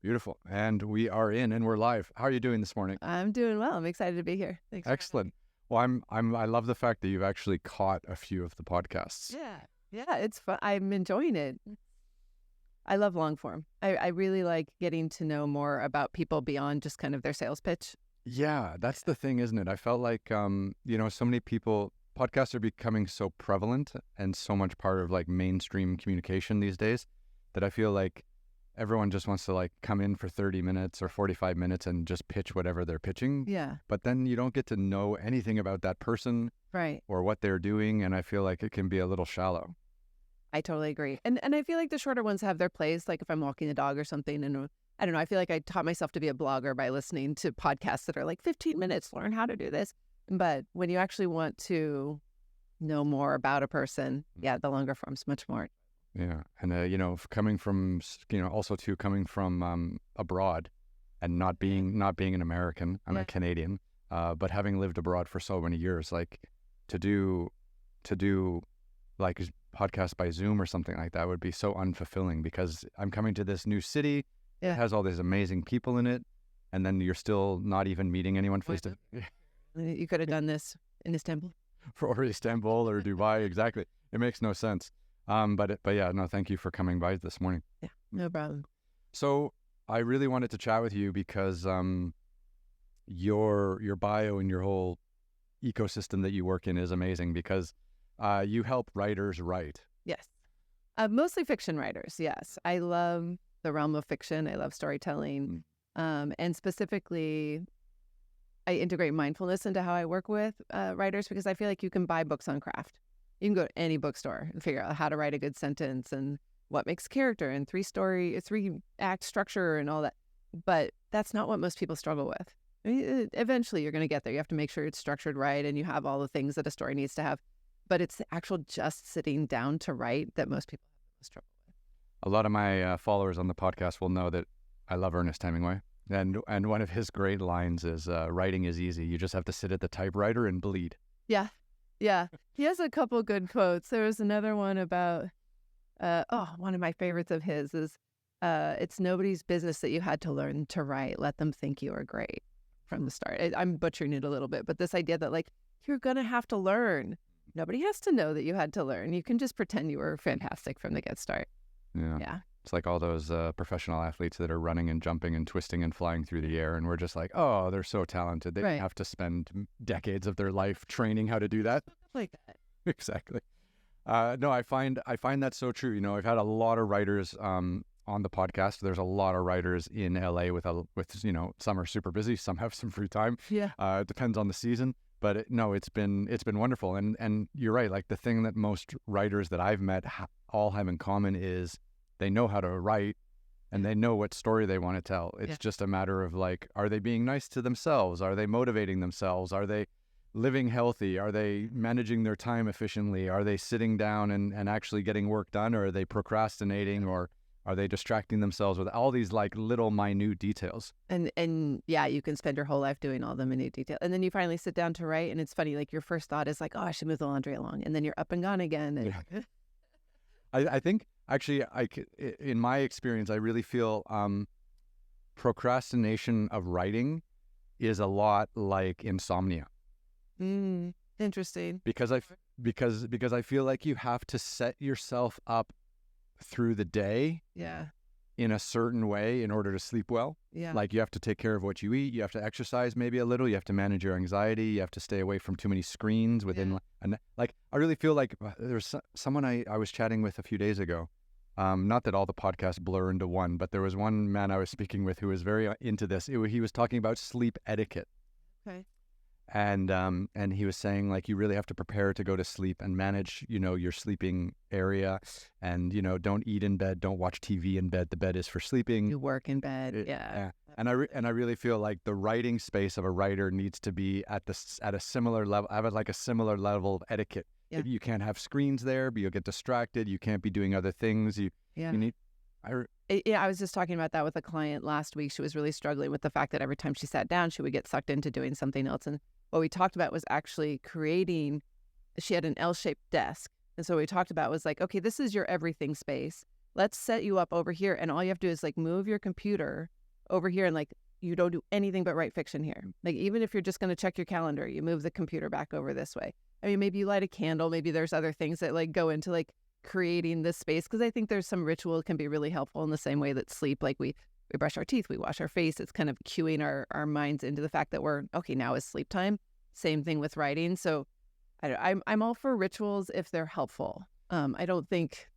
Beautiful. And we are in and we're live. How are you doing this morning? I'm doing well. I'm excited to be here. Thanks. Excellent. Well, I love the fact that you've actually caught a few of the podcasts. Yeah, it's fun. I'm enjoying it. I love long form. I really like getting to know more about people beyond just kind of their sales pitch. Yeah, that's the thing, isn't it? I felt like, so many people, podcasts are becoming so prevalent and so much part of like mainstream communication these days that I feel like everyone just wants to like come in for 30 minutes or 45 minutes and just pitch whatever they're pitching. Yeah. But then you don't get to know anything about that person. Right. Or what they're doing. And I feel like it can be a little shallow. I totally agree. And I feel like the shorter ones have their place. Like if I'm walking the dog or something, and I don't know, I feel like I taught myself to be a blogger by listening to podcasts that are like 15 minutes, learn how to do this. But when you actually want to know more about a person, yeah, the longer form's much more. Yeah. And, coming from abroad and not being an American, I'm a Canadian, but having lived abroad for so many years, like to do like podcast by Zoom or something like that would be so unfulfilling because I'm coming to this new city. Yeah. It has all these amazing people in it. And then you're still not even meeting anyone face to face. You could have done this in Istanbul. Or Istanbul or Dubai. Exactly. It makes no sense. But yeah, no, thank you for coming by this morning. Yeah, no problem. So I really wanted to chat with you because your bio and your whole ecosystem that you work in is amazing because you help writers write. Yes. Mostly fiction writers, yes. I love the realm of fiction. I love storytelling. And specifically, I integrate mindfulness into how I work with writers because I feel like you can buy books on craft. You can go to any bookstore and figure out how to write a good sentence and what makes character and three-act structure and all that. But that's not what most people struggle with. I mean, eventually you're going to get there. You have to make sure it's structured right and you have all the things that a story needs to have. But it's the actual just sitting down to write that most people struggle with. A lot of my followers on the podcast will know that I love Ernest Hemingway. And one of his great lines is, writing is easy. You just have to sit at the typewriter and bleed. Yeah. Yeah. He has a couple good quotes. There was another one about, one of my favorites of his is, it's nobody's business that you had to learn to write. Let them think you are great from the start. I'm butchering it a little bit, but this idea that like, you're going to have to learn. Nobody has to know that you had to learn. You can just pretend you were fantastic from the get start. Yeah. It's like all those professional athletes that are running and jumping and twisting and flying through the air. And we're just like, oh, they're so talented. They have to spend decades of their life training how to do that. Like that. Exactly. No, I find that so true. I've had a lot of writers on the podcast. There's a lot of writers in LA with some are super busy. Some have some free time. Yeah. It depends on the season. But it's been wonderful. And you're right. Like the thing that most writers that I've met all have in common is they know how to write and they know what story they want to tell. It's just a matter of like, are they being nice to themselves? Are they motivating themselves? Are they living healthy? Are they managing their time efficiently? Are they sitting down and actually getting work done? Or are they procrastinating? Or are they distracting themselves with all these like little minute details? And yeah, you can spend your whole life doing all the minute detail. And then you finally sit down to write and it's funny, like your first thought is like, oh, I should move the laundry along. And then you're up and gone again. And... Yeah. I think actually in my experience, I really feel procrastination of writing is a lot like insomnia. Interesting. Because I feel like you have to set yourself up through the day in a certain way in order to sleep well. Yeah. Like you have to take care of what you eat. You have to exercise maybe a little. You have to manage your anxiety. You have to stay away from too many screens within. And like, I really feel like there's someone I was chatting with a few days ago. Not that all the podcasts blur into one, but there was one man I was speaking with who was very into this. He was talking about sleep etiquette. Okay. And he was saying like you really have to prepare to go to sleep and manage your sleeping area, and don't eat in bed, don't watch TV in bed. The bed is for sleeping. You work in bed. Yeah. And I really feel like the writing space of a writer needs to be at a similar level. Have like a similar level of etiquette. Yeah. You can't have screens there, but you'll get distracted. You can't be doing other things. You need. I was just talking about that with a client last week. She was really struggling with the fact that every time she sat down, she would get sucked into doing something else. And what we talked about was actually she had an L-shaped desk. And so what we talked about was like, okay, this is your everything space. Let's set you up over here. And all you have to do is like move your computer over here, and like you don't do anything but write fiction here. Like even if you're just going to check your calendar, you move the computer back over this way. I mean, maybe you light a candle, maybe there's other things that like go into like creating this space, because I think there's some ritual can be really helpful in the same way that sleep, like we brush our teeth, we wash our face. It's kind of cueing our minds into the fact that we're, okay, now is sleep time. Same thing with writing. So I'm all for rituals if they're helpful. I don't think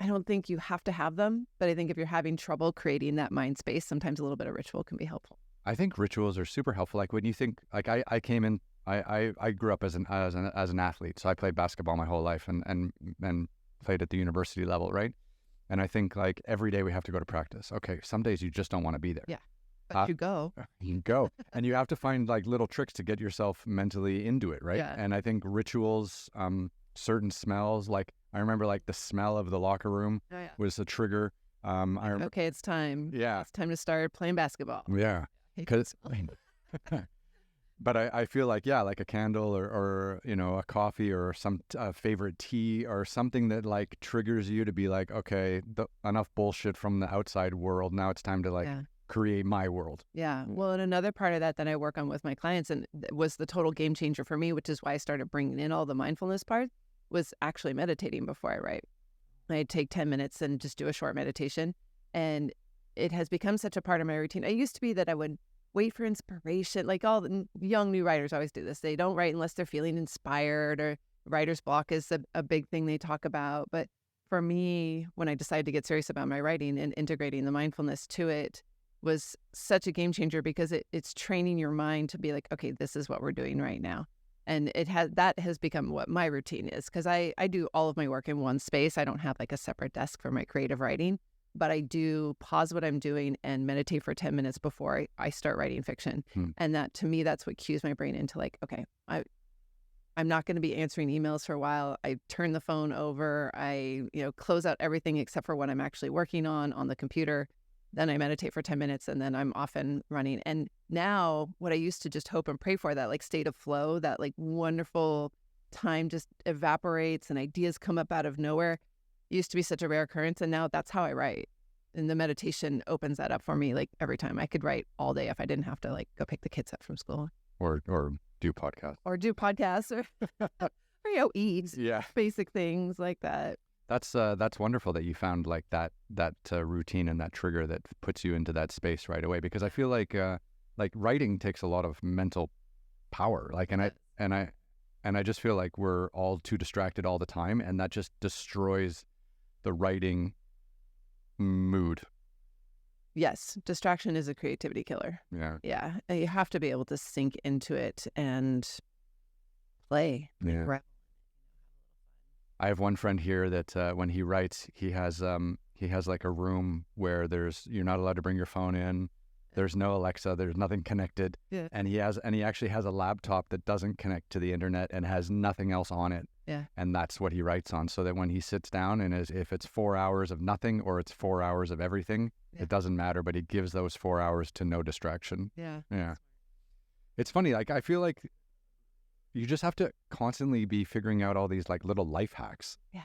you have to have them, but I think if you're having trouble creating that mind space, sometimes a little bit of ritual can be helpful. I think rituals are super helpful. Like when you think, like I came in, I grew up as an athlete, so I played basketball my whole life and played at the university level, right? And I think like every day we have to go to practice. Okay, some days you just don't want to be there. Yeah, but you go. You go, and you have to find like little tricks to get yourself mentally into it, right? Yeah. And I think rituals, certain smells, like I remember like the smell of the locker room was a trigger. Okay, it's time. Yeah, it's time to start playing basketball. Yeah, because. But I feel like, yeah, like a candle or you know, a coffee or some favorite tea or something that like triggers you to be like, okay, enough bullshit from the outside world. Now it's time to like create my world. Yeah. Well, and another part of that I work on with my clients, and was the total game changer for me, which is why I started bringing in all the mindfulness part, was actually meditating before I write. I'd take 10 minutes and just do a short meditation. And it has become such a part of my routine. It used to be that I would wait for inspiration. Like all the young new writers always do this. They don't write unless they're feeling inspired, or writer's block is a big thing they talk about. But for me, when I decided to get serious about my writing and integrating the mindfulness to it, was such a game changer, because it's training your mind to be like, okay, this is what we're doing right now. And that has become what my routine is, because I do all of my work in one space. I don't have like a separate desk for my creative writing. But I do pause what I'm doing and meditate for 10 minutes before I start writing fiction. And that, to me, that's what cues my brain into like, okay, I'm not going to be answering emails for a while. I turn the phone over. I close out everything except for what I'm actually working on the computer. Then I meditate for 10 minutes and then I'm off and running. And now what I used to just hope and pray for, that like state of flow, that like wonderful time just evaporates and ideas come up out of nowhere, used to be such a rare occurrence, and now that's how I write. And the meditation opens that up for me. Like every time I could write all day if I didn't have to like go pick the kids up from school, or do podcasts, or eat. Yeah, basic things like that. That's wonderful that you found like that routine and that trigger that puts you into that space right away. Because I feel like writing takes a lot of mental power. Like, and I just feel like we're all too distracted all the time, and that just destroys the writing mood. Yes, distraction is a creativity killer. Yeah, and you have to be able to sink into it and play. Yeah. I have one friend here that when he writes, he has like a room where you're not allowed to bring your phone in. There's no Alexa. There's nothing connected. Yeah. And he actually has a laptop that doesn't connect to the internet and has nothing else on it. Yeah. And that's what he writes on. So that when he sits down and if it's 4 hours of nothing or it's 4 hours of everything, it doesn't matter. But he gives those 4 hours to no distraction. Yeah. Yeah. It's funny. Like I feel like you just have to constantly be figuring out all these like little life hacks. Yeah.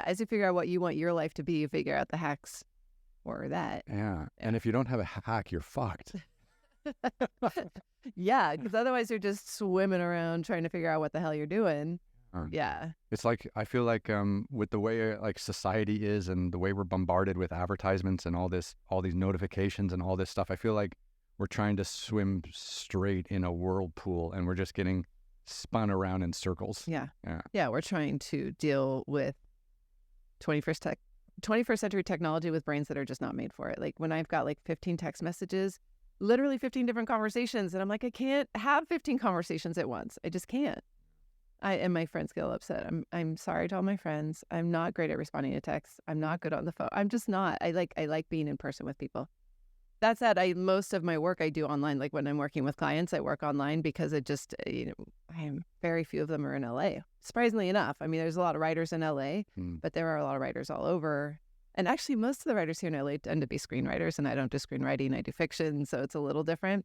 As you figure out what you want your life to be, you figure out the hacks or that. Yeah. And if you don't have a hack, you're fucked. Yeah, because otherwise you're just swimming around trying to figure out what the hell you're doing. Yeah. It's like, I feel like with the way like society is and the way we're bombarded with advertisements and all these notifications and all this stuff, I feel like we're trying to swim straight in a whirlpool and we're just getting spun around in circles. Yeah. We're trying to deal with 21st century technology with brains that are just not made for it. Like when I've got like 15 text messages, literally 15 different conversations, and I'm like, I can't have 15 conversations at once. I just can't. And my friends get upset. I'm sorry to all my friends. I'm not great at responding to texts. I'm not good on the phone. I'm just not. I like being in person with people. That said, most of my work I do online. Like when I'm working with clients, I work online because it just, very few of them are in LA. Surprisingly enough. I mean, there's a lot of writers in LA, but there are a lot of writers all over. And actually, most of the writers here in LA tend to be screenwriters, and I don't do screenwriting. I do fiction, so it's a little different.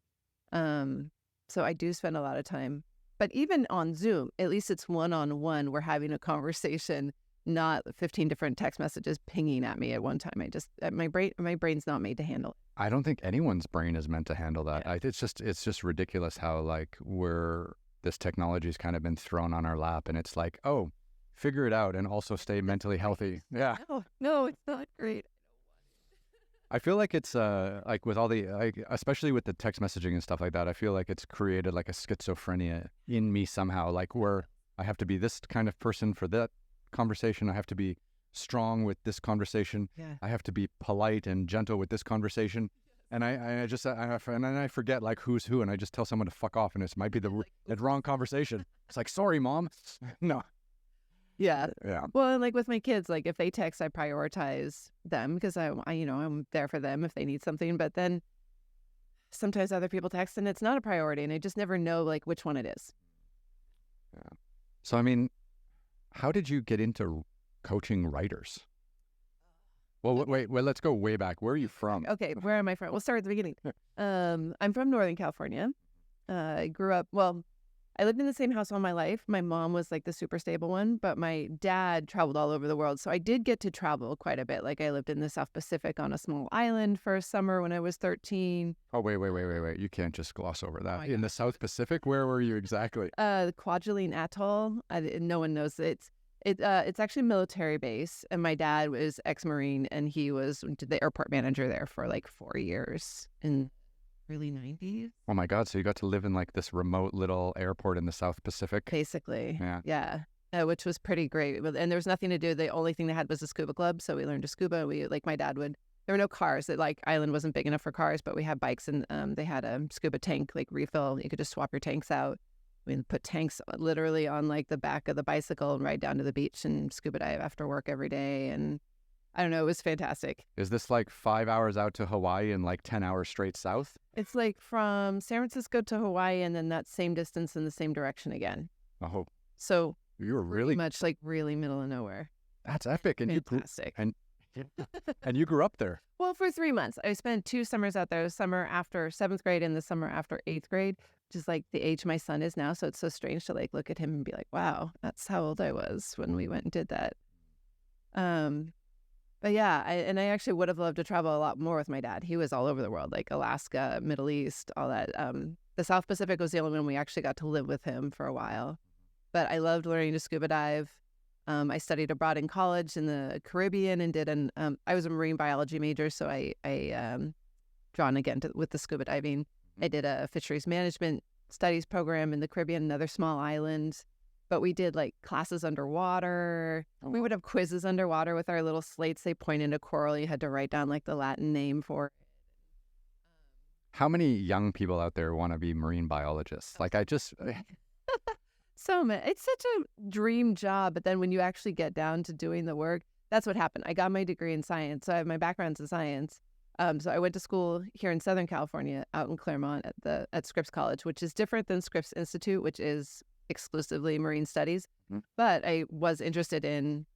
So I do spend a lot of time. But even on Zoom, at least it's one-on-one. We're having a conversation, not 15 different text messages pinging at me at one time. My brain's not made to handle it. I don't think anyone's brain is meant to handle that. Yeah. It's just ridiculous how like this technology's kind of been thrown on our lap, and it's like, oh, figure it out and also stay mentally healthy. Yeah. No, it's not great. I feel like it's like with all the like, especially with the text messaging and stuff like that, I feel like it's created like a schizophrenia in me somehow, like where I have to be this kind of person for that conversation. I have to be strong with this conversation. Yeah. I have to be polite and gentle with this conversation. And I forget like who's who, and I just tell someone to fuck off, and it might be the wrong conversation. It's like, sorry, mom. No. Yeah. Yeah. Well, and like with my kids, like if they text, I prioritize them because I'm there for them if they need something. But then sometimes other people text and it's not a priority, and I just never know like which one it is. Yeah. So I mean, how did you get into coaching writers? Well, wait, let's go way back. Where are you from? Okay, where am I from? We'll start at the beginning. I'm from Northern California. I grew up, I lived in the same house all my life. My mom was like the super stable one, but my dad traveled all over the world. So I did get to travel quite a bit. Like I lived in the South Pacific on a small island for a summer when I was 13. Oh, wait. You can't just gloss over that. Oh in the South Pacific, where were you exactly? The Kwajalein Atoll. No one knows it's actually a military base. And my dad was ex-Marine, and he was the airport manager there for like 4 years in early 90s. Oh my God. So you got to live in like this remote little airport in the South Pacific? Basically. Yeah. Which was pretty great. And there was nothing to do. The only thing they had was a scuba club. So we learned to scuba. My dad would, there were no cars. That like island wasn't big enough for cars, but we had bikes, and they had a scuba tank, like refill. You could just swap your tanks out. We put tanks literally on like the back of the bicycle and ride down to the beach and scuba dive after work every day. And I don't know, it was fantastic. Is this like 5 hours out to Hawaii and like 10 hours straight south? It's like from San Francisco to Hawaii, and then that same distance in the same direction again. Oh, so you were really much like really middle of nowhere. That's epic. And fantastic. And you grew up there. Well, for 3 months. I spent 2 summers out there, the summer after 7th grade and the summer after 8th grade, which is like the age my son is now. So it's so strange to like look at him and be like, wow, that's how old I was when we went and did that. But yeah, I actually would have loved to travel a lot more with my dad. He was all over the world, like Alaska, Middle East, all that. The South Pacific was the only one we actually got to live with him for a while. But I loved learning to scuba dive. I studied abroad in college in the Caribbean and did I was a marine biology major, so I drawn again with the scuba diving. I did a fisheries management studies program in the Caribbean, another small island. But we did like classes underwater. We would have quizzes underwater with our little slates. They pointed at coral. You had to write down like the Latin name for it. How many young people out there want to be marine biologists? Like So many. It's such a dream job. But then when you actually get down to doing the work, that's what happened. I got my degree in science. So I have my background's in science. So I went to school here in Southern California, out in Claremont at Scripps College, which is different than Scripps Institute, which is exclusively marine studies. But I was interested in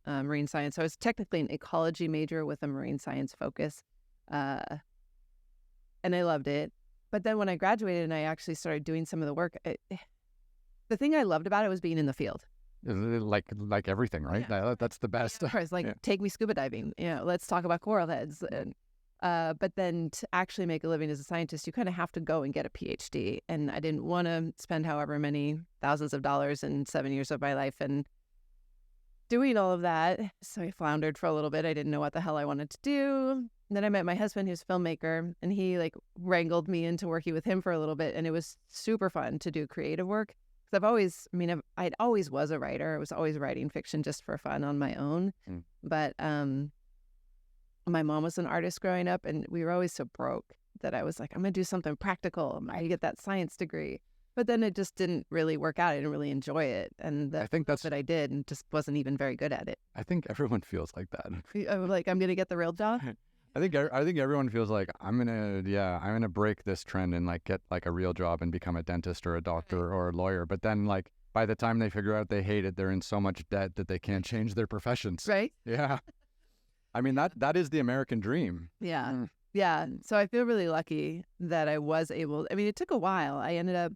marine science. So I was technically an ecology major with a marine science focus. And I loved it. But then when I graduated and I actually started doing some of the work, the thing I loved about it was being in the field. Like everything, right? Yeah. That's the best. I was like, take me scuba diving. Let's talk about coral heads. And but then to actually make a living as a scientist, you kind of have to go and get a PhD. And I didn't want to spend however many thousands of dollars in 7 years of my life and doing all of that. So I floundered for a little bit. I didn't know what the hell I wanted to do. And then I met my husband, who's a filmmaker, and he like wrangled me into working with him for a little bit. And it was super fun to do creative work. Because I'd always was a writer. I was always writing fiction just for fun on my own. But my mom was an artist growing up, and we were always so broke that I was like, I'm going to do something practical. I'm going to get that science degree. But then it just didn't really work out. I didn't really enjoy it. And I think that's what I did, and just wasn't even very good at it. I think everyone feels like that. Like, I'm going to get the real job. I think everyone feels like I'm gonna break this trend and like get like a real job and become a dentist or a doctor or a lawyer. But then like by the time they figure out they hate it, they're in so much debt that they can't change their professions. Right? Yeah. I mean that is the American dream. Yeah. Yeah. So I feel really lucky that I was able. I mean, it took a while. I ended up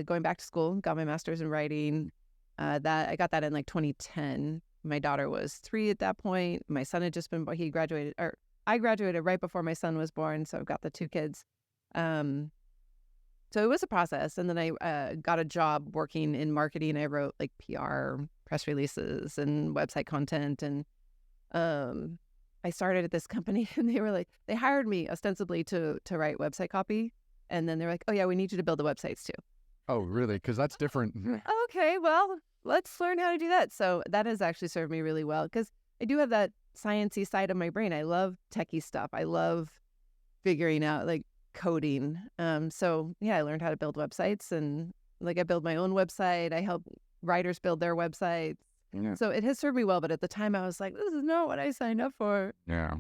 going back to school, got my master's in writing. I got that in like 2010. My daughter was 3 at that point. My son had just he graduated, or I graduated right before my son was born, so I've got the 2 kids. So it was a process. And then I got a job working in marketing. I wrote like PR, press releases, and website content. And I started at this company, and they hired me ostensibly to write website copy. And then they're like, oh yeah, we need you to build the websites too. Oh, really? Because that's different. Okay, well, let's learn how to do that. So that has actually served me really well, because I do have that sciencey side of my brain. I love techie stuff. I love figuring out like coding. So yeah, I learned how to build websites, and like I build my own website. I help writers build their websites. Yeah. So it has served me well. But at the time, I was like, this is not what I signed up for. Yeah.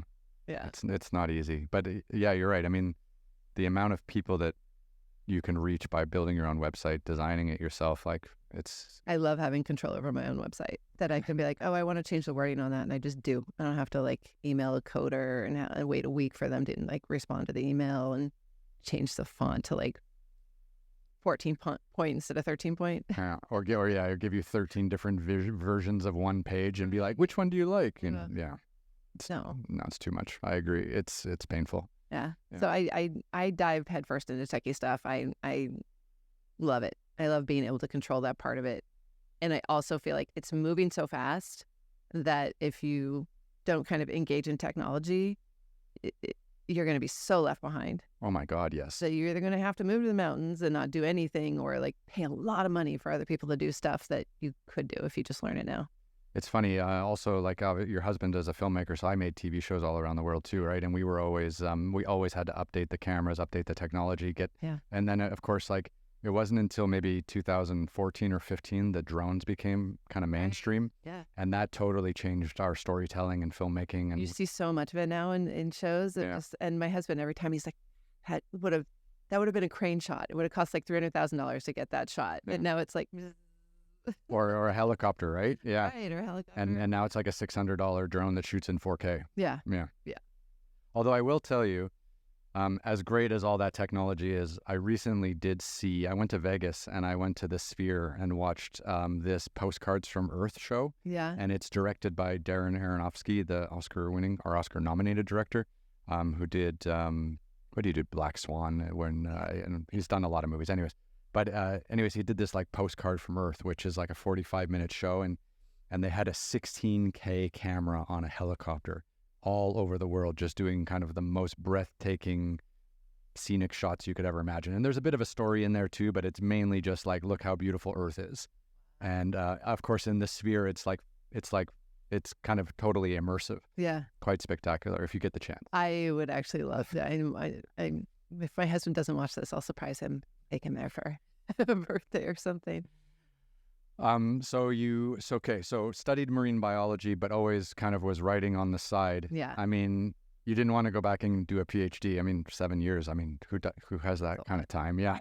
Yeah. It's not easy. But yeah, you're right. I mean, the amount of people that you can reach by building your own website, designing it yourself, like it's... I love having control over my own website, that I can be like, oh, I want to change the wording on that, and I just do. I don't have to like email a coder and wait a week for them to like respond to the email and change the font to like 14 point instead of 13 point. Yeah. Or give you 13 different versions of one page and be like, which one do you like? And No, it's too much. I agree. It's painful. Yeah. Yeah. So I dive headfirst into techie stuff. I love it. I love being able to control that part of it. And I also feel like it's moving so fast that if you don't kind of engage in technology, you're going to be so left behind. Oh my God, yes. So you're either going to have to move to the mountains and not do anything, or like pay a lot of money for other people to do stuff that you could do if you just learn it now. It's funny. Also, like your husband is a filmmaker, so I made TV shows all around the world too, right? And we were always we always had to update the cameras, update the technology, and then of course, like it wasn't until maybe 2014 or 15 that drones became kind of mainstream. Yeah. And that totally changed our storytelling and filmmaking. And you see so much of it now in shows. And my husband, every time he's like, that would have been a crane shot. It would have cost like $300,000 to get that shot. Yeah. And now it's like. or a helicopter, right? Yeah. Right, or a helicopter. And now it's like a $600 drone that shoots in 4K. Yeah. Yeah. Yeah. Although I will tell you, as great as all that technology is, I recently I went to Vegas and I went to the Sphere and watched this Postcards from Earth show. Yeah. And it's directed by Darren Aronofsky, the Oscar-nominated director, who did, what did he do? Black Swan, and he's done a lot of movies anyways. But anyways, he did this like Postcard from Earth, which is like a 45-minute show. And they had a 16K camera on a helicopter all over the world, just doing kind of the most breathtaking scenic shots you could ever imagine. And there's a bit of a story in there too, but it's mainly just like, look how beautiful Earth is. And of course, in the Sphere, it's kind of totally immersive. Yeah. Quite spectacular if you get the chance. I would actually love that. If my husband doesn't watch this, I'll surprise him, take him there for a birthday or something. So studied marine biology, but always kind of was writing on the side. Yeah. I mean, you didn't want to go back and do a PhD. I mean, 7 years. I mean, who has that kind of time? Yeah.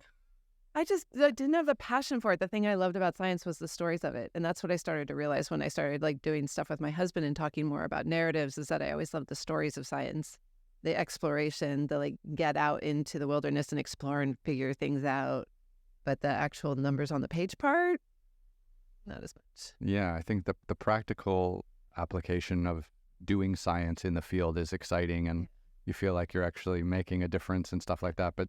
I didn't have the passion for it. The thing I loved about science was the stories of it. And that's what I started to realize when I started like doing stuff with my husband and talking more about narratives, is that I always loved the stories of science, the exploration, the like get out into the wilderness and explore and figure things out. But the actual numbers on the page part, not as much. Yeah, I think the practical application of doing science in the field is exciting, and you feel like you're actually making a difference and stuff like that. But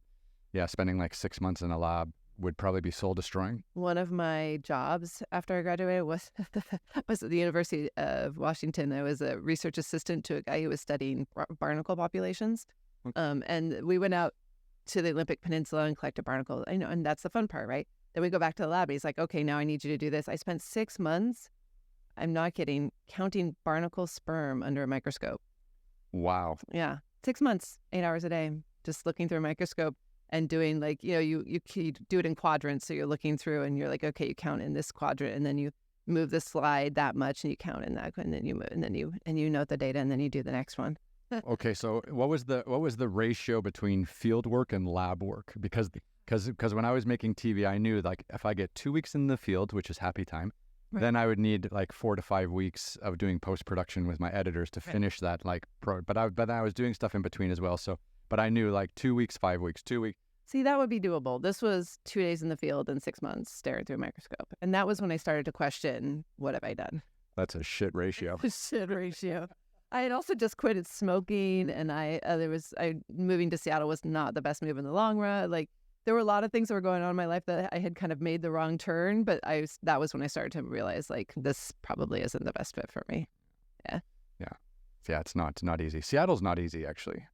yeah, spending like 6 months in a lab would probably be soul destroying. One of my jobs after I graduated was at the University of Washington. I was a research assistant to a guy who was studying barnacle populations. Okay. And we went out to the Olympic Peninsula and collected barnacles. I know, and that's the fun part, right? Then we go back to the lab. He's like, okay, now I need you to do this. I spent 6 months, I'm not kidding, counting barnacle sperm under a microscope. Wow. Yeah. 6 months, 8 hours a day, just looking through a microscope and doing like, you do it in quadrants. So you're looking through and you're like, okay, you count in this quadrant, and then you move the slide that much and you count in that, and then you move, and then you note the data, and then you do the next one. Okay, so what was the ratio between field work and lab work? Because when I was making TV, I knew like if I get 2 weeks in the field, which is happy time, right, then I would need like 4 to 5 weeks of doing post-production with my editors to finish that like but I was doing stuff in between as well. So, but I knew like 2 weeks, 5 weeks, 2 weeks. See, that would be doable. This was 2 days in the field and 6 months staring through a microscope. And that was when I started to question, what have I done? That's a shit ratio. Shit ratio. I had also just quitted smoking, and moving to Seattle was not the best move in the long run. Like, there were a lot of things that were going on in my life that I had kind of made the wrong turn, but that was when I started to realize, like, this probably isn't the best fit for me. Yeah. Yeah, it's not easy. Seattle's not easy, actually.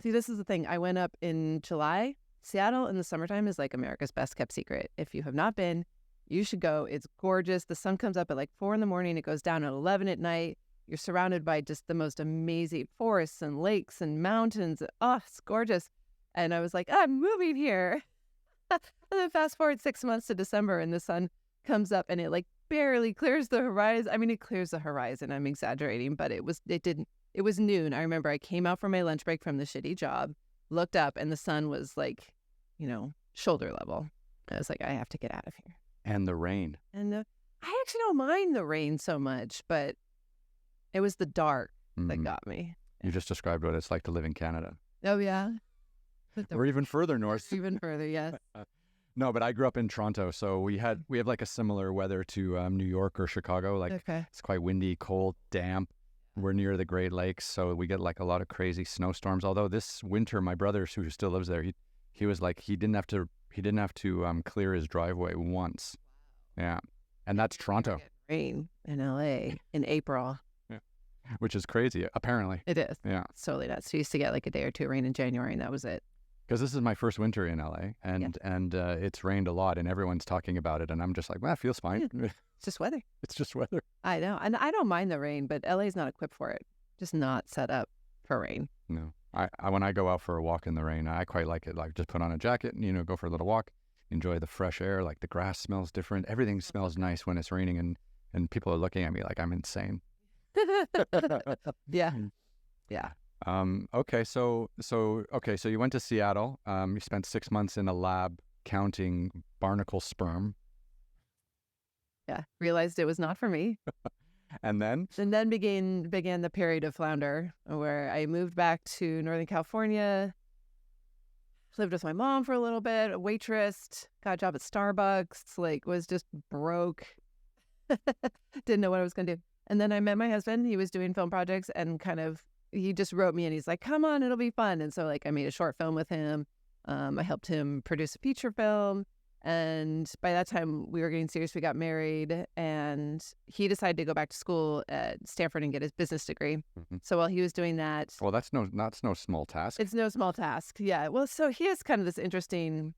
See, this is the thing. I went up in July. Seattle in the summertime is like America's best kept secret. If you have not been, you should go. It's gorgeous. The sun comes up at like 4 a.m. It goes down at 11 at night. You're surrounded by just the most amazing forests and lakes and mountains. Oh, it's gorgeous. And I was like, I'm moving here. And then fast forward 6 months to December, and the sun comes up and it like barely clears the horizon. I mean, it clears the horizon. I'm exaggerating, but it was noon. I remember I came out for my lunch break from the shitty job, looked up, and the sun was like, shoulder level. I was like, I have to get out of here. And the rain. And I actually don't mind the rain so much, but it was the dark that got me. You just described what it's like to live in Canada. Oh, yeah. Or even further north. Even further, yes. No, but I grew up in Toronto, so we have like a similar weather to New York or Chicago. Like, It's quite windy, cold, damp. We're near the Great Lakes, so we get like a lot of crazy snowstorms. Although this winter, my brother, who still lives there, he was like, he didn't have to clear his driveway once. Yeah, and that's Toronto. Rain in LA in April. Yeah, which is crazy. Apparently, it is. Yeah, it's totally nuts. We used to get like a day or two of rain in January, and that was it. Because this is my first winter in LA, and it's rained a lot, and everyone's talking about it, and I'm just like, well, it feels fine. Yeah. It's just weather. It's just weather. I know, and I don't mind the rain, but LA's not equipped for it. Just not set up for rain. No, I when I go out for a walk in the rain, I quite like it. Like, just put on a jacket and go for a little walk, enjoy the fresh air. Like, the grass smells different. Everything smells nice when it's raining, and people are looking at me like I'm insane. Yeah. Okay, so you went to Seattle. You spent 6 months in a lab counting barnacle sperm. Yeah, realized it was not for me. And then began the period of flounder, where I moved back to Northern California, lived with my mom for a little bit, a waitress, got a job at Starbucks, like, was just broke, didn't know what I was going to do. And then I met my husband. He was doing film projects, and he just wrote me, and he's like, come on, it'll be fun. And so, like, I made a short film with him. I helped him produce a feature film. And by that time, we were getting serious. We got married, and he decided to go back to school at Stanford and get his business degree. Mm-hmm. So while he was doing that... Well, that's no small task. It's no small task, yeah. Well, so he has kind of this interesting...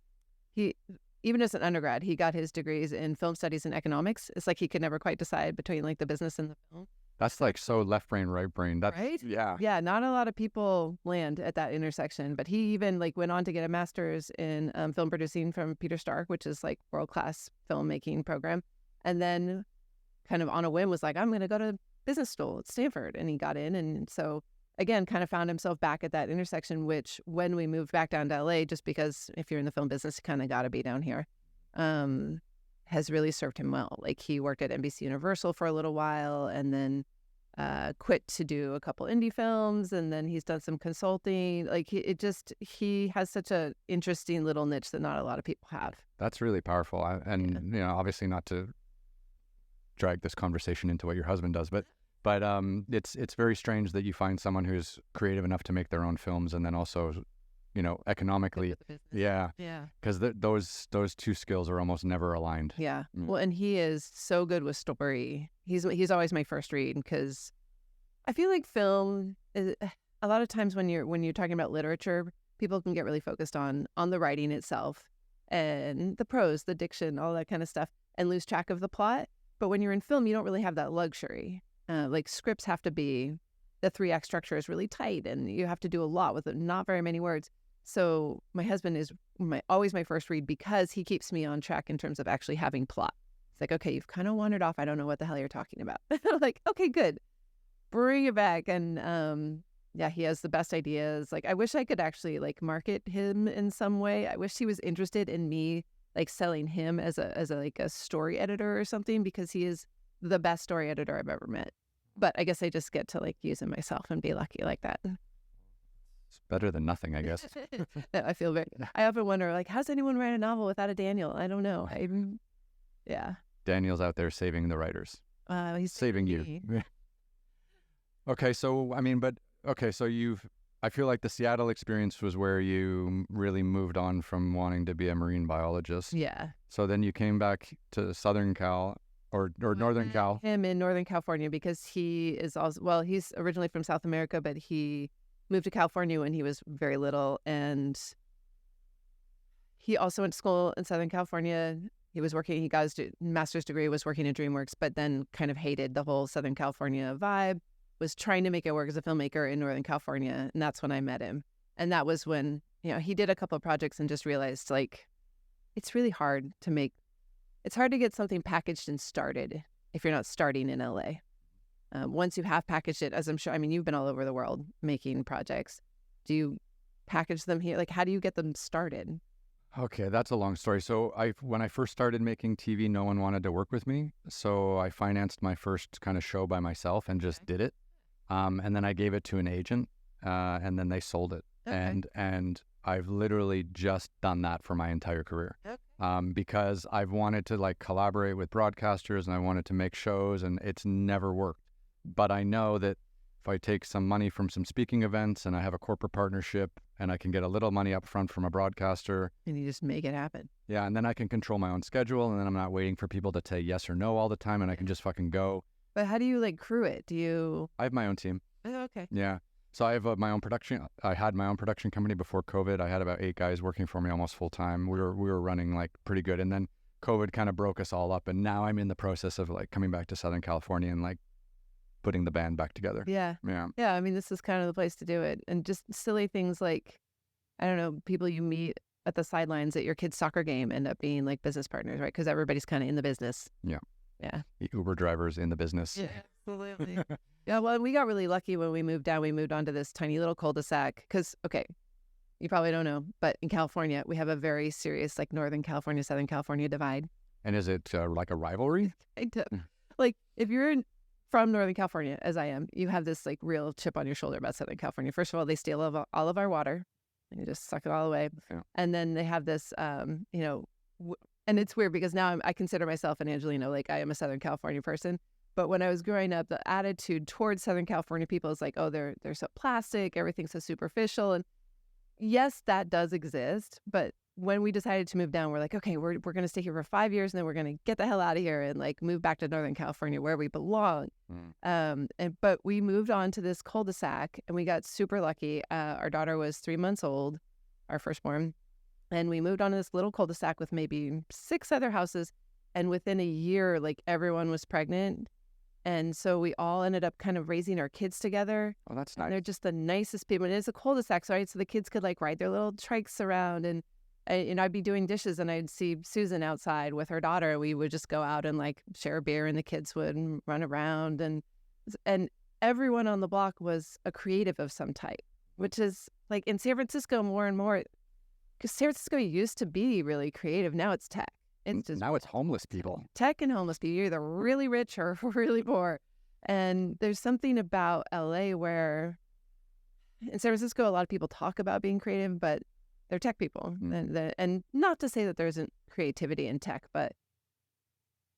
Even as an undergrad, he got his degrees in film studies and economics. It's like he could never quite decide between, like, the business and the film. That's like so left brain, right brain. That's, right? Yeah. Yeah, not a lot of people land at that intersection. But he even like went on to get a master's in film producing from Peter Stark, which is like world-class filmmaking program. And then kind of on a whim was like, I'm going to go to business school at Stanford. And he got in. And so, again, kind of found himself back at that intersection, which when we moved back down to LA, just because if you're in the film business, you kind of got to be down here, has really served him well. Like, he worked at NBC Universal for a little while, and then quit to do a couple indie films, and then he's done some consulting. Like, he has such a interesting little niche that not a lot of people have. That's really powerful. Obviously not to drag this conversation into what your husband does, but it's very strange that you find someone who's creative enough to make their own films, and then also, economically, yeah, because those two skills are almost never aligned. Yeah. Well, and he is so good with story. He's always my first read, because I feel like film is, a lot of times when you're talking about literature, people can get really focused on the writing itself and the prose, the diction, all that kind of stuff, and lose track of the plot. But when you're in film, you don't really have that luxury. Like, scripts have to be, the 3-act structure is really tight, and you have to do a lot with not very many words. So my husband is always my first read, because he keeps me on track in terms of actually having plot. It's like, okay, you've kind of wandered off. I don't know what the hell you're talking about. Like, okay, good. Bring it back. And he has the best ideas. Like, I wish I could actually like market him in some way. I wish he was interested in me, like, selling him as a story editor or something, because he is the best story editor I've ever met. But I guess I just get to like use him myself and be lucky like that. It's better than nothing, I guess. I often wonder, like, how's anyone write a novel without a Daniel? I don't know. Yeah. Daniel's out there saving the writers. He's saving you. Okay, so I mean, but okay, so I feel like the Seattle experience was where you really moved on from wanting to be a marine biologist. Yeah. So then you came back to Southern Cal or Northern Cal. Him in Northern California because he is also, well, he's originally from South America, but he moved to California when he was very little. And he also went to school in Southern California. He was working, he got his master's degree, was working at DreamWorks, but then kind of hated the whole Southern California vibe, was trying to make it work as a filmmaker in Northern California. And that's when I met him. And that was when, he did a couple of projects and just realized, like, it's really hard to make, it's hard to get something packaged and started if you're not starting in LA. Once you have packaged it, as I'm sure, I mean, you've been all over the world making projects. Do you package them here? Like, how do you get them started? Okay, that's a long story. So when I first started making TV, no one wanted to work with me. So I financed my first kind of show by myself and just did it. And then I gave it to an agent, and then they sold it. Okay. And I've literally just done that for my entire career. Okay. Because I've wanted to like collaborate with broadcasters and I wanted to make shows, and it's never worked. But I know that if I take some money from some speaking events and I have a corporate partnership and I can get a little money up front from a broadcaster. And you just make it happen. Yeah, and then I can control my own schedule, and then I'm not waiting for people to say yes or no all the time, and I can just fucking go. But how do you like crew it? I have my own team. Oh, okay. Yeah. So I have my own production. I had my own production company before COVID. I had about 8 guys working for me almost full time. We were running like pretty good. And then COVID kind of broke us all up. And now I'm in the process of like coming back to Southern California and like putting the band back together. Yeah. Yeah. Yeah. I mean, this is kind of the place to do it. And just silly things like, I don't know, people you meet at the sidelines at your kid's soccer game end up being like business partners, right? Because everybody's kind of in the business. Yeah. Yeah. The Uber drivers in the business. Yeah, absolutely. Yeah, well, we got really lucky when we moved down. We moved onto this tiny little cul-de-sac because, okay, you probably don't know, but in California, we have a very serious like Northern California, Southern California divide. And is it like a rivalry? Kind of. Like if you're from Northern California, as I am, you have this like real chip on your shoulder about Southern California. First of all, they steal all of our water and you just suck it all away. Yeah. And then they have this, and it's weird because now I consider myself an Angelino, like I am a Southern California person. But when I was growing up, the attitude towards Southern California people is like, oh, they're so plastic, everything's so superficial. And yes, that does exist. But when we decided to move down, we're like, okay, we're going to stay here for 5 years and then we're going to get the hell out of here and like move back to Northern California where we belong. But we moved on to this cul-de-sac and we got super lucky. Our daughter was 3 months old, our firstborn. And we moved on to this little cul-de-sac with maybe 6 other houses. And within a year, like everyone was pregnant. And so we all ended up kind of raising our kids together. Oh, that's nice. And they're just the nicest people. And it's a cul-de-sac, right? So the kids could like ride their little trikes around. And I'd be doing dishes and I'd see Susan outside with her daughter. We would just go out and like share a beer and the kids would run around. And everyone on the block was a creative of some type, which is like in San Francisco more and more. Because San Francisco used to be really creative. Now it's tech. Now it's homeless people. Tech and homeless people. You're either really rich or really poor. And there's something about LA where in San Francisco, a lot of people talk about being creative, but they're tech people. And not to say that there isn't creativity in tech, but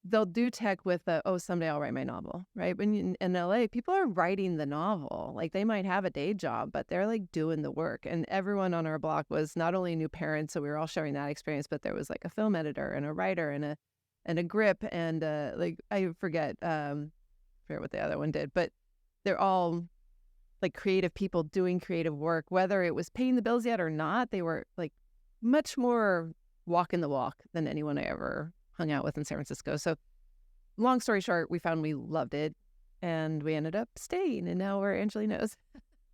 they'll do tech with someday I'll write my novel, right? When in LA, people are writing the novel. Like they might have a day job, but they're like doing the work. And everyone on our block was not only new parents, so we were all sharing that experience, but there was like a film editor and a writer and a grip and like I forget what the other one did, but they're all like creative people doing creative work, whether it was paying the bills yet or not. They were like much more walking the walk than anyone I ever hung out with in San Francisco. So long story short, we found we loved it and we ended up staying and now we're Angelinos.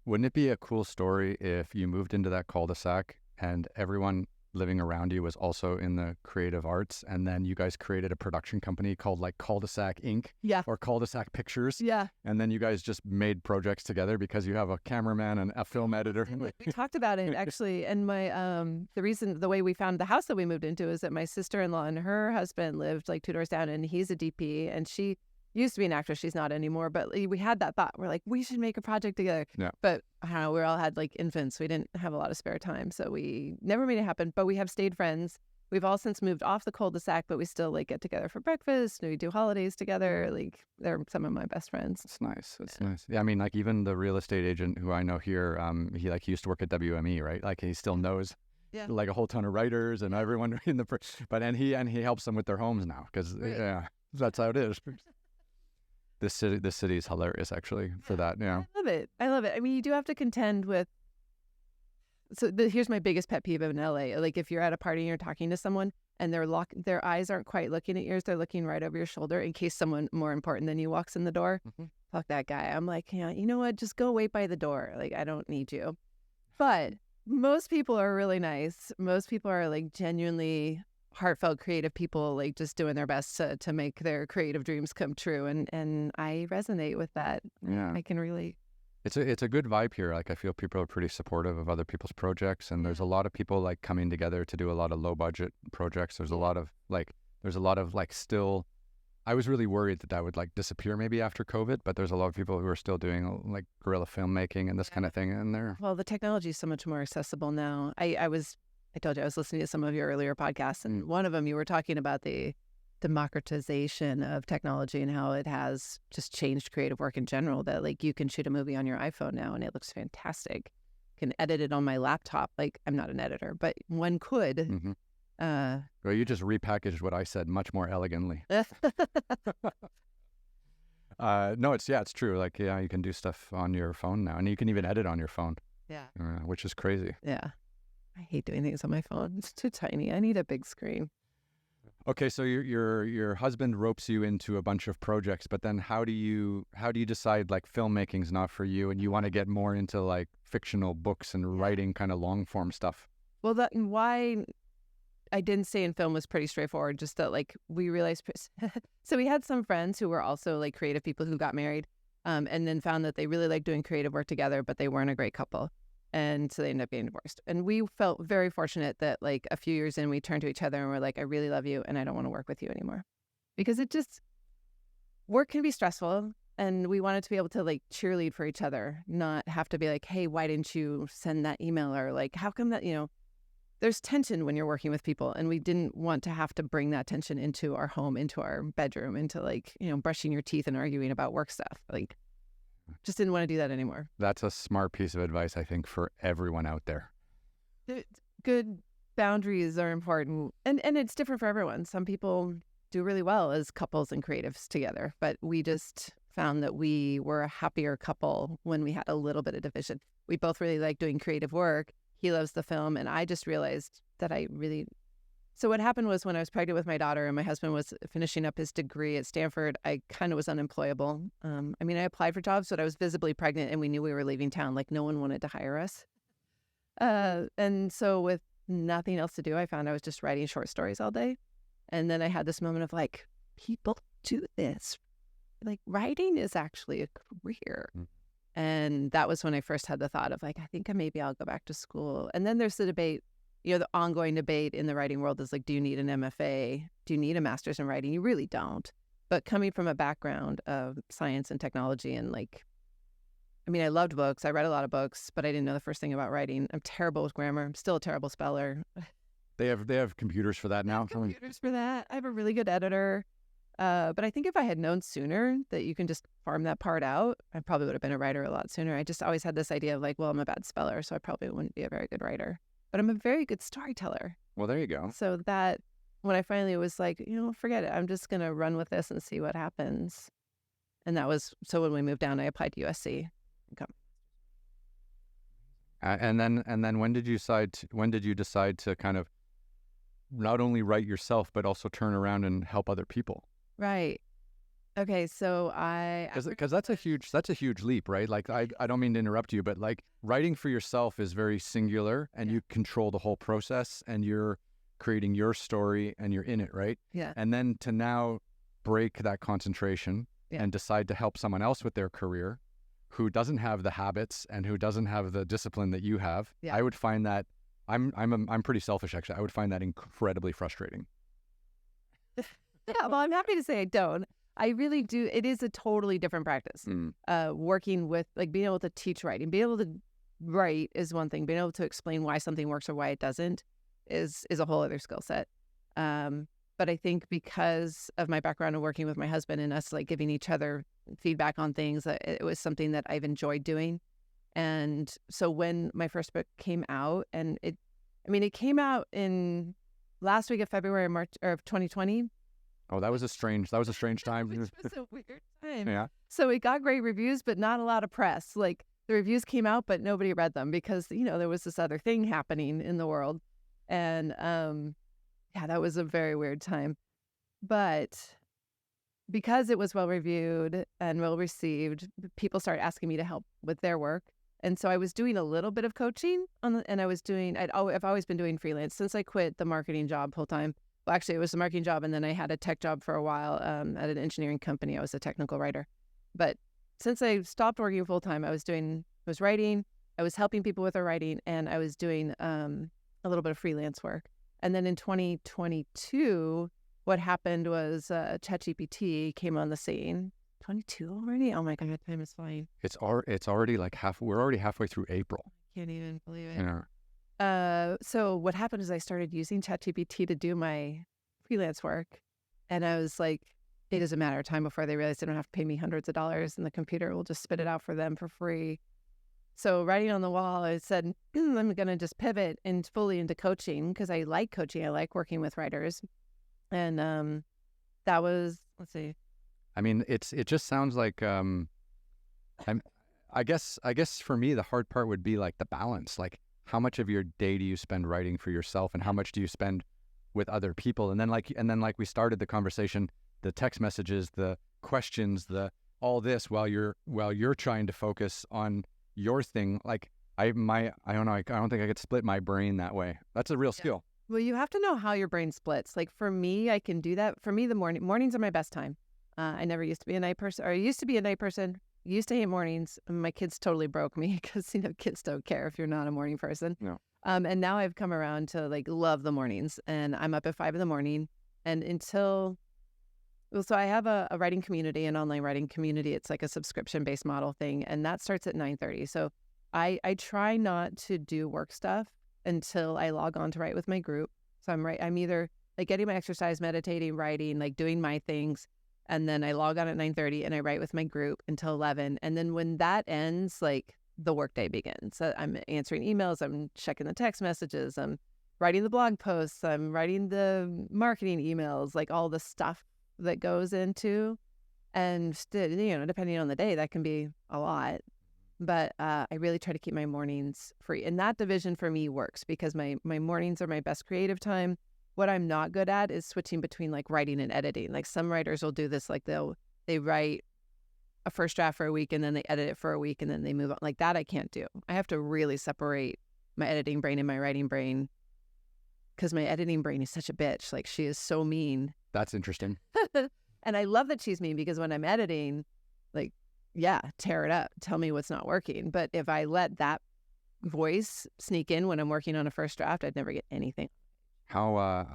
Wouldn't it be a cool story if you moved into that cul-de-sac and everyone living around you was also in the creative arts and then you guys created a production company called like Cul-de-sac Inc. Yeah. Or Cul-de-sac Pictures? Yeah. And then you guys just made projects together because you have a cameraman and a film editor. We talked about it actually. And my the way we found the house that we moved into is that my sister-in-law and her husband lived like 2 doors down and he's a DP and she used to be an actress. She's not anymore. But we had that thought. We're like, we should make a project together. Yeah. But I don't know, we all had like infants. We didn't have a lot of spare time. So we never made it happen. But we have stayed friends. We've all since moved off the cul-de-sac, but we still like get together for breakfast. We do holidays together. Like they're some of my best friends. It's nice. It's nice. Yeah, I mean, like even the real estate agent who I know here, he used to work at WME, right? Like he still knows like a whole ton of writers and everyone in the and he helps them with their homes now because that's how it is. This city is hilarious actually for that. Yeah, I love it. I mean, you do have to contend with. So here's my biggest pet peeve in LA. Like if you're at a party and you're talking to someone and their eyes aren't quite looking at yours, they're looking right over your shoulder in case someone more important than you walks in the door. Fuck that guy. I'm like, yeah, you know what? Just go wait by the door. Like I don't need you. But most people are really nice. Most people are like genuinely heartfelt, creative people, like just doing their best to make their creative dreams come true. And I resonate with that. Yeah, I can relate. It's a good vibe here. Like I feel people are pretty supportive of other people's projects, and there's a lot of people like coming together to do a lot of low budget projects. There's a lot of still. I was really worried that would like disappear maybe after COVID, but there's a lot of people who are still doing like guerrilla filmmaking and this kind of thing in there. Well, the technology is so much more accessible now. I told you I was listening to some of your earlier podcasts, and one of them you were talking about the democratization of technology and how it has just changed creative work in general, that like you can shoot a movie on your iPhone now and it looks fantastic. Can edit it on my laptop. Like I'm not an editor, but one could. Well, you just repackaged what I said much more elegantly. No, it's true. Like, yeah, you can do stuff on your phone now, and you can even edit on your phone. Yeah. Which is crazy. Yeah. I hate doing things on my phone. It's too tiny. I need a big screen. Okay, so your husband ropes you into a bunch of projects, but then how do you decide like filmmaking's not for you and you want to get more into like fictional books and writing kind of long form stuff? Well, why I didn't stay in film was pretty straightforward. Just that like we realized, so we had some friends who were also like creative people who got married, and then found that they really liked doing creative work together, but they weren't a great couple. And so they ended up getting divorced. And we felt very fortunate that like a few years in, we turned to each other and we're like, I really love you and I don't want to work with you anymore. Because work can be stressful. And we wanted to be able to like cheerlead for each other, not have to be like, hey, why didn't you send that email? Or like, how come that, there's tension when you're working with people. And we didn't want to have to bring that tension into our home, into our bedroom, into like, brushing your teeth and arguing about work stuff. Like, just didn't want to do that anymore. That's a smart piece of advice, I think, for everyone out there. Good boundaries are important. And it's different for everyone. Some people do really well as couples and creatives together, but we just found that we were a happier couple when we had a little bit of division. We both really like doing creative work. He loves the film. And I just realized that So what happened was when I was pregnant with my daughter and my husband was finishing up his degree at Stanford, I kind of was unemployable. I applied for jobs, but I was visibly pregnant and we knew we were leaving town. Like no one wanted to hire us. And so with nothing else to do, I found I was just writing short stories all day. And then I had this moment of like, people do this. Like writing is actually a career. And that was when I first had the thought of like, I think maybe I'll go back to school. And then there's the debate. The ongoing debate in the writing world is like, do you need an MFA? Do you need a master's in writing? You really don't. But coming from a background of science and technology and like, I loved books. I read a lot of books, but I didn't know the first thing about writing. I'm terrible with grammar. I'm still a terrible speller. They have computers for that now. Computers for that. I have a really good editor. But I think if I had known sooner that you can just farm that part out, I probably would have been a writer a lot sooner. I just always had this idea of like, well, I'm a bad speller, so I probably wouldn't be a very good writer. But I'm a very good storyteller. Well, there you go. So that when I finally was like, forget it. I'm just going to run with this and see what happens. And that was, so when we moved down, I applied to USC. And then when did you decide to kind of not only write yourself, but also turn around and help other people? Right. Okay, so because that's a huge leap, right? Like I don't mean to interrupt you, but like writing for yourself is very singular, and you control the whole process, and you're creating your story, and you're in it, right? Yeah. And then to now break that concentration and decide to help someone else with their career, who doesn't have the habits and who doesn't have the discipline that you have, I would find that I'm pretty selfish actually. I would find that incredibly frustrating. Yeah, well, I'm happy to say I don't. I really do. It is a totally different practice. Working with, like, being able to teach writing, being able to write is one thing. Being able to explain why something works or why it doesn't is a whole other skill set. But I think because of my background of working with my husband and us like giving each other feedback on things, it was something that I've enjoyed doing. And so when my first book came out, and it came out in last week of February or March of 2020. Oh, that was a strange time. Which was a weird time. Yeah. So it got great reviews, but not a lot of press. Like the reviews came out, but nobody read them because, there was this other thing happening in the world. And that was a very weird time. But because it was well reviewed and well received, people started asking me to help with their work. And so I was doing a little bit of coaching I've always been doing freelance since I quit the marketing job full time. Well, actually, it was the marketing job, and then I had a tech job for a while at an engineering company. I was a technical writer. But since I stopped working full time, I was writing, I was helping people with their writing, and I was doing a little bit of freelance work. And then in 2022, what happened was ChatGPT came on the scene. 22 already? Oh my God, time is flying. It's already like we're already halfway through April. Can't even believe it. Yeah. So what happened is I started using ChatGPT to do my freelance work. And I was like, it doesn't matter. Time before they realized they don't have to pay me hundreds of dollars and the computer will just spit it out for them for free. So writing on the wall, I said, I'm going to just pivot fully into coaching because I like coaching. I like working with writers. And that was, let's see. I mean, it just sounds like, I guess for me, the hard part would be like the balance. Like how much of your day do you spend writing for yourself and how much do you spend with other people? And then like we started the conversation, the text messages, the questions, all this while you're trying to focus on your thing. Like I don't know. I don't think I could split my brain that way. That's a real skill. Well, you have to know how your brain splits. Like for me, I can do that. For me, the mornings are my best time. I never used to be a night person, or I used to be a night person. Used to hate mornings. My kids totally broke me because kids don't care if you're not a morning person. No. And now I've come around to like love the mornings, and I'm up at 5 a.m. and so I have a writing community, an online writing community. It's like a subscription-based model thing, and that starts at 9:30. So I try not to do work stuff until I log on to write with my group. So I'm either like getting my exercise, meditating, writing, like doing my things. And then I log on at 9:30 and I write with my group until 11. And then when that ends, like the workday begins. So I'm answering emails, I'm checking the text messages, I'm writing the blog posts, I'm writing the marketing emails, like all the stuff that goes into. And depending on the day, that can be a lot. But I really try to keep my mornings free. And that division for me works because my mornings are my best creative time. What I'm not good at is switching between like writing and editing. Like some writers will do this, like they write a first draft for a week and then they edit it for a week and then they move on. Like that I can't do. I have to really separate my editing brain and my writing brain because my editing brain is such a bitch. Like she is so mean. That's interesting. And I love that she's mean because when I'm editing, like, yeah, tear it up. Tell me what's not working. But if I let that voice sneak in when I'm working on a first draft, I'd never get anything. How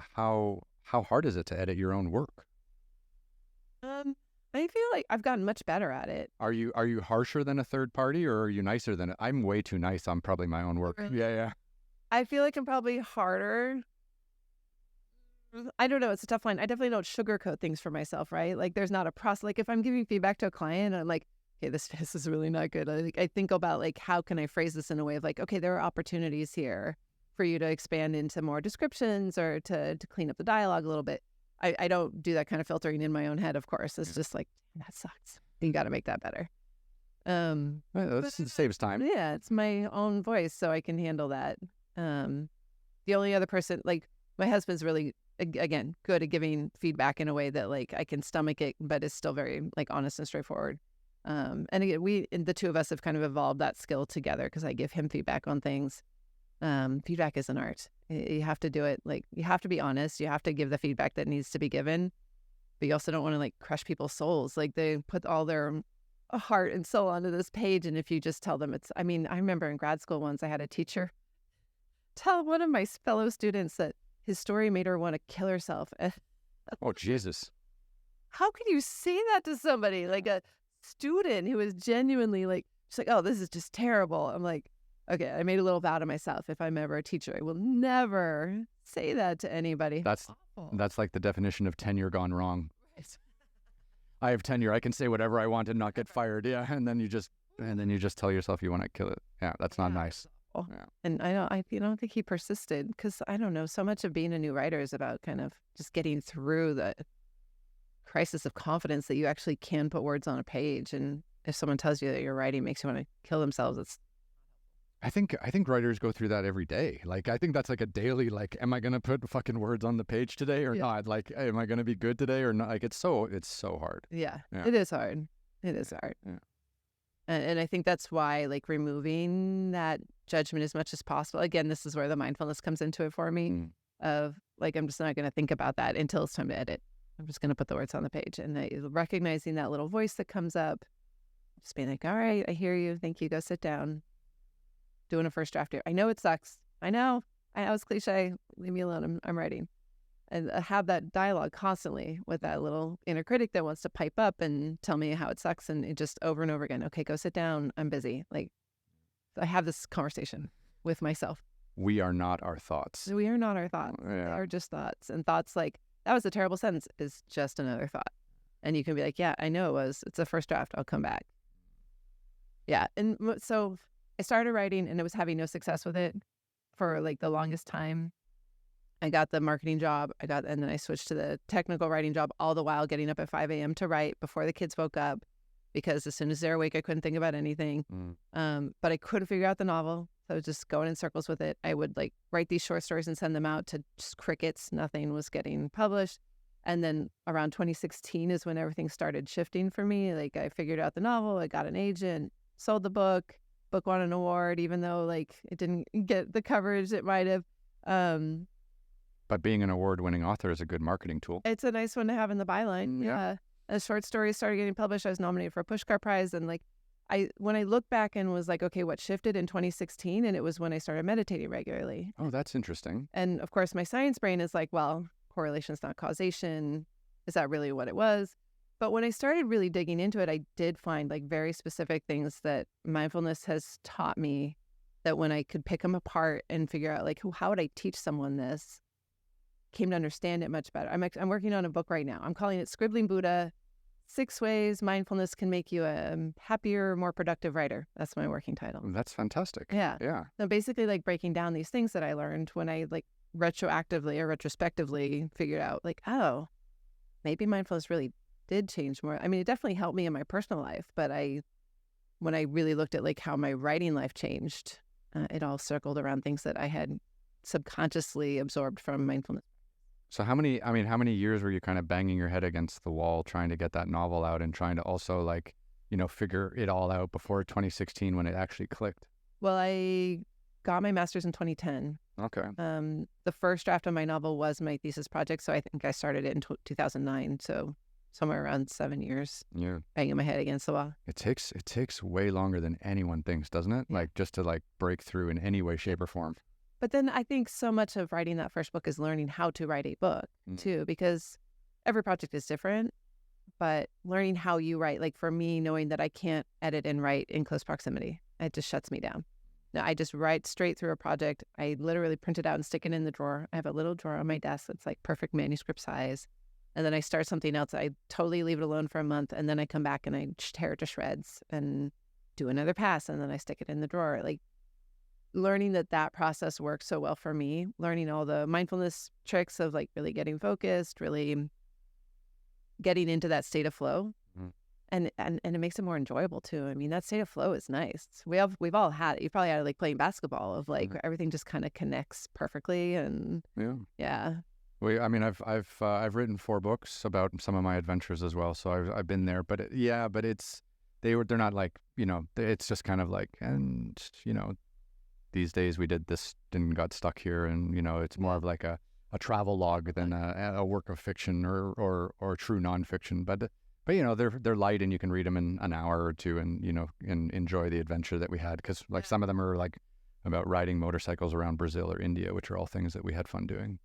hard is it to edit your own work? I feel like I've gotten much better at it. Are you harsher than a third party or are you nicer than it? I'm way too nice on probably my own work. Really? Yeah. I feel like I'm probably harder. I don't know. It's a tough line. I definitely don't sugarcoat things for myself, right? Like there's not a process. Like if I'm giving feedback to a client, I'm like, okay, this is really not good. I think about like, how can I phrase this in a way of like, okay, there are opportunities here for you to expand into more descriptions or to clean up the dialogue a little bit. I don't do that kind of filtering in my own head, of course. It's just like, that sucks. You got to make that better. That saves time. Yeah, it's my own voice, so I can handle that. The only other person, like my husband's really, again, good at giving feedback in a way that like I can stomach it, but it's still very like honest and straightforward. And again, the two of us have kind of evolved that skill together because I give him feedback on things. Feedback is an art. You have to do it. Like you have to be honest. You have to give the feedback that needs to be given, but you also don't want to like crush people's souls. Like they put all their heart and soul onto this page. And if you just tell them I remember in grad school once I had a teacher tell one of my fellow students that his story made her want to kill herself. Oh, Jesus. How can you say that to somebody? Like a student who is genuinely like, she's like, oh, this is just terrible. I'm like, okay, I made a little vow to myself. If I'm ever a teacher, I will never say that to anybody. That's That's like the definition of tenure gone wrong. I have tenure. I can say whatever I want and not get fired. Yeah, and then you just tell yourself you want to kill it. Yeah, that's not nice. Yeah. And I don't think he persisted because I don't know. So much of being a new writer is about kind of just getting through the crisis of confidence that you actually can put words on a page. And if someone tells you that your writing makes you want to kill themselves, it's. I think writers go through that every day. Like, I think that's like a daily, like, am I going to put fucking words on the page today or not? Like, am I going to be good today or not? Like, it's so hard. Yeah, it is hard. It is hard. Yeah. And I think that's why, like, removing that judgment as much as possible. Again, this is where the mindfulness comes into it for me of, like, I'm just not going to think about that until it's time to edit. I'm just going to put the words on the page. And recognizing that little voice that comes up, just being like, all right, I hear you. Thank you. Go sit down. Doing a first draft here. I know it sucks. I know it's cliche. Leave me alone. I'm writing. And have that dialogue constantly with that little inner critic that wants to pipe up and tell me how it sucks, and it just over and over again. Okay, go sit down. I'm busy. Like, I have this conversation with myself. We are not our thoughts. We are not our thoughts. Yeah. They are just thoughts. And thoughts like, that was a terrible sentence, is just another thought. And you can be like, yeah, I know it was. It's a first draft. I'll come back. Yeah. And so I started writing and I was having no success with it for like the longest time. I got the marketing job. And then I switched to the technical writing job, all the while getting up at 5 a.m. to write before the kids woke up, because as soon as they're awake, I couldn't think about anything. But I couldn't figure out the novel. So I was just going in circles with it. I would like write these short stories and send them out to just crickets. Nothing was getting published. And then around 2016 is when everything started shifting for me. Like, I figured out the novel. I got an agent, sold the book won an award, even though like it didn't get the coverage it might have. But being an award-winning author is a good marketing tool. It's a nice one to have in the byline. Yeah. As short stories started getting published, I was nominated for a Pushcart Prize. And like, when I look back and was like, okay, what shifted in 2016? And it was when I started meditating regularly. Oh, that's interesting. And of course, my science brain is like, well, correlation's not causation. Is that really what it was? But when I started really digging into it, I did find like very specific things that mindfulness has taught me, that when I could pick them apart and figure out like, how would I teach someone this, came to understand it much better. I'm working on a book right now. I'm calling it Scribbling Buddha, 6 Ways Mindfulness Can Make You a Happier, More Productive Writer. That's my working title. That's fantastic. Yeah. Yeah. So basically like breaking down these things that I learned when I like retroactively or retrospectively figured out like, oh, maybe mindfulness really did change more. I mean, it definitely helped me in my personal life, but when I really looked at like how my writing life changed, it all circled around things that I had subconsciously absorbed from mindfulness. So how many years were you kind of banging your head against the wall trying to get that novel out and trying to also like, figure it all out before 2016 when it actually clicked? Well, I got my master's in 2010. Okay. The first draft of my novel was my thesis project, so I think I started it in 2009. So somewhere around 7 years. Yeah. Banging my head against the wall. It takes way longer than anyone thinks, doesn't it? Yeah. Like just to like break through in any way, shape, or form. But then I think so much of writing that first book is learning how to write a book too, because every project is different, but learning how you write, like for me, knowing that I can't edit and write in close proximity, it just shuts me down. No, I just write straight through a project. I literally print it out and stick it in the drawer. I have a little drawer on my desk that's like perfect manuscript size. And then I start something else. I totally leave it alone for a month. And then I come back and I tear it to shreds and do another pass. And then I stick it in the drawer. Like learning that process works so well for me, learning all the mindfulness tricks of like really getting focused, really getting into that state of flow. And it makes it more enjoyable too. I mean, that state of flow is nice. We've all had it. You probably had it like playing basketball of like everything just kind of connects perfectly. And yeah. Well, I mean, I've written 4 books about some of my adventures as well. So I've been there, but they're not like, it's just kind of like, and these days we did this and got stuck here, and it's more of like a travel log than a work of fiction or true nonfiction. But they're light and you can read them in an hour or two and and enjoy the adventure that we had, because like some of them are like about riding motorcycles around Brazil or India, which are all things that we had fun doing.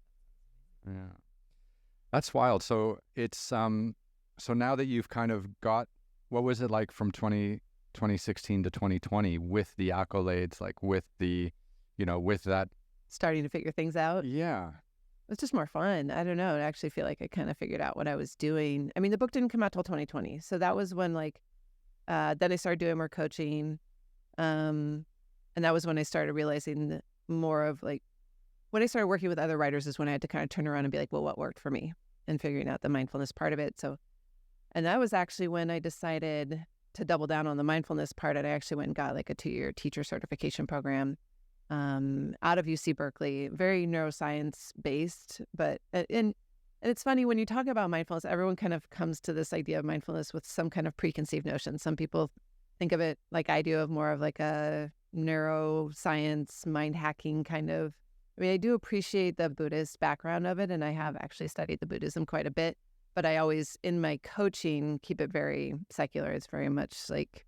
Yeah, that's wild. So it's so now that you've kind of got, what was it like from 2016 to 2020 with the accolades, like with the with that starting to figure things out? Yeah. It's just more fun. I don't know. I actually feel like I kind of figured out what I was doing. I mean, the book didn't come out till 2020. So that was when then I started doing more coaching. And that was when I started realizing more of when I started working with other writers is when I had to kind of turn around and be like, well, what worked for me, and figuring out the mindfulness part of it. So, and that was actually when I decided to double down on the mindfulness part. And I actually went and got a 2-year teacher certification program out of UC Berkeley, very neuroscience based. But and it's funny when you talk about mindfulness, everyone kind of comes to this idea of mindfulness with some kind of preconceived notion. Some people think of it like I do, of more of a neuroscience, mind hacking kind of. I mean, I do appreciate the Buddhist background of it, and I have actually studied the Buddhism quite a bit. But I always, in my coaching, keep it very secular. It's very much like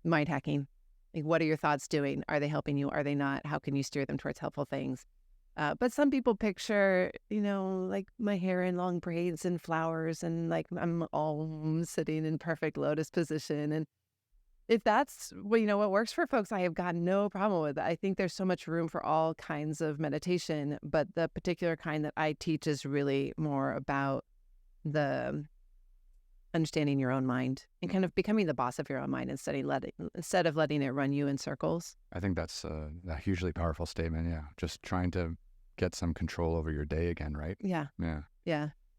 mind hacking. What are your thoughts doing? Are they helping you? Are they not? How can you steer them towards helpful things? But some people picture, my hair in long braids and flowers, and I'm all sitting in perfect lotus position. And if that's what works for folks, I have got no problem with it. I think there's so much room for all kinds of meditation, but the particular kind that I teach is really more about the understanding your own mind and kind of becoming the boss of your own mind instead of letting it run you in circles. I think that's a hugely powerful statement. Yeah, just trying to get some control over your day again, right? Yeah.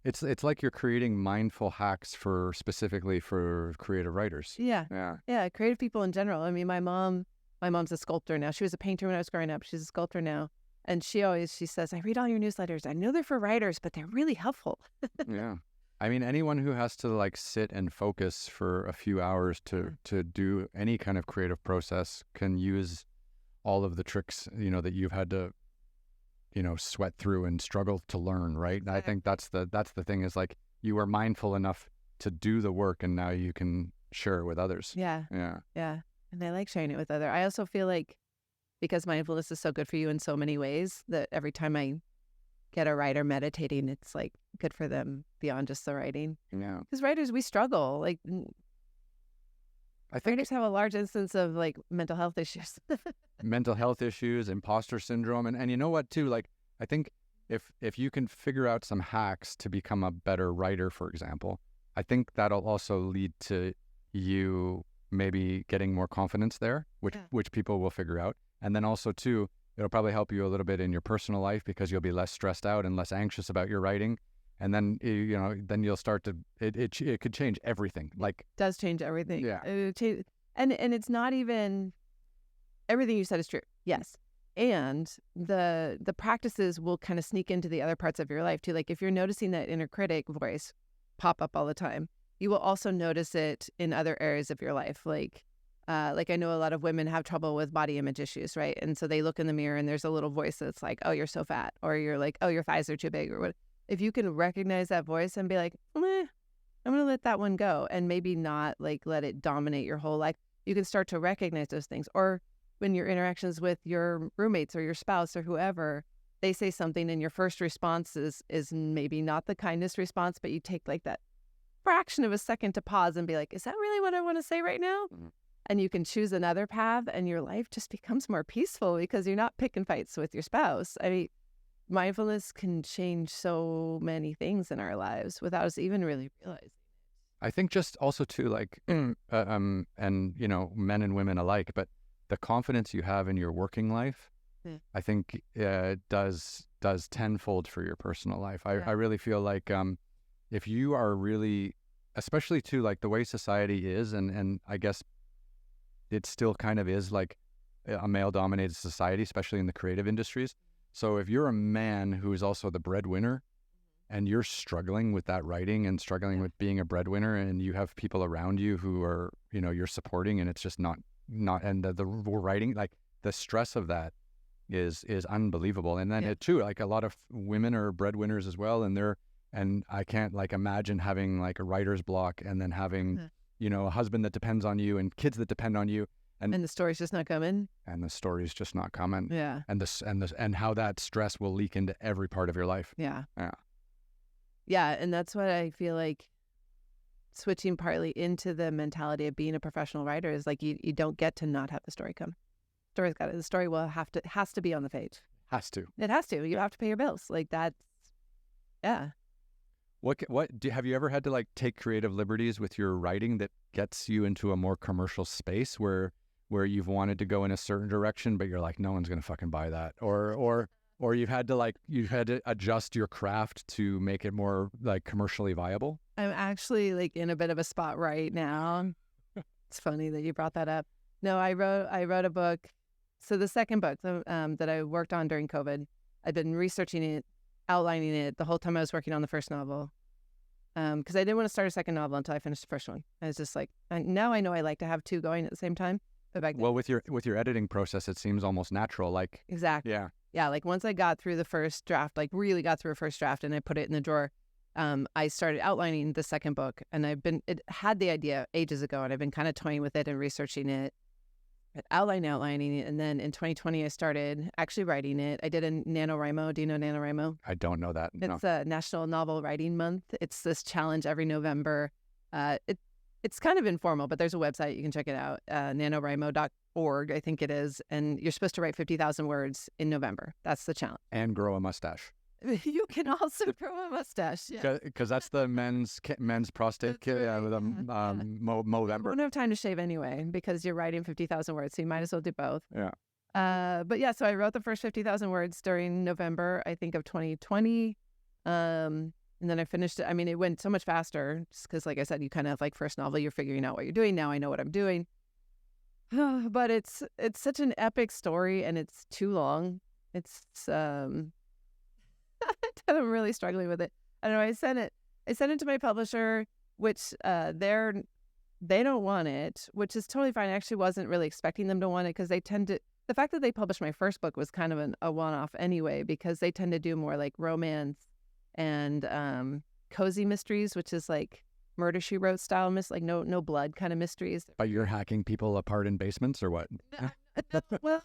It's like you're creating mindful hacks specifically for creative writers. Yeah, creative people in general. I mean, my mom's a sculptor now. She was a painter when I was growing up. She's a sculptor now. And she says, I read all your newsletters. I know they're for writers, but they're really helpful. Yeah. I mean, anyone who has to sit and focus for a few hours to do any kind of creative process can use all of the tricks, that you've had to, sweat through and struggle to learn, right? And I think that's the thing is you are mindful enough to do the work, and now you can share it with others. Yeah. And I like sharing it with others. I also feel like because mindfulness is so good for you in so many ways that every time I get a writer meditating, it's good for them beyond just the writing. Yeah. Because writers, we struggle. I think writers have a large instance of mental health issues. Mental health issues, imposter syndrome. And you know what too? I think if you can figure out some hacks to become a better writer, for example, I think that'll also lead to you maybe getting more confidence there, which people will figure out. And then also too, it'll probably help you a little bit in your personal life because you'll be less stressed out and less anxious about your writing. And then, then you'll start to, it could change everything. It does change everything. Yeah. And it's not even, everything you said is true. Yes. And the practices will kind of sneak into the other parts of your life too. If you're noticing that inner critic voice pop up all the time, you will also notice it in other areas of your life. I know a lot of women have trouble with body image issues, right? And so they look in the mirror and there's a little voice that's oh, you're so fat, or you're oh, your thighs are too big, or what. If you can recognize that voice and be I'm going to let that one go, and maybe not let it dominate your whole life, you can start to recognize those things. Or when your interactions with your roommates or your spouse or whoever, they say something and your first response is maybe not the kindest response, but you take that fraction of a second to pause and be is that really what I want to say right now? Mm-hmm. And you can choose another path, and your life just becomes more peaceful because you're not picking fights with your spouse. I mean, mindfulness can change so many things in our lives without us even really realizing. I think just also too, and men and women alike, but the confidence you have in your working life, I think does tenfold for your personal life. I really feel if you are really, especially too, the way society is, and I guess it still kind of is a male-dominated society, especially in the creative industries. So if you're a man who is also the breadwinner, and you're struggling with that writing and struggling with being a breadwinner, and you have people around you who are, you're supporting, and it's just not, and the writing, the stress of that is unbelievable. And then it too, a lot of women are breadwinners as well, and I can't imagine having a writer's block and then having a husband that depends on you and kids that depend on you, and the story's just not coming. Yeah. And how that stress will leak into every part of your life. Yeah. And that's what I feel switching partly into the mentality of being a professional writer is you don't get to not have the story come. The story has to be on the page. Has to. It has to. You have to pay your bills. Like that's, yeah. Have you ever had to like take creative liberties with your writing that gets you into a more commercial space where you've wanted to go in a certain direction, but you're like, no one's going to fucking buy that? Or you've had to adjust your craft to make it more like commercially viable? I'm actually like in a bit of a spot right now. It's funny that you brought that up. No, I wrote a book. So the second book that I worked on during COVID, I'd been researching it, outlining it the whole time I was working on the first novel. Because I didn't want to start a second novel until I finished the first one. I was just like, now I know I like to have two going at the same time. But back then, well, with your editing process, it seems almost natural. Like exactly. Yeah. Like once I got through the first draft, like really got through a first draft, and I put it in the drawer, I started outlining the second book, and it had the idea ages ago, and I've been kind of toying with it and researching it, outlining it, and then in 2020 I started actually writing it. I did a NaNoWriMo. Do you know NaNoWriMo? I don't know that. It's a National Novel Writing Month. It's this challenge every November. It's kind of informal, but there's a website. You can check it out, nanowrimo.org, I think it is. And you're supposed to write 50,000 words in November. That's the challenge. And grow a mustache. You can also grow a mustache. Because that's the men's prostate Movember. You don't have time to shave anyway because you're writing 50,000 words, so you might as well do both. Yeah. But yeah, so I wrote the first 50,000 words during November, I think, of 2020. And then I finished it. I mean, it went so much faster just because, like I said, you kind of like first novel, you're figuring out what you're doing. Now I know what I'm doing. But it's such an epic story, and it's too long. I'm really struggling with it. I don't know. I sent it to my publisher, which they don't want it, which is totally fine. I actually wasn't really expecting them to want it because they tend to. The fact that they published my first book was kind of a one-off anyway, because they tend to do more like romance and cozy mysteries, which is like Murder, She Wrote style like no blood kind of mysteries. But you're hacking people apart in basements or what? No, well, there is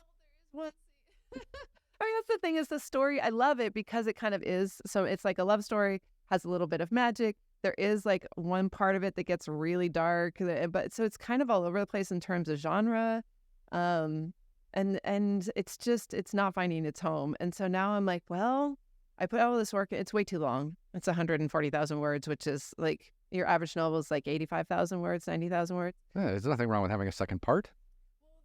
one. I mean, that's the thing, is the story. I love it because it kind of is. So it's like a love story, has a little bit of magic. There is like one part of it that gets really dark, but so it's kind of all over the place in terms of genre. And it's not finding its home. And so now I'm like, well, I put all this work. It's way too long. It's 140,000 words, which is like your average novel is like 85,000 words, 90,000 words. Yeah, there's nothing wrong with having a second part.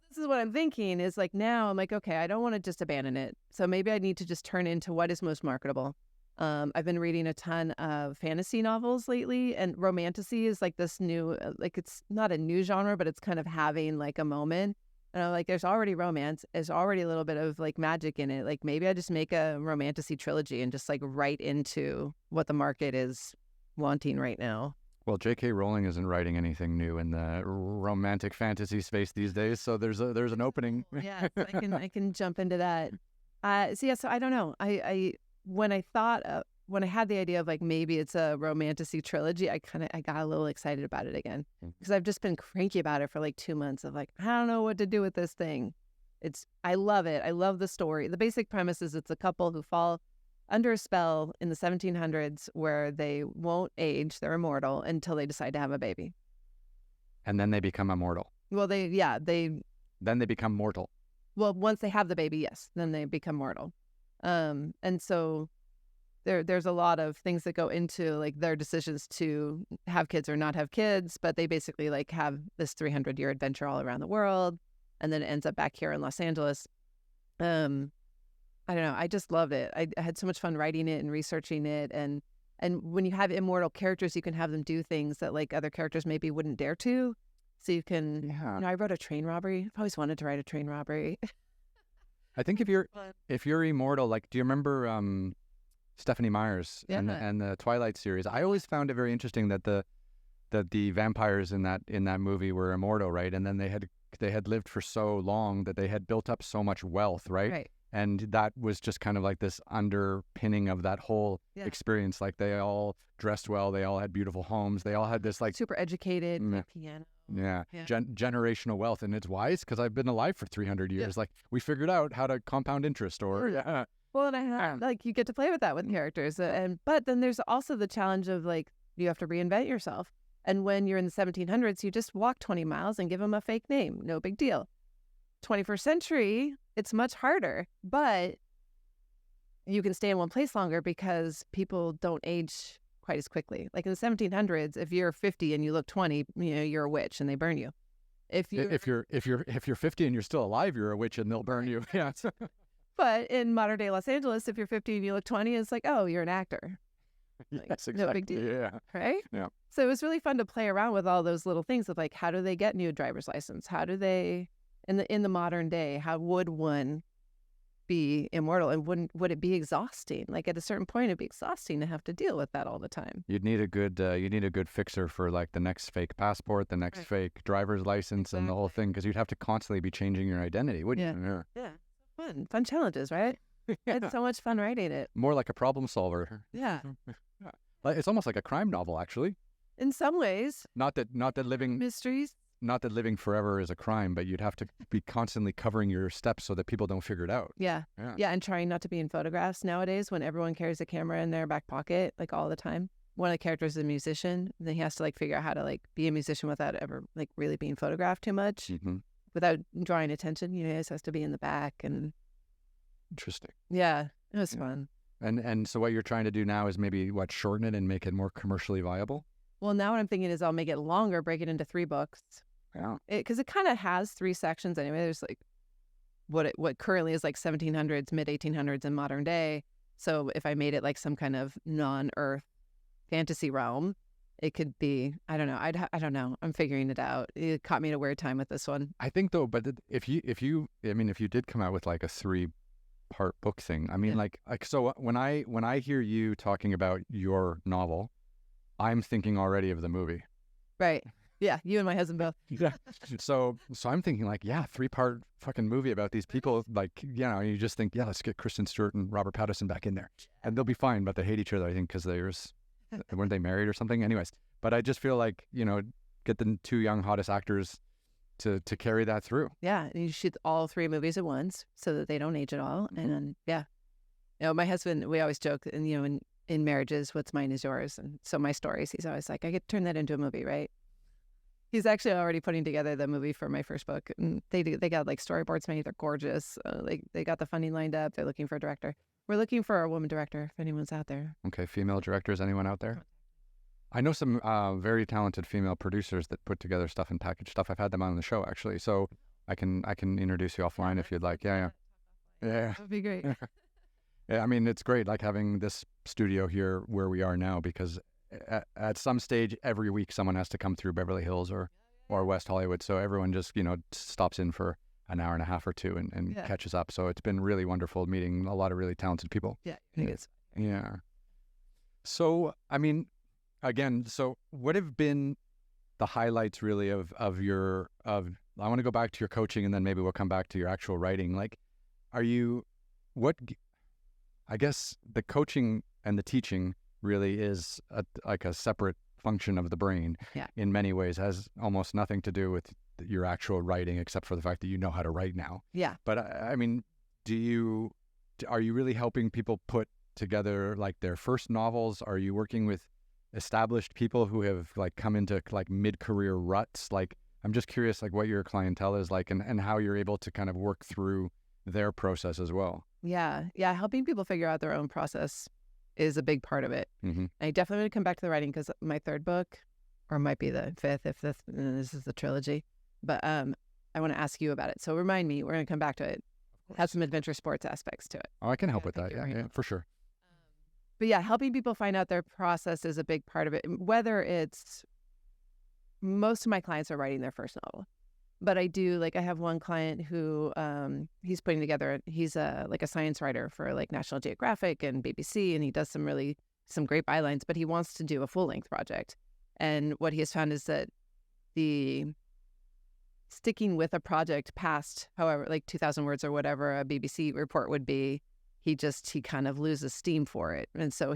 This is what I'm thinking is like, now I'm like, okay, I don't want to just abandon it. So maybe I need to just turn into what is most marketable. I've been reading a ton of fantasy novels lately, and romantasy is like this new, like it's not a new genre, but it's kind of having like a moment. And I'm like, there's already romance. There's already a little bit of like magic in it. Like maybe I just make a romantasy trilogy and just like write into what the market is wanting right now. Well, J.K. Rowling isn't writing anything new in the romantic fantasy space these days, so there's an opening. Yeah, so I can jump into that. So I don't know. When I had the idea of like maybe it's a romantasy trilogy, I got a little excited about it again, because I've just been cranky about it for like 2 months of like, I don't know what to do with this thing. I love it. I love the story. The basic premise is it's a couple who fall under a spell in the 1700s where they won't age, they're immortal until they decide to have a baby. And then they become immortal. Well, then they become mortal. Well, once they have the baby, yes, then they become mortal. And so there's a lot of things that go into like their decisions to have kids or not have kids, but they basically like have this 300-year adventure all around the world, and then it ends up back here in Los Angeles. I don't know. I just loved it. I had so much fun writing it and researching it. And when you have immortal characters, you can have them do things that like other characters maybe wouldn't dare to. So you can, I wrote a train robbery. I've always wanted to write a train robbery. I think if you're immortal, like, do you remember Stephanie Meyer's and the Twilight series? I always found it very interesting that the vampires in that movie were immortal, right? And then they had lived for so long that they had built up so much wealth, right? Right. And that was just kind of like this underpinning of that whole experience. Like they all dressed well, they all had beautiful homes, they all had this like super educated, piano. Yeah. Generational wealth. And it's wise because I've been alive for 300 years. Like we figured out how to compound interest or Well, and I have like you get to play with that with characters, but then there's also the challenge of like you have to reinvent yourself. And when you're in the 1700s, you just walk 20 miles and give them a fake name. No big deal. 21st century, it's much harder, but you can stay in one place longer because people don't age quite as quickly. Like in the 1700s, if you're 50 and you look 20, you're a witch and they burn you. If you're 50 and you're still alive, you're a witch and they'll burn you. Yeah. But in modern day Los Angeles, if you're 50 and you look 20, it's like, oh, you're an actor. Yes, Like, exactly. no big deal. Yeah. Right? Yeah. So it was really fun to play around with all those little things of like, how do they get new driver's license? How do they, in the modern day, how would one be immortal, and would it be exhausting? Like at a certain point, it'd be exhausting to have to deal with that all the time. You'd need a good fixer for like the next fake passport, the next fake driver's license, and the whole thing, because you'd have to constly be changing your identity, wouldn't you? Yeah. Fun challenges, right? I had so much fun writing it. More like a problem solver. Yeah. Like, it's almost like a crime novel, actually. In some ways, Not that living mysteries. Not that living forever is a crime, but you'd have to be constantly covering your steps so that people don't figure it out. Yeah. And trying not to be in photographs nowadays when everyone carries a camera in their back pocket, like all the time. One of the characters is a musician, and then he has to like figure out how to like be a musician without ever like really being photographed too much, Mm-hmm. without drawing attention. He just has to be in the back, and Interesting. yeah, it was fun. And so what you're trying to do now is maybe shorten it and make it more commercially viable? Well, now what I'm thinking is I'll make it longer, break it into 3 books. Yeah. Because it kind of has 3 sections anyway. There's like what currently is like 1700s, mid 1800s, and modern day. So if I made it like some kind of non-Earth fantasy realm, it could be, I don't know. I don't know. I'm figuring it out. It caught me at a weird time with this one. I think though, but if you did come out with like a 3-part book thing, I mean, like so when I hear you talking about your novel, I'm thinking already of the movie. Right. Yeah, you and my husband both. Yeah. So I'm thinking like, 3-part fucking movie about these people. Like, you just think, let's get Kristen Stewart and Robert Pattinson back in there, and they'll be fine. But they hate each other, I think, because weren't they married or something? Anyways, but I just feel like get the 2 young hottest actors to carry that through. Yeah, and you shoot all 3 movies at once so that they don't age at all. Mm-hmm. And my husband, we always joke, and in marriages, what's mine is yours, and so my stories, he's always like, I could turn that into a movie, right? He's actually already putting together the movie for my first book, and they got like storyboards made. They're gorgeous. They got the funding lined up. They're looking for a director. We're looking for a woman director if anyone's out there. Okay, female directors, anyone out there? I know some very talented female producers that put together stuff and package stuff. I've had them on the show actually, so I can introduce you offline if you'd like. Yeah. That'd be great. Yeah, I mean, it's great like having this studio here where we are now, because at some stage every week someone has to come through Beverly Hills or West Hollywood, so everyone just stops in for an hour and a half or 2 and catches up. So it's been really wonderful meeting a lot of really talented people. Yeah, I think it's So I mean, again, so what have been the highlights really of I want to go back to your coaching, and then maybe we'll come back to your actual writing. Like, I guess the coaching and the teaching really is like a separate function of the brain. In many ways, has almost nothing to do with your actual writing, except for the fact that you know how to write now. But I mean, are you really helping people put together like their first novels? Are you working with established people who have like come into like mid-career ruts? Like, I'm just curious like what your clientele is like, and how you're able to kind of work through their process as well. Yeah, helping people figure out their own process is a big part of it. Mm-hmm. I definitely want to come back to the writing, because my 3rd book, or it might be the 5th if this is the trilogy, but I want to ask you about it. So remind me, we're going to come back to it. Has some adventure sports aspects to it. Oh, I can help with that. Yeah, for sure. But yeah, helping people find out their process is a big part of it. Whether it's, most of my clients are writing their first novel, but I have one client who he's putting together, he's a science writer for like National Geographic and BBC, and he does some great bylines, but he wants to do a full-length project. And what he has found is that the sticking with a project past, however, like 2,000 words or whatever a BBC report would be, he kind of loses steam for it. And so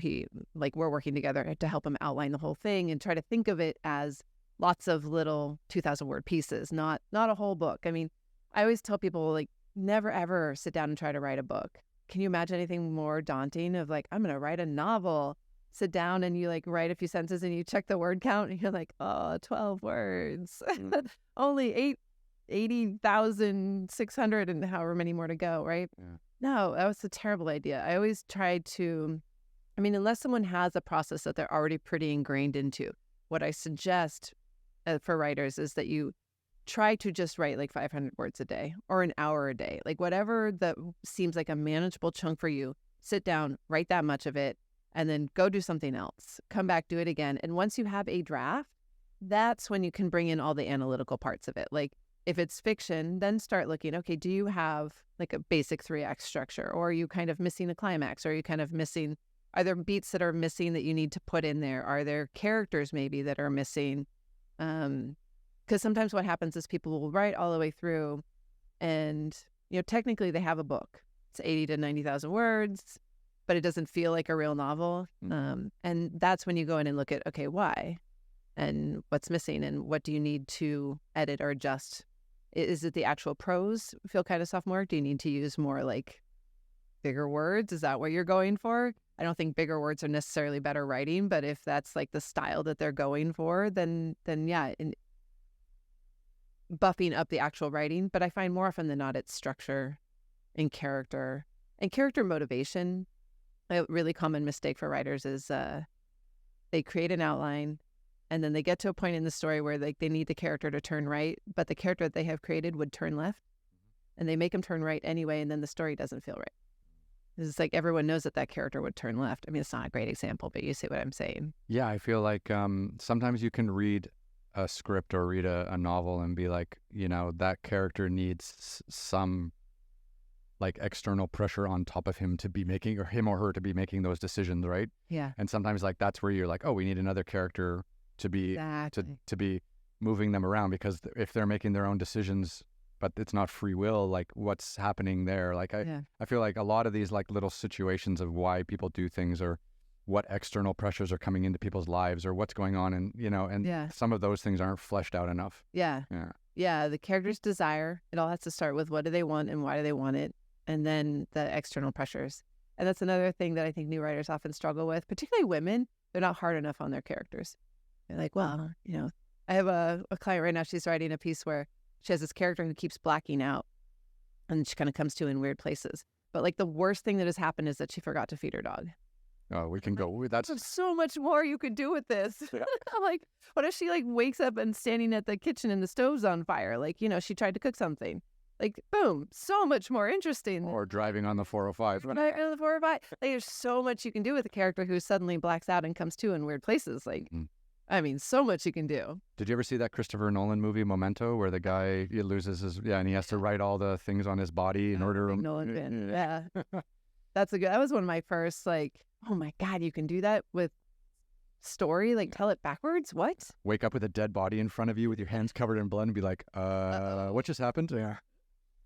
we're working together to help him outline the whole thing and try to think of it as lots of little 2,000 word pieces, not a whole book. I mean, I always tell people, like, never ever sit down and try to write a book. Can you imagine anything more daunting of like, I'm going to write a novel? Sit down and you like write a few sentences and you check the word count and you're like, 12 words. Only 80,600 and however many more to go, right? No, that was a terrible idea. I always try to, I mean, unless someone has a process that they're already pretty ingrained into, what I suggest for writers is that you try to just write like 500 words a day or an hour a day, like whatever that seems like a manageable chunk for you. Sit down, write that much of it, and then go do something else. Come back, do it again. And once you have a draft, that's when you can bring in all the analytical parts of it. Like if it's fiction, then start looking, okay, do you have like a basic 3-act structure, or are you kind of missing a climax? Or are you kind of missing, are there beats that are missing that you need to put in there? Are there characters maybe that are missing? Because sometimes what happens is people will write all the way through and, technically they have a book. It's 80 to 90,000 words, but it doesn't feel like a real novel. And that's when you go in and look at, okay, why? And what's missing? And what do you need to edit or adjust? Is it the actual prose feel kind of sophomoric? Do you need to use more like bigger words? Is that what you're going for? I don't think bigger words are necessarily better writing, but if that's like the style that they're going for, then yeah, buffing up the actual writing. But I find more often than not, it's structure and character motivation. A really common mistake for writers is they create an outline and then they get to a point in the story where they need the character to turn right, but the character that they have created would turn left, and they make them turn right anyway, and then the story doesn't feel right. It's like everyone knows that character would turn left. I mean, it's not a great example, but you see what I'm saying. Yeah, I feel like sometimes you can read a script or read a novel and be like, that character needs some like external pressure on top of him to be making, or him or her to be making those decisions, right? Yeah. And sometimes like that's where you're like, oh, we need another character to be exactly. to be moving them around, because if they're making their own decisions but it's not free will, like what's happening there? Like I feel like a lot of these like little situations of why people do things, or what external pressures are coming into people's lives, or what's going on, and some of those things aren't fleshed out enough. Yeah. The character's desire, it all has to start with what do they want and why do they want it, and then the external pressures. And that's another thing that I think new writers often struggle with, particularly women. They're not hard enough on their characters. They're like, well, I have a client right now, she's writing a piece where she has this character who keeps blacking out, and she kind of comes to in weird places. But like the worst thing that has happened is that she forgot to feed her dog. Oh, we can go. That's There's so much more you could do with this. Yeah. I'm like, what if she like wakes up and standing at the kitchen and the stove's on fire? Like, she tried to cook something. Like, boom, so much more interesting. Or driving on the 405. On the 405. Like, there's so much you can do with a character who suddenly blacks out and comes to in weird places. Like, I mean, so much you can do. Did you ever see that Christopher Nolan movie, Memento, where the guy, he loses his, and he has to write all the things on his body in order to... Nolan fan. Yeah. That was one of my first, like, oh my God, you can do that with story? Like, tell it backwards? What? Wake up with a dead body in front of you with your hands covered in blood and be like, what just happened? Yeah.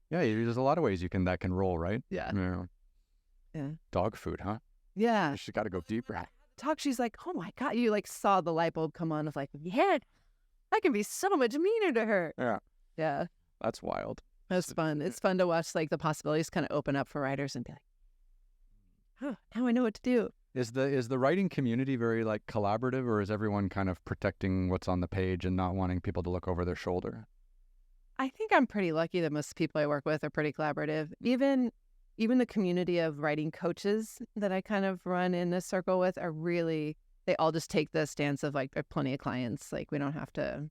Yeah, there's a lot of ways that can roll, right? Yeah. Yeah. Dog food, huh? Yeah. She's got to go deeper. She's like, oh my God, you like saw the light bulb come on of like, yeah, I can be so much meaner to her. Yeah. Yeah. That's wild. That's fun. It's fun to watch like the possibilities kind of open up for writers and be like, oh, now I know what to do. Is the writing community very like collaborative, or is everyone kind of protecting what's on the page and not wanting people to look over their shoulder? I think I'm pretty lucky that most people I work with are pretty collaborative. Even the community of writing coaches that I kind of run in a circle with are really, they all just take the stance of like, there are plenty of clients. Like, we don't have to,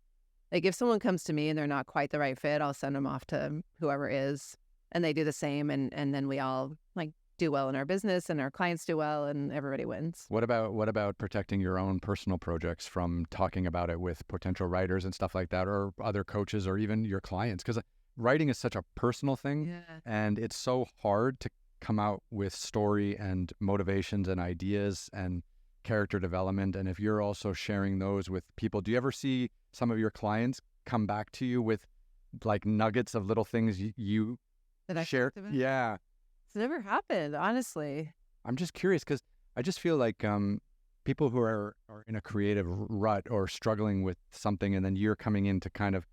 like, if someone comes to me and they're not quite the right fit, I'll send them off to whoever is, and they do the same. And then we all like do well in our business and our clients do well and everybody wins. What about protecting your own personal projects from talking about it with potential writers and stuff like that, or other coaches, or even your clients? Because writing is such a personal thing, and it's so hard to come out with story and motivations and ideas and character development. And if you're also sharing those with people, do you ever see some of your clients come back to you with like nuggets of little things you that I share? Yeah. It's never happened, honestly. I'm just curious because I just feel like people who are in a creative rut or struggling with something, and then you're coming in to kind of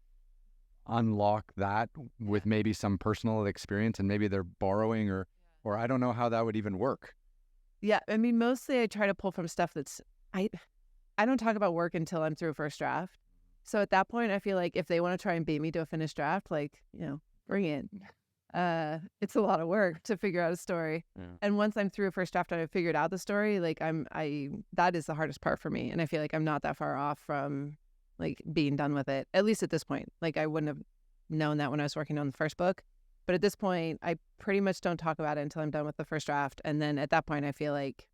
unlock that with maybe some personal experience, and maybe they're borrowing or I don't know how that would even work. Yeah, I mean, mostly I try to pull from stuff that's I don't talk about work until I'm through first draft. So at that point, I feel like if they want to try and beat me to a finished draft, like, bring it. it's a lot of work to figure out a story. Yeah. And once I'm through a first draft and I've figured out the story, like that is the hardest part for me. And I feel like I'm not that far off from like being done with it, at least at this point. Like I wouldn't have known that when I was working on the first book. But at this point, I pretty much don't talk about it until I'm done with the first draft. And then at that point, I feel like,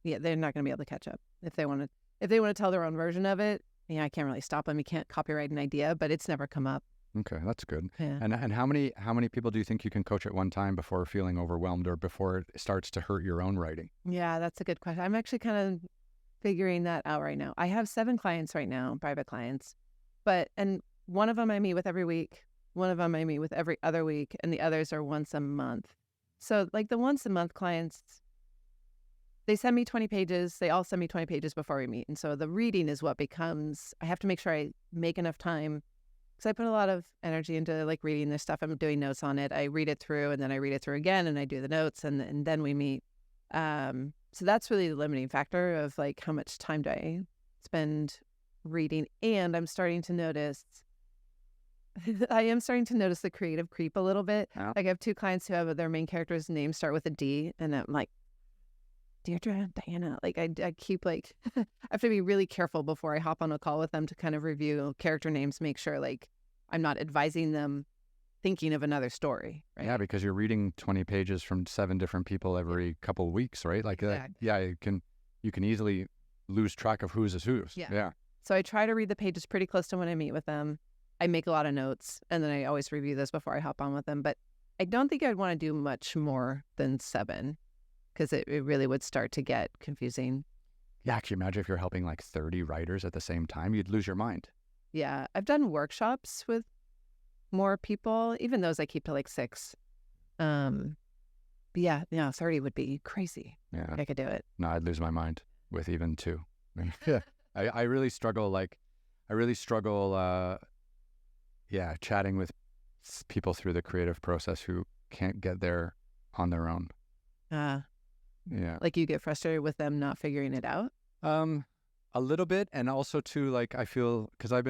yeah, they're not going to be able to catch up. If they want to tell their own version of it, yeah, I can't really stop them. You can't copyright an idea, but it's never come up. Okay, that's good. Yeah. And how many people do you think you can coach at one time before feeling overwhelmed or before it starts to hurt your own writing? Yeah, that's a good question. I'm actually kind of figuring that out right now. I have 7 clients right now, private clients, and one of them I meet with every week. One of them I meet with every other week, and the others are once a month. So like the once a month clients, they send me 20 pages. They all send me 20 pages before we meet. And so the reading is what becomes, I have to make sure I make enough time because I put a lot of energy into like reading this stuff. I'm doing notes on it. I read it through and then I read it through again and I do the notes and then we meet. So that's really the limiting factor of like how much time do I spend reading. And I'm starting to notice the creative creep a little bit. Oh. Like I have 2 clients who have their main character's names start with a D, and I'm like, Deirdre, Diana. Like I keep like, I have to be really careful before I hop on a call with them to kind of review character names, make sure like I'm not advising them thinking of another story. Right? Yeah, because you're reading 20 pages from 7 different people every couple of weeks, right? Like, exactly. Yeah, you can easily lose track of whose is whose. Yeah. So I try to read the pages pretty close to when I meet with them. I make a lot of notes, and then I always review this before I hop on with them. But I don't think I'd want to do much more than 7 because it really would start to get confusing. Yeah, actually, imagine if you're helping like 30 writers at the same time, you'd lose your mind. Yeah, I've done workshops with more people. Even those I keep to like 6. But yeah, 30 would be crazy. Yeah, I could do it. No, I'd lose my mind with even 2. Yeah, I really struggle. Chatting with people through the creative process who can't get there on their own. Yeah. Like you get frustrated with them not figuring it out? A little bit, and also too, like I feel because I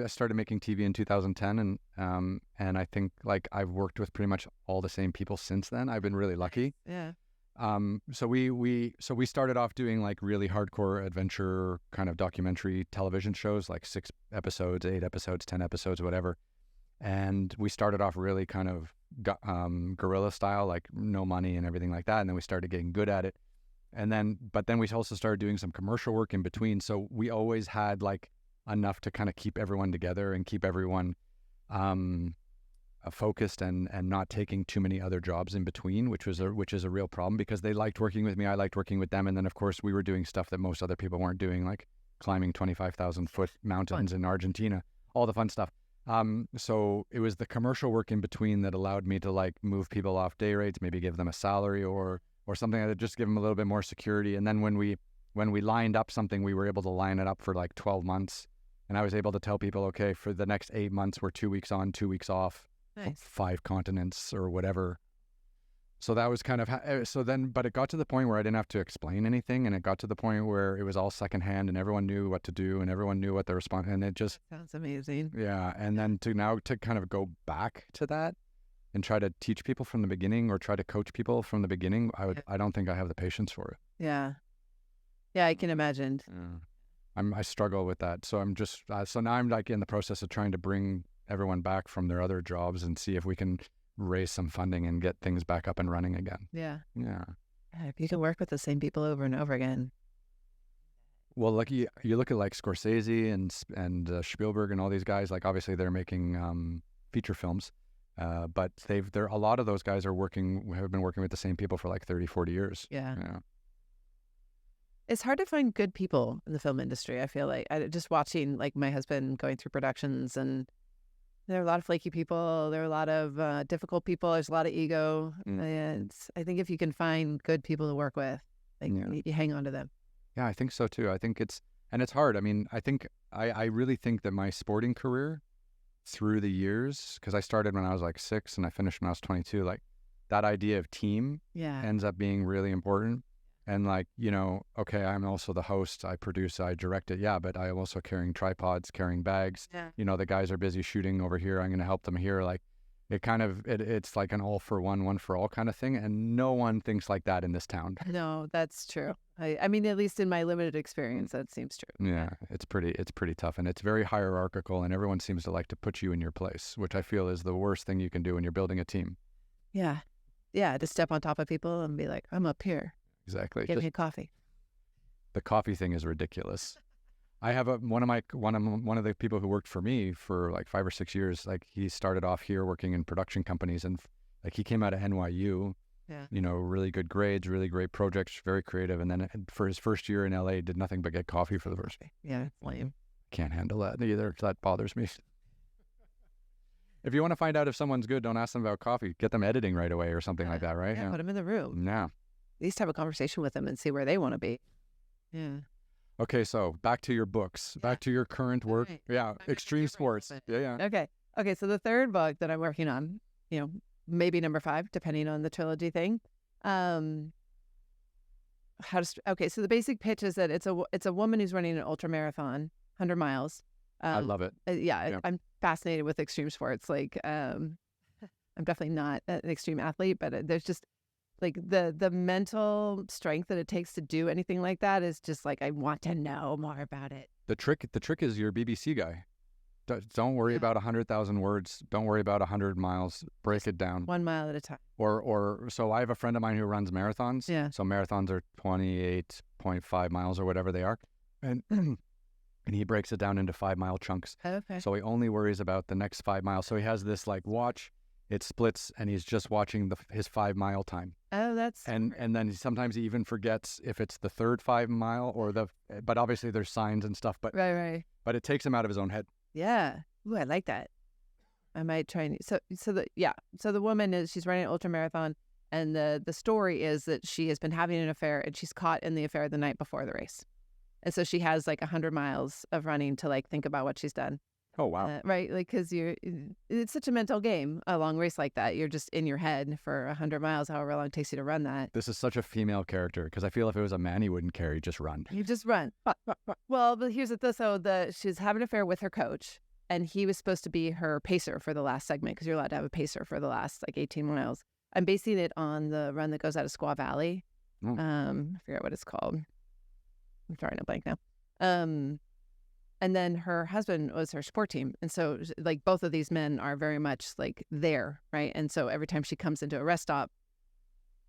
started making TV in 2010, and I think like I've worked with pretty much all the same people since then. I've been really lucky. Yeah. So we started off doing like really hardcore adventure kind of documentary television shows, like 6 episodes, 8 episodes, 10 episodes, whatever. And we started off really kind of guerrilla style, like no money and everything like that. And then we started getting good at it. But then we also started doing some commercial work in between. So we always had like enough to kind of keep everyone together and keep everyone focused and not taking too many other jobs in between, which is a real problem because they liked working with me. I liked working with them. And then of course we were doing stuff that most other people weren't doing, like climbing 25,000 foot mountains in Argentina, all the fun stuff. So it was the commercial work in between that allowed me to like move people off day rates, maybe give them a salary or something that just give them a little bit more security. And then when we lined up something, we were able to line it up for like 12 months. And I was able to tell people, okay, for the next 8 months, we're 2 weeks on, 2 weeks off, nice. 5 continents or whatever. So that was kind of, but it got to the point where I didn't have to explain anything. And it got to the point where it was all secondhand and everyone knew what to do and everyone knew what the response, and it just sounds amazing. Yeah. And then to kind of go back to that and try to teach people from the beginning or try to coach people from the beginning, I don't think I have the patience for it. Yeah. Yeah, I can imagine. I struggle with that. So I'm just, so now I'm like in the process of trying to bring everyone back from their other jobs and see if we can raise some funding and get things back up and running again. Yeah. Yeah. If you can work with the same people over and over again. Well, like you look at like Scorsese and Spielberg and all these guys, like obviously they're making feature films. But a lot of those guys have been working with the same people for like 30, 40 years. Yeah. It's hard to find good people in the film industry. I feel like just watching like my husband going through productions, and there are a lot of flaky people. There are a lot of difficult people. There's a lot of ego. And I think if you can find good people to work with, like you hang on to them. Yeah, I think so too. I think it's hard. I mean, I really think that my sporting career through the years, because I started when I was like 6 and I finished when I was 22, like that idea of team ends up being really important. And like, okay, I'm also the host, I produce, I direct it. Yeah, but I'm also carrying tripods, carrying bags. Yeah. The guys are busy shooting over here. I'm going to help them here. Like, It's like an all for one, one for all kind of thing. And no one thinks like that in this town. No, that's true. I mean, at least in my limited experience, that seems true. Yeah, it's pretty tough, and it's very hierarchical, and everyone seems to like to put you in your place, which I feel is the worst thing you can do when you're building a team. Yeah. Yeah, to step on top of people and be like, I'm up here. Exactly. Get me a coffee. The coffee thing is ridiculous. I have one of the people who worked for me for like 5 or 6 years. Like he started off here working in production companies, and like he came out of NYU. Yeah. You know, really good grades, really great projects, very creative. And then for his first year in LA, did nothing but get coffee for the first. Yeah, it's lame. Can't handle that either. That bothers me. If you want to find out if someone's good, don't ask them about coffee. Get them editing right away or something like that, right? Yeah, put them in the room. Yeah. At least have a conversation with them and see where they want to be. Yeah. Okay, so back to your books, back to your current work. Right. Yeah, extreme sports. Yeah. Okay, so the third book that I'm working on, maybe number 5, depending on the trilogy thing. So the basic pitch is that it's a woman who's running an ultramarathon, 100 miles. I love it. Yeah, I'm fascinated with extreme sports. Like, I'm definitely not an extreme athlete, but there's just like the mental strength that it takes to do anything like that is just like, I want to know more about it. The trick is your BBC guy. Don't worry about 100,000 words. Don't worry about 100 miles. Break it down. 1 mile at a time. So I have a friend of mine who runs marathons. Yeah. So marathons are 28.5 miles or whatever they are. And and he breaks it down into 5-mile chunks. Okay. So he only worries about the next 5 miles. So he has this like watch, it splits, and he's just watching his 5-mile time. Oh, that's and then sometimes he even forgets if it's the third 5 mile but obviously there's signs and stuff. But right. But it takes him out of his own head. Yeah. Ooh, I like that. I might try and so the woman she's running an ultramarathon, and the story is that she has been having an affair, and she's caught in the affair the night before the race. And so she has like 100 miles of running to like think about what she's done. Oh, wow. Right. Like, because it's such a mental game, a long race like that. You're just in your head for 100 miles, however long it takes you to run that. This is such a female character, because I feel if it was a man, he wouldn't care. He'd just run. You just run. Well, but here's the so she's having an affair with her coach, and he was supposed to be her pacer for the last segment, because you're allowed to have a pacer for the last like 18 miles. I'm basing it on the run that goes out of Squaw Valley. Oh. I forget what it's called. I'm drawing a blank now. And then her husband was her support team. And so like both of these men are very much like there, right? And so every time she comes into a rest stop,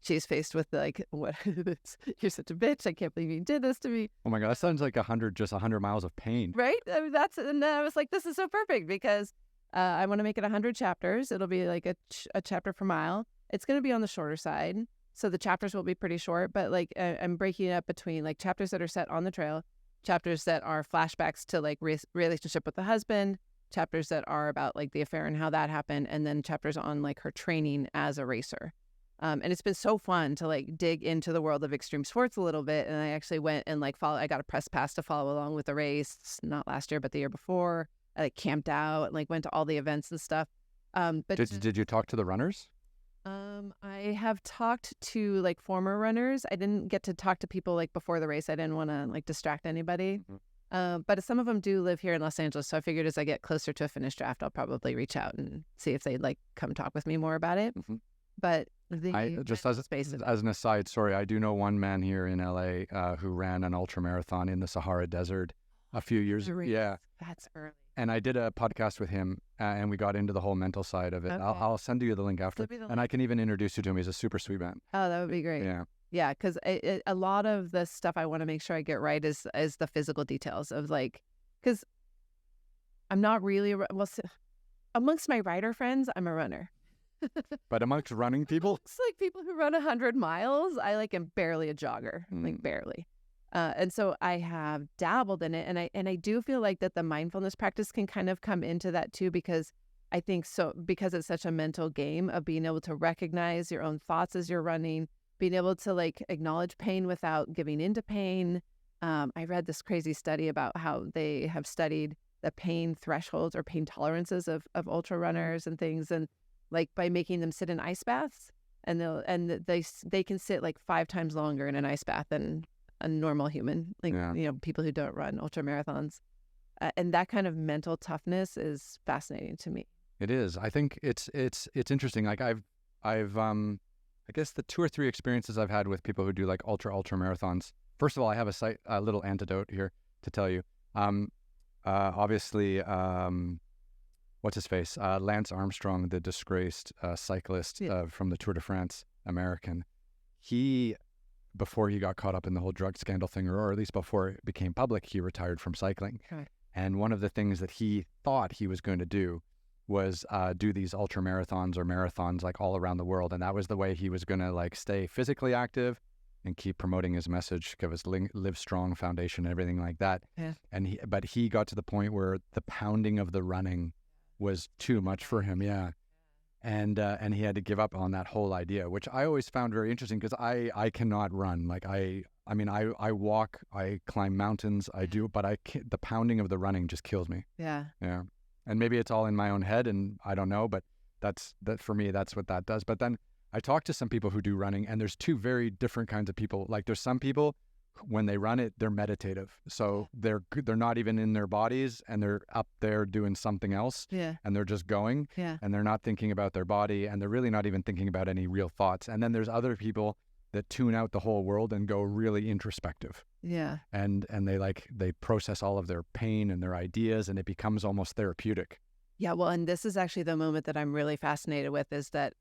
she's faced with like, what? You're such a bitch. I can't believe you did this to me. Oh my God, that sounds like 100 miles of pain. Right? I mean, and then I was like, this is so perfect, because I want to make it 100 chapters. It'll be like a chapter per mile. It's going to be on the shorter side. So the chapters will be pretty short, but like I'm breaking it up between like chapters that are set on the trail, chapters that are flashbacks to like relationship with the husband, chapters that are about like the affair and how that happened, and then chapters on like her training as a racer. And it's been so fun to like dig into the world of extreme sports a little bit. And I actually went and like I got a press pass to follow along with the race, not last year, but the year before. I like camped out and like went to all the events and stuff. But did you talk to the runners? I have talked to like former runners. I didn't get to talk to people like before the race. I didn't want to like distract anybody. But some of them do live here in Los Angeles. So I figured as I get closer to a finished draft, I'll probably reach out and see if they'd like come talk with me more about it. Mm-hmm. But just as an aside, sorry, I do know one man here in LA who ran an ultramarathon in the Sahara Desert a few years ago. Yeah. That's early. And I did a podcast with him, and we got into the whole mental side of it. Okay. I'll send you the link after, and I can even introduce you to him. He's a super sweet man. Oh, that would be great. Yeah. Yeah, because a lot of the stuff I want to make sure I get right is the physical details of like, because I'm not really, amongst my rider friends, I'm a runner. But amongst running people? It's like people who run 100 miles, I like am barely a jogger, like barely. And so I have dabbled in it, and I do feel like that the mindfulness practice can kind of come into that too, because I think because it's such a mental game of being able to recognize your own thoughts as you're running, being able to like acknowledge pain without giving into pain. I read this crazy study about how they have studied the pain thresholds or pain tolerances of ultra runners and things, and like by making them sit in ice baths, and they can sit like 5 times longer in an ice bath than a normal human, like, people who don't run ultra marathons. And that kind of mental toughness is fascinating to me. It is. I think it's interesting. Like I guess the 2 or 3 experiences I've had with people who do like ultra marathons. First of all, I have a little antidote here to tell you. Obviously, what's his face? Lance Armstrong, the disgraced cyclist from the Tour de France, American. He, before he got caught up in the whole drug scandal thing, or at least before it became public, he retired from cycling. Okay. And one of the things that he thought he was going to do was do these ultra marathons or marathons like all around the world. And that was the way he was going to like stay physically active and keep promoting his message, give his Live Strong Foundation, everything like that. Yeah. But he got to the point where the pounding of the running was too much for him. Yeah. And he had to give up on that whole idea, which I always found very interesting because I cannot run. Like I walk, I climb mountains, I do, but the pounding of the running just kills me. Yeah. Yeah. And maybe it's all in my own head and I don't know, but that for me, that's what that does. But then I talk to some people who do running, and there's 2 very different kinds of people. Like there's some people, when they run it, they're meditative. So they're not even in their bodies and they're up there doing something else. Yeah. And they're just going. Yeah. And they're not thinking about their body, and they're really not even thinking about any real thoughts. And then there's other people that tune out the whole world and go really introspective. Yeah. And they process all of their pain and their ideas, and it becomes almost therapeutic. Yeah. Well, and this is actually the moment that I'm really fascinated with, is that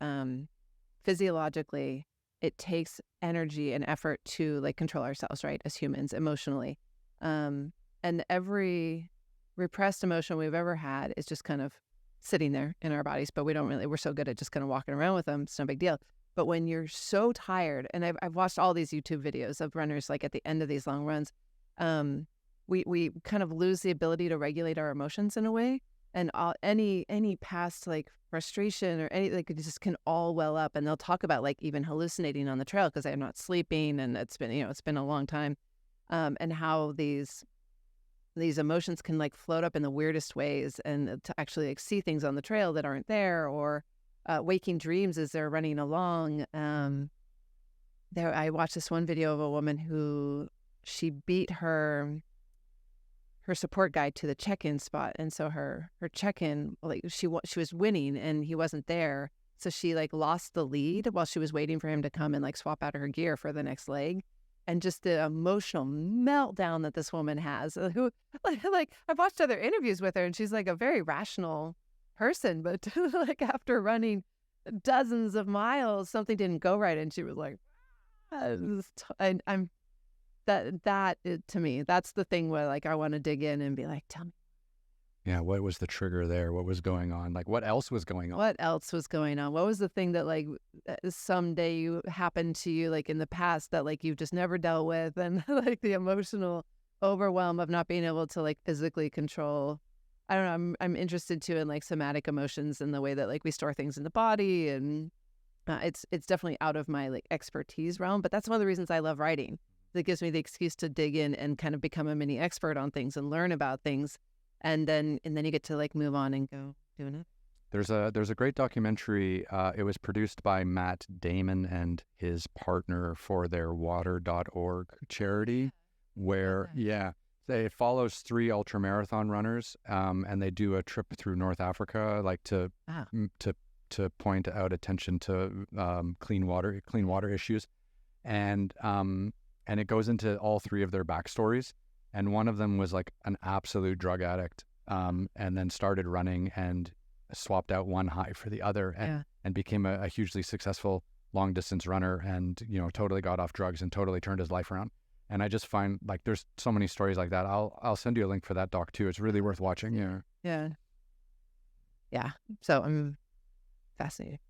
physiologically, it takes energy and effort to like control ourselves, right, as humans, emotionally. And every repressed emotion we've ever had is just kind of sitting there in our bodies, but we're so good at just kind of walking around with them. It's no big deal. But when you're so tired, and I've watched all these YouTube videos of runners, like at the end of these long runs, we kind of lose the ability to regulate our emotions in a way. And any past like frustration or any, like, it just can all well up. And they'll talk about like even hallucinating on the trail because I'm not sleeping, and it's been a long time, and how these emotions can like float up in the weirdest ways, and to actually like see things on the trail that aren't there, or waking dreams as they're running along. I watched this one video of a woman who she beat her support guide to the check-in spot, and so her check-in, like she was winning and he wasn't there, so she like lost the lead while she was waiting for him to come and like swap out her gear for the next leg. And just the emotional meltdown that this woman has, who like I've watched other interviews with her, and she's like a very rational person, but like after running dozens of miles, something didn't go right, and she was like, I'm that to me, that's the thing where like I want to dig in and be like, tell me. Yeah, what was the trigger there? What was going on? Like, what else was going on? What else was going on? What was the thing that like someday you happened to you like in the past that like you've just never dealt with, and like the emotional overwhelm of not being able to like physically control. I don't know. I'm interested too in like somatic emotions and the way that like we store things in the body, and it's definitely out of my like expertise realm. But that's one of the reasons I love writing. It gives me the excuse to dig in and kind of become a mini expert on things and learn about things. And then you get to like move on and go doing it. There's a great documentary. It was produced by Matt Damon and his partner for their water.org charity, where it follows 3 ultramarathon runners, and they do a trip through North Africa, like to point out attention to clean water issues, and it goes into all 3 of their backstories. And one of them was like an absolute drug addict, and then started running and swapped out one high for the other, and became a hugely successful long distance runner, and totally got off drugs and totally turned his life around. And I just find like there's so many stories like that. I'll send you a link for that doc too. It's really worth watching. Yeah. So I'm fascinated.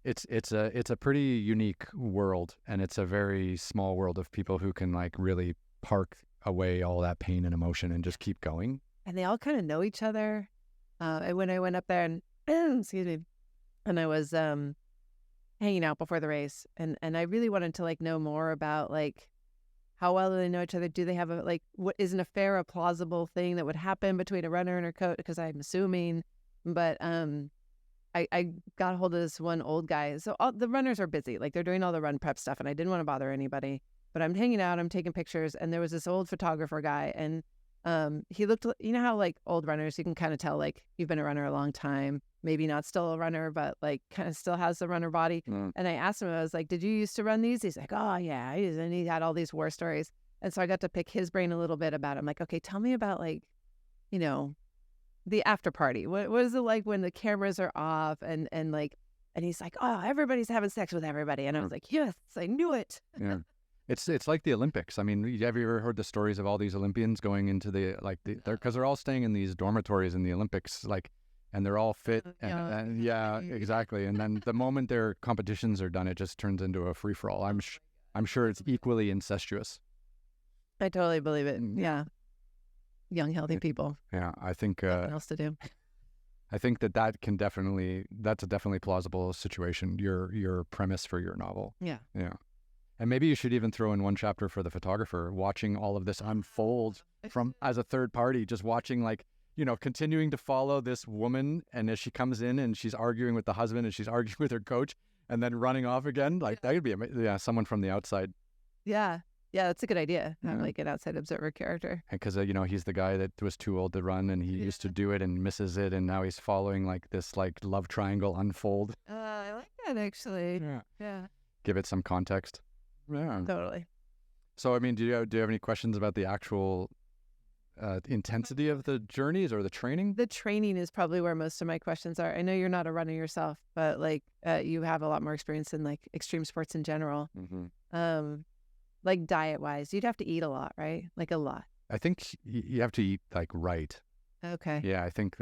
It's a pretty unique world, and it's a very small world of people who can like really park away all that pain and emotion and just keep going. And they all kind of know each other. And when I went up there and excuse me, and I was hanging out before the race, and I really wanted to like know more about like how well do they know each other? Do they have what is an affair a plausible thing that would happen between a runner and her coach? Because I'm assuming, but I got a hold of this one old guy. So all the runners are busy, like they're doing all the run prep stuff, and I didn't want to bother anybody. But I'm hanging out, I'm taking pictures, and there was this old photographer guy, and He looked, you know how like old runners, you can kind of tell like you've been a runner a long time, maybe not still a runner, but like kind of still has the runner body. And I asked him, I was like, did you used to run these? He's like, oh yeah, I used, and he had all these war stories. And so I got to pick his brain a little bit about it. I'm like, okay, tell me about like, you know, the after party. What is it like when the cameras are off and like, and he's like, oh, everybody's having sex with everybody. And I was like, yes, I knew it. Yeah. It's like the Olympics. I mean, have you ever heard the stories of all these Olympians going into because they're all staying in these dormitories in the Olympics, like, and they're all fit. And yeah, exactly. And then the moment their competitions are done, it just turns into a free for all. I'm sure it's equally incestuous. I totally believe it. Yeah. Young, healthy people. Yeah. I think, nothing else to do. I think that's a definitely plausible situation. Your premise for your novel. Yeah. Yeah. And maybe you should even throw in one chapter for the photographer, watching all of this unfold from as a third party, just watching, like, you know, continuing to follow this woman. And as she comes in and she's arguing with the husband and she's arguing with her coach and then running off again, like that could be someone from the outside. Yeah. Yeah, that's a good idea. Have like an outside observer character. And because, you know, he's the guy that was too old to run and he used to do it and misses it. And now he's following like this like love triangle unfold. I like that, actually. Yeah. Give it some context. Yeah. Totally. So, I mean, do you have any questions about the actual intensity of the journeys or the training? The training is probably where most of my questions are. I know you're not a runner yourself, but like you have a lot more experience in like extreme sports in general. Mm-hmm. Like diet wise, you'd have to eat a lot, right? Like a lot. I think you have to eat like right. Okay. Yeah, I think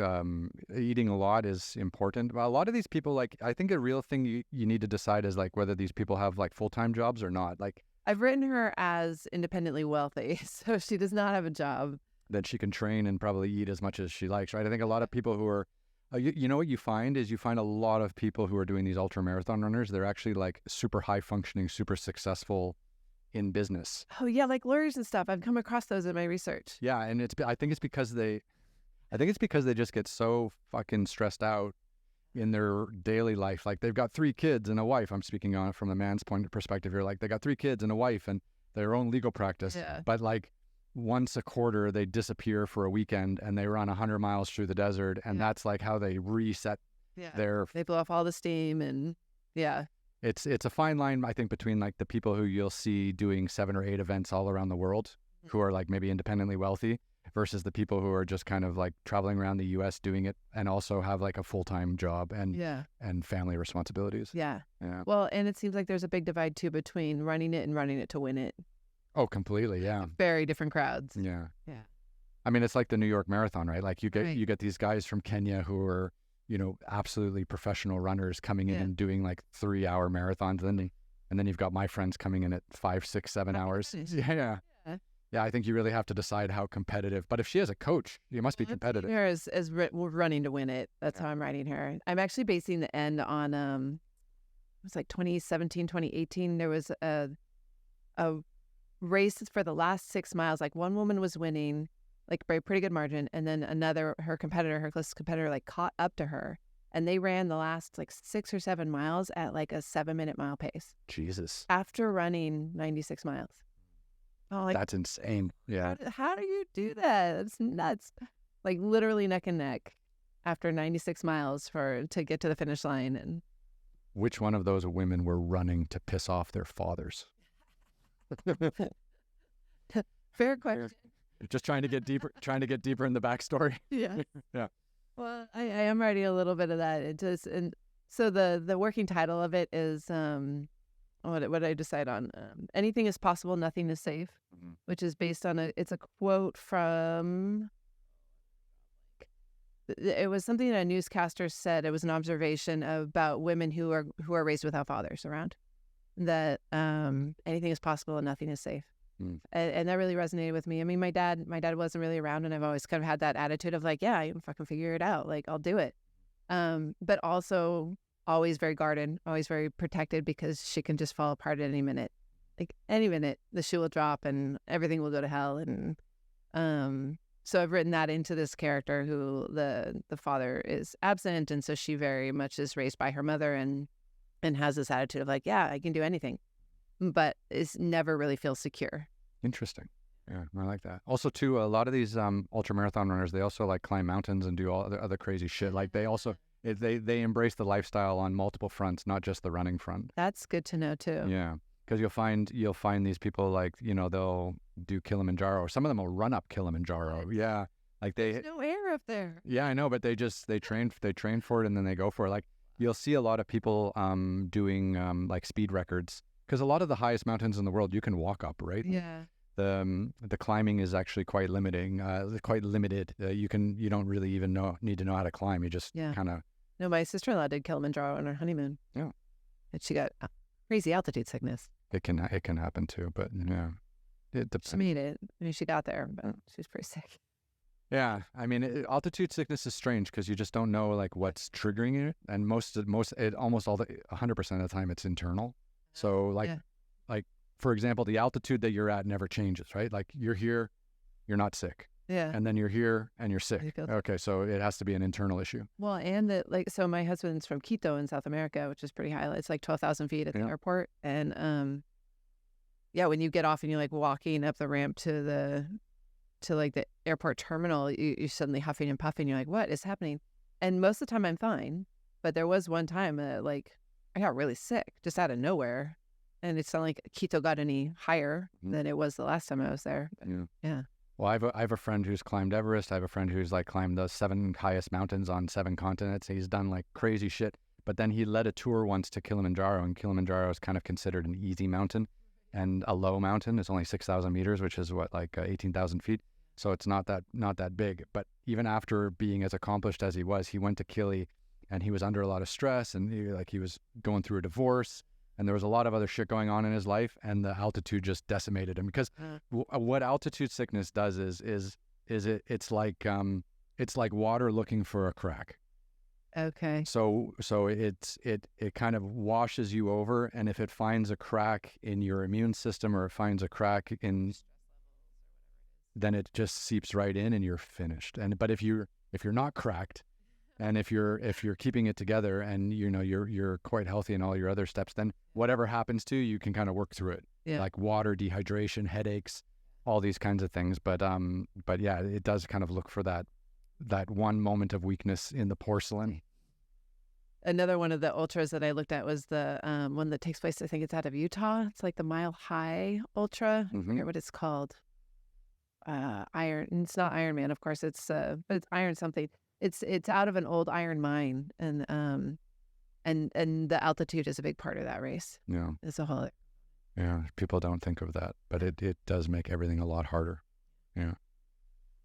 eating a lot is important. A lot of these people, like, I think a real thing you need to decide is like whether these people have like full-time jobs or not. Like, I've written her as independently wealthy, so she does not have a job. That she can train and probably eat as much as she likes, right? I think a lot of people who are, you know what you find is you find a lot of people who are doing these ultramarathon runners, they're actually like super high functioning, super successful in business. Oh yeah, like lawyers and stuff. I've come across those in my research. Yeah, and I think it's because they just get so fucking stressed out in their daily life. Like they've got 3 kids and a wife. I'm speaking on it from the man's point of perspective here. Like they got 3 kids and a wife and their own legal practice. Yeah. But like once a quarter they disappear for a weekend and they run 100 miles through the desert, and that's like how they reset their. They blow off all the steam and It's a fine line, I think, between like the people who you'll see doing 7 or 8 events all around the world, who are like maybe independently wealthy, versus the people who are just kind of like traveling around the U.S. doing it and also have like a full-time job and family responsibilities. Yeah. Well, and it seems like there's a big divide too between running it and running it to win it. Oh, completely. Yeah. Very different crowds. Yeah. Yeah. I mean, it's like the New York Marathon, right? Like you get these guys from Kenya who are, you know, absolutely professional runners coming in and doing like 3-hour marathons. And then you've got my friends coming in at 5, 6, 7 hours. Yeah. Yeah, I think you really have to decide how competitive. But if she has a coach, you must be competitive. Her as we're running to win it. That's how I'm writing her. I'm actually basing the end on it was like 2017, 2018. There was a race for the last 6 miles. Like one woman was winning, like by a pretty good margin, and then her closest competitor, like caught up to her, and they ran the last like 6 or 7 miles at like a 7-minute mile pace. Jesus. After running 96 miles. Oh, like, that's insane. Yeah. How do you do that? It's nuts. Like literally neck and neck after 96 miles to get to the finish line. And which one of those women were running to piss off their fathers? Fair question. Just trying to get deeper in the backstory. Yeah. Yeah. Well, I am writing a little bit of that. And so the working title of it is what did I decide on? Anything is possible, nothing is safe, which is based on it's a quote from. It was something that a newscaster said. It was an observation about women who are raised without fathers around. That anything is possible and nothing is safe. And that really resonated with me. I mean, my dad wasn't really around, and I've always kind of had that attitude of like, yeah, I can fucking figure it out. Like, I'll do it. But also always very guarded, always very protected, because she can just fall apart at any minute. Like any minute, the shoe will drop and everything will go to hell. And so I've written that into this character who the father is absent, and so she very much is raised by her mother and has this attitude of like, yeah, I can do anything, but never really feels secure. Interesting. Yeah, I like that. Also, too, a lot of these ultramarathon runners, they also like climb mountains and do all other crazy shit. Like they also they embrace the lifestyle on multiple fronts, not just the running front. That's good to know too. Yeah, because you'll find these people like they'll do Kilimanjaro, or some of them will run up Kilimanjaro. Yeah, like There's no air up there. Yeah, I know, but they train for it and then they go for it. Like you'll see a lot of people doing like speed records, because a lot of the highest mountains in the world you can walk up, right? Yeah. The climbing is actually quite limited. You don't really even need to know how to climb. You just kind of. No, my sister-in-law did Kilimanjaro on her honeymoon. Yeah, and she got crazy altitude sickness. It can happen too, but yeah, it depends. She made it. I mean, she got there, but she was pretty sick. Yeah, I mean, altitude sickness is strange because you just don't know like what's triggering it, and almost 100% of the time it's internal. So like for example, the altitude that you're at never changes, right? Like you're here, you're not sick. Yeah. And then you're here and you're sick. Okay, so it has to be an internal issue. Well, and so my husband's from Quito in South America, which is pretty high. It's like 12,000 feet at the airport. And when you get off and you're like walking up the ramp to the airport terminal, you're suddenly huffing and puffing. You're like, what is happening? And most of the time I'm fine. But there was one time I got really sick just out of nowhere. And it's not like Quito got any higher than it was the last time I was there. But, yeah. Well, I have a friend who's climbed Everest. I have a friend who's like climbed the 7 highest mountains on 7 continents. He's done like crazy shit. But then he led a tour once to Kilimanjaro, and Kilimanjaro is kind of considered an easy mountain and a low mountain. It's only 6,000 meters, which is 18,000 feet. So it's not that big. But even after being as accomplished as he was, he went to Kili, and he was under a lot of stress, and he was going through a divorce. And there was a lot of other shit going on in his life, and the altitude just decimated him. Because what altitude sickness does is it's like water looking for a crack. Okay. So it kind of washes you over, and if it finds a crack in your immune system, or it finds a crack then it just seeps right in, and you're finished. But if you're not cracked, and if you're keeping it together, and you're quite healthy in all your other steps, then whatever happens to you, you can kind of work through it. Yeah. Like water, dehydration, headaches, all these kinds of things. But yeah, it does kind of look for that one moment of weakness in the porcelain. Another one of the ultras that I looked at was the one that takes place, I think it's out of Utah. It's like the Mile High Ultra. I forget what it's called. Iron. It's not Iron Man, of course. But it's Iron something. It's out of an old iron mine, and the altitude is a big part of that race. Yeah, it's a whole. Yeah, people don't think of that, but it does make everything a lot harder. Yeah,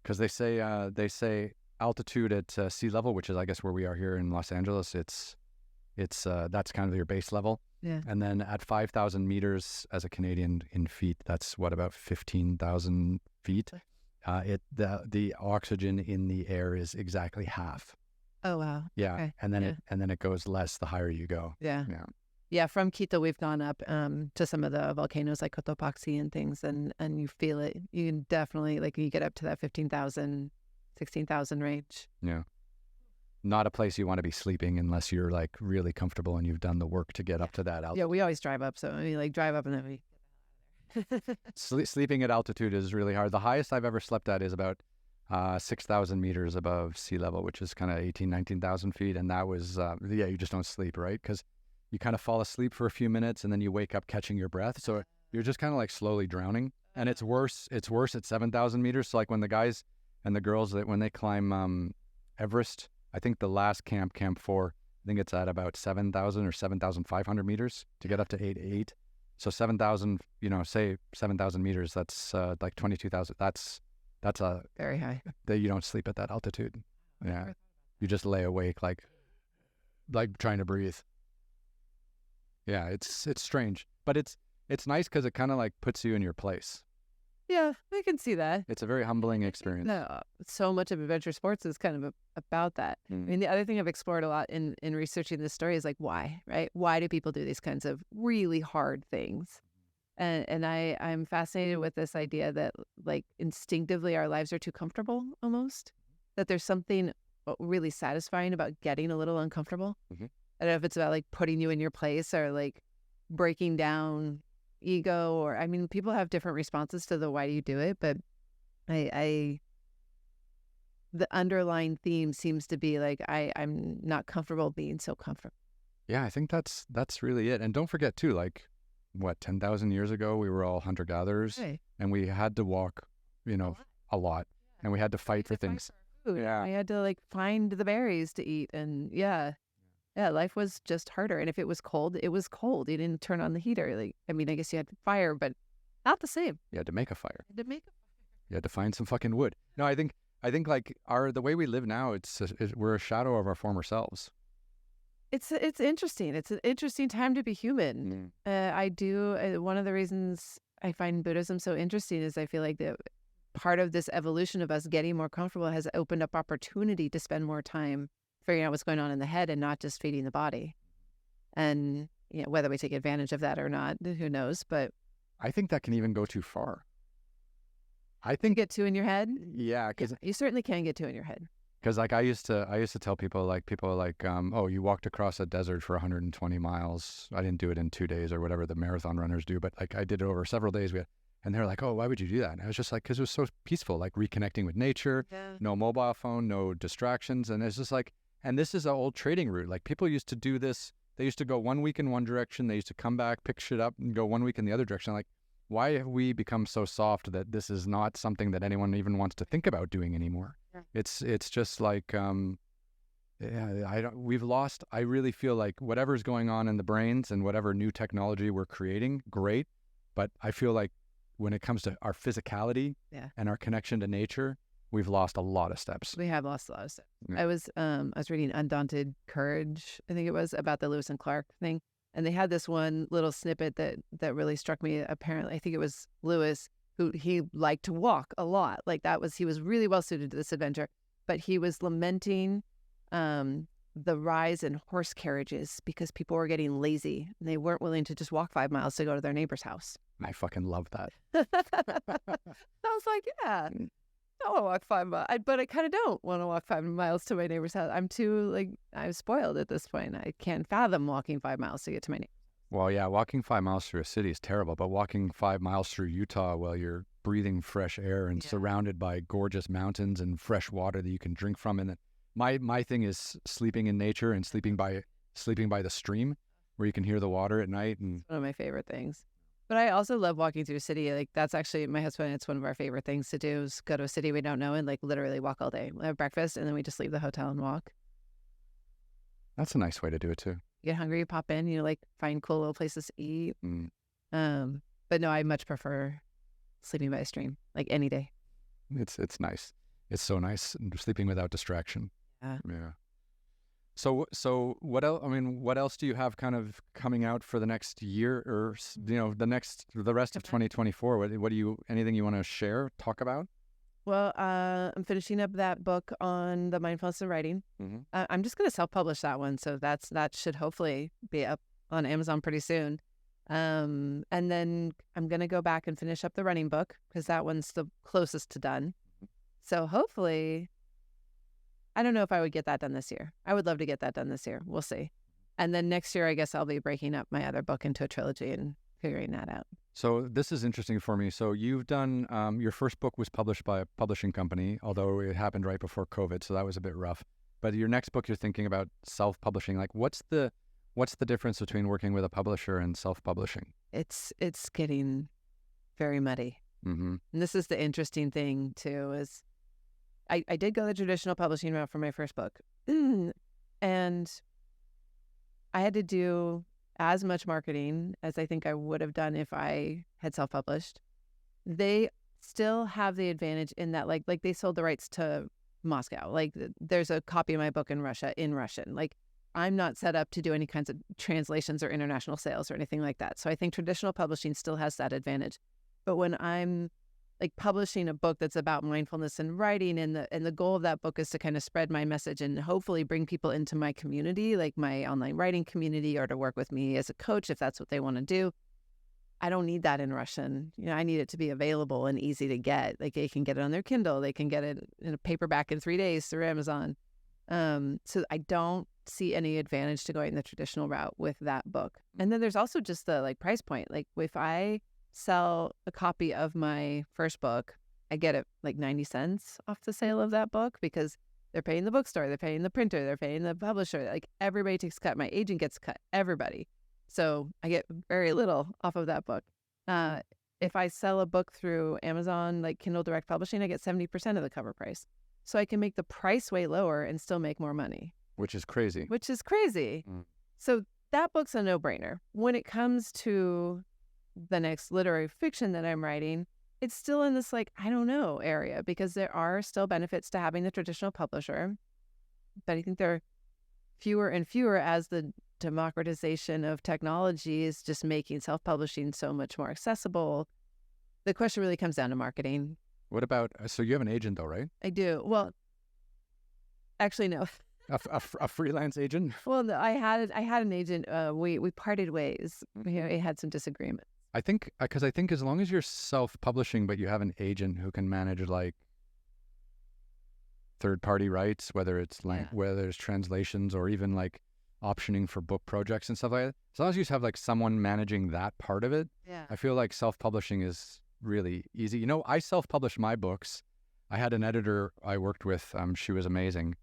because they say altitude at sea level, which is I guess where we are here in Los Angeles. It's that's kind of your base level. Yeah, and then at 5,000 meters as a Canadian in feet, that's about 15,000 feet. The oxygen in the air is exactly half. Oh wow! Yeah, okay. and then it goes less the higher you go. Yeah. From Quito, we've gone up to some of the volcanoes like Cotopaxi and things, and you feel it. You can definitely you get up to that 15,000, 16,000 range. Yeah, not a place you want to be sleeping unless you're like really comfortable and you've done the work to get up to that altitude. Yeah, we always drive up, so drive up and then we. Sleeping at altitude is really hard. The highest I've ever slept at is about 6,000 meters above sea level, which is kind of 18,000, 19,000 feet. And that was, you just don't sleep, right? Because you kind of fall asleep for a few minutes and then you wake up catching your breath. So you're just kind of like slowly drowning. And it's worse at 7,000 meters. So like when the guys and the girls, when they climb Everest, I think the last Camp 4, I think it's at about 7,000 or 7,500 meters to get up to 8. So 7,000, say 7,000 meters, that's like 22,000. That's a very high. That you don't sleep at that altitude. Yeah, you just lay awake like trying to breathe. Yeah, it's strange, but it's nice because it kind of like puts you in your place. Yeah, I can see that. It's a very humbling experience. No, so much of adventure sports is kind of about that. I mean, the other thing I've explored a lot in researching this story is why, right? Why do people do these kinds of really hard things? And I'm fascinated with this idea that instinctively our lives are too comfortable almost, that there's something really satisfying about getting a little uncomfortable. I don't know if it's about putting you in your place or breaking down ego, or I mean, people have different responses to the why do you do it, but I the underlying theme seems to be like I'm not comfortable being so comfortable. Yeah, I think that's really it. And don't forget too, like, what, 10,000 years ago, we were all hunter-gatherers, Right. and we had to walk, a lot, and we had to fight for things. Food. Yeah. I had to like find the berries to eat, and yeah, life was just harder. And if it was cold, it was cold. You didn't turn on the heater. Like, I mean, I guess you had fire, but not the same. You had to make a fire. To make You had to find some fucking wood. No, I think like the way we live now, we're a shadow of our former selves. It's interesting. It's an interesting time to be human. One of the reasons I find Buddhism so interesting is I feel like the part of this evolution of us getting more comfortable has opened up opportunity to spend more time figuring out what's going on in the head and not just feeding the body. And whether we take advantage of that or not, who knows? But I think that can even go too far. I think get too in your head. Yeah, because you certainly can get too in your head. Because like I used to tell people, like, oh, you walked across a desert for 120 miles. I didn't do it in 2 days or whatever the marathon runners do, but like I did it over several days. And they're like, oh, why would you do that? And I was just like, because it was so peaceful, like reconnecting with nature, no mobile phone, no distractions. And it's just like, and this is an old trading route. Like people used to do this. They used to go 1 week in one direction. They used to come back, pick shit up and go 1 week in the other direction. Like, why have we become so soft that this is not something that anyone even wants to think about doing anymore? Yeah. It's just like, we've lost. I really feel like whatever's going on in the brains and whatever new technology we're creating, great. But I feel like when it comes to our physicality and our connection to nature, we've lost a lot of steps. We have lost a lot of steps. Yeah. I was reading Undaunted Courage, I think it was, about the Lewis and Clark thing. And they had this one little snippet that really struck me. Apparently, I think it was Lewis, who he liked to walk a lot. Like he was really well suited to this adventure. But he was lamenting the rise in horse carriages because people were getting lazy and they weren't willing to just walk 5 miles to go to their neighbor's house. I fucking love that. I was like, yeah, I want to walk 5 miles, but I kind of don't want to walk 5 miles to my neighbor's house. I'm spoiled at this point. I can't fathom walking 5 miles to get to my neighbor's house. Well, yeah, walking 5 miles through a city is terrible, but walking 5 miles through Utah while you're breathing fresh air and surrounded by gorgeous mountains and fresh water that you can drink from. And my thing is sleeping in nature and sleeping by the stream where you can hear the water at night. And it's one of my favorite things. But I also love walking through a city. Like that's actually my husband. It's one of our favorite things to do is go to a city we don't know and like literally walk all day. We have breakfast and then we just leave the hotel and walk. That's a nice way to do it too. You get hungry, you pop in, like find cool little places to eat. But no, I much prefer sleeping by a stream, like any day. It's nice. It's so nice sleeping without distraction. Yeah. So what else? I mean, what else do you have kind of coming out for the next year or the rest of 2024? Anything you want to share, talk about? Well, I'm finishing up that book on the mindfulness of writing. Mm-hmm. I'm just going to self-publish that one, so that should hopefully be up on Amazon pretty soon. And then I'm going to go back and finish up the running book because that one's the closest to done. So hopefully, I don't know if I would get that done this year. I would love to get that done this year. We'll see. And then next year, I guess I'll be breaking up my other book into a trilogy and figuring that out. So this is interesting for me. So you've done, your first book was published by a publishing company, although it happened right before COVID, so that was a bit rough. But your next book, you're thinking about self-publishing. Like, what's the difference between working with a publisher and self-publishing? It's getting very muddy. Mm-hmm. And this is the interesting thing, too, is I did go the traditional publishing route for my first book. And I had to do as much marketing as I think I would have done if I had self-published. They still have the advantage in that, like they sold the rights to Moscow. Like there's a copy of my book in Russia in Russian. Like I'm not set up to do any kinds of translations or international sales or anything like that. So I think traditional publishing still has that advantage. But when I'm like publishing a book that's about mindfulness and writing, and the goal of that book is to kind of spread my message and hopefully bring people into my community, like my online writing community, or to work with me as a coach if that's what they want to do. I don't need that in Russian. I need it to be available and easy to get. Like they can get it on their Kindle. They can get it in a paperback in 3 days through Amazon. So I don't see any advantage to going the traditional route with that book. And then there's also just the like price point. Like if I sell a copy of my first book, I get it like 90 cents off the sale of that book because they're paying the bookstore, they're paying the printer, they're paying the publisher. Like everybody takes a cut. My agent gets a cut, everybody. So I get very little off of that book. If I sell a book through Amazon, like Kindle Direct Publishing, I get 70% of the cover price. So I can make the price way lower and still make more money. Which is crazy. So that book's a no-brainer. When it comes to the next literary fiction that I'm writing, it's still in this like, I don't know area because there are still benefits to having the traditional publisher. But I think there are fewer and fewer as the democratization of technology is just making self-publishing so much more accessible. The question really comes down to marketing. What about, so you have an agent though, right? I do. Well, actually, no. A freelance agent? Well, no, I had an agent. We parted ways. We had some disagreement. I think as long as you're self-publishing, but you have an agent who can manage like third-party rights, whether it's whether it's translations or even like optioning for book projects and stuff like that. As long as you have like someone managing that part of it, I feel like self-publishing is really easy. You know, I self-published my books. I had an editor I worked with. She was amazing.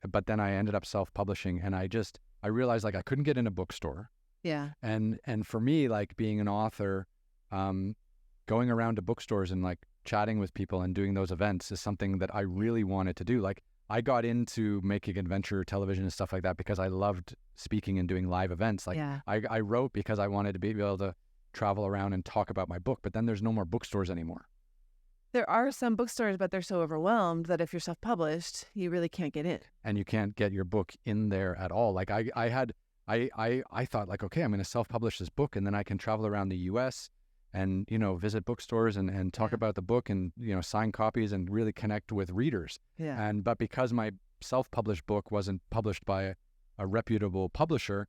But then I ended up self-publishing, and I realized like I couldn't get in a bookstore. Yeah. And for me, like being an author, going around to bookstores and like chatting with people and doing those events is something that I really wanted to do. Like I got into making adventure television and stuff like that because I loved speaking and doing live events. Like I wrote because I wanted to be able to travel around and talk about my book, but then there's no more bookstores anymore. There are some bookstores, but they're so overwhelmed that if you're self-published, you really can't get in. And you can't get your book in there at all. Like I thought like, okay, I'm going to self-publish this book and then I can travel around the US and, you know, visit bookstores and talk about the book and, you know, sign copies and really connect with readers. Yeah. But because my self-published book wasn't published by a reputable publisher,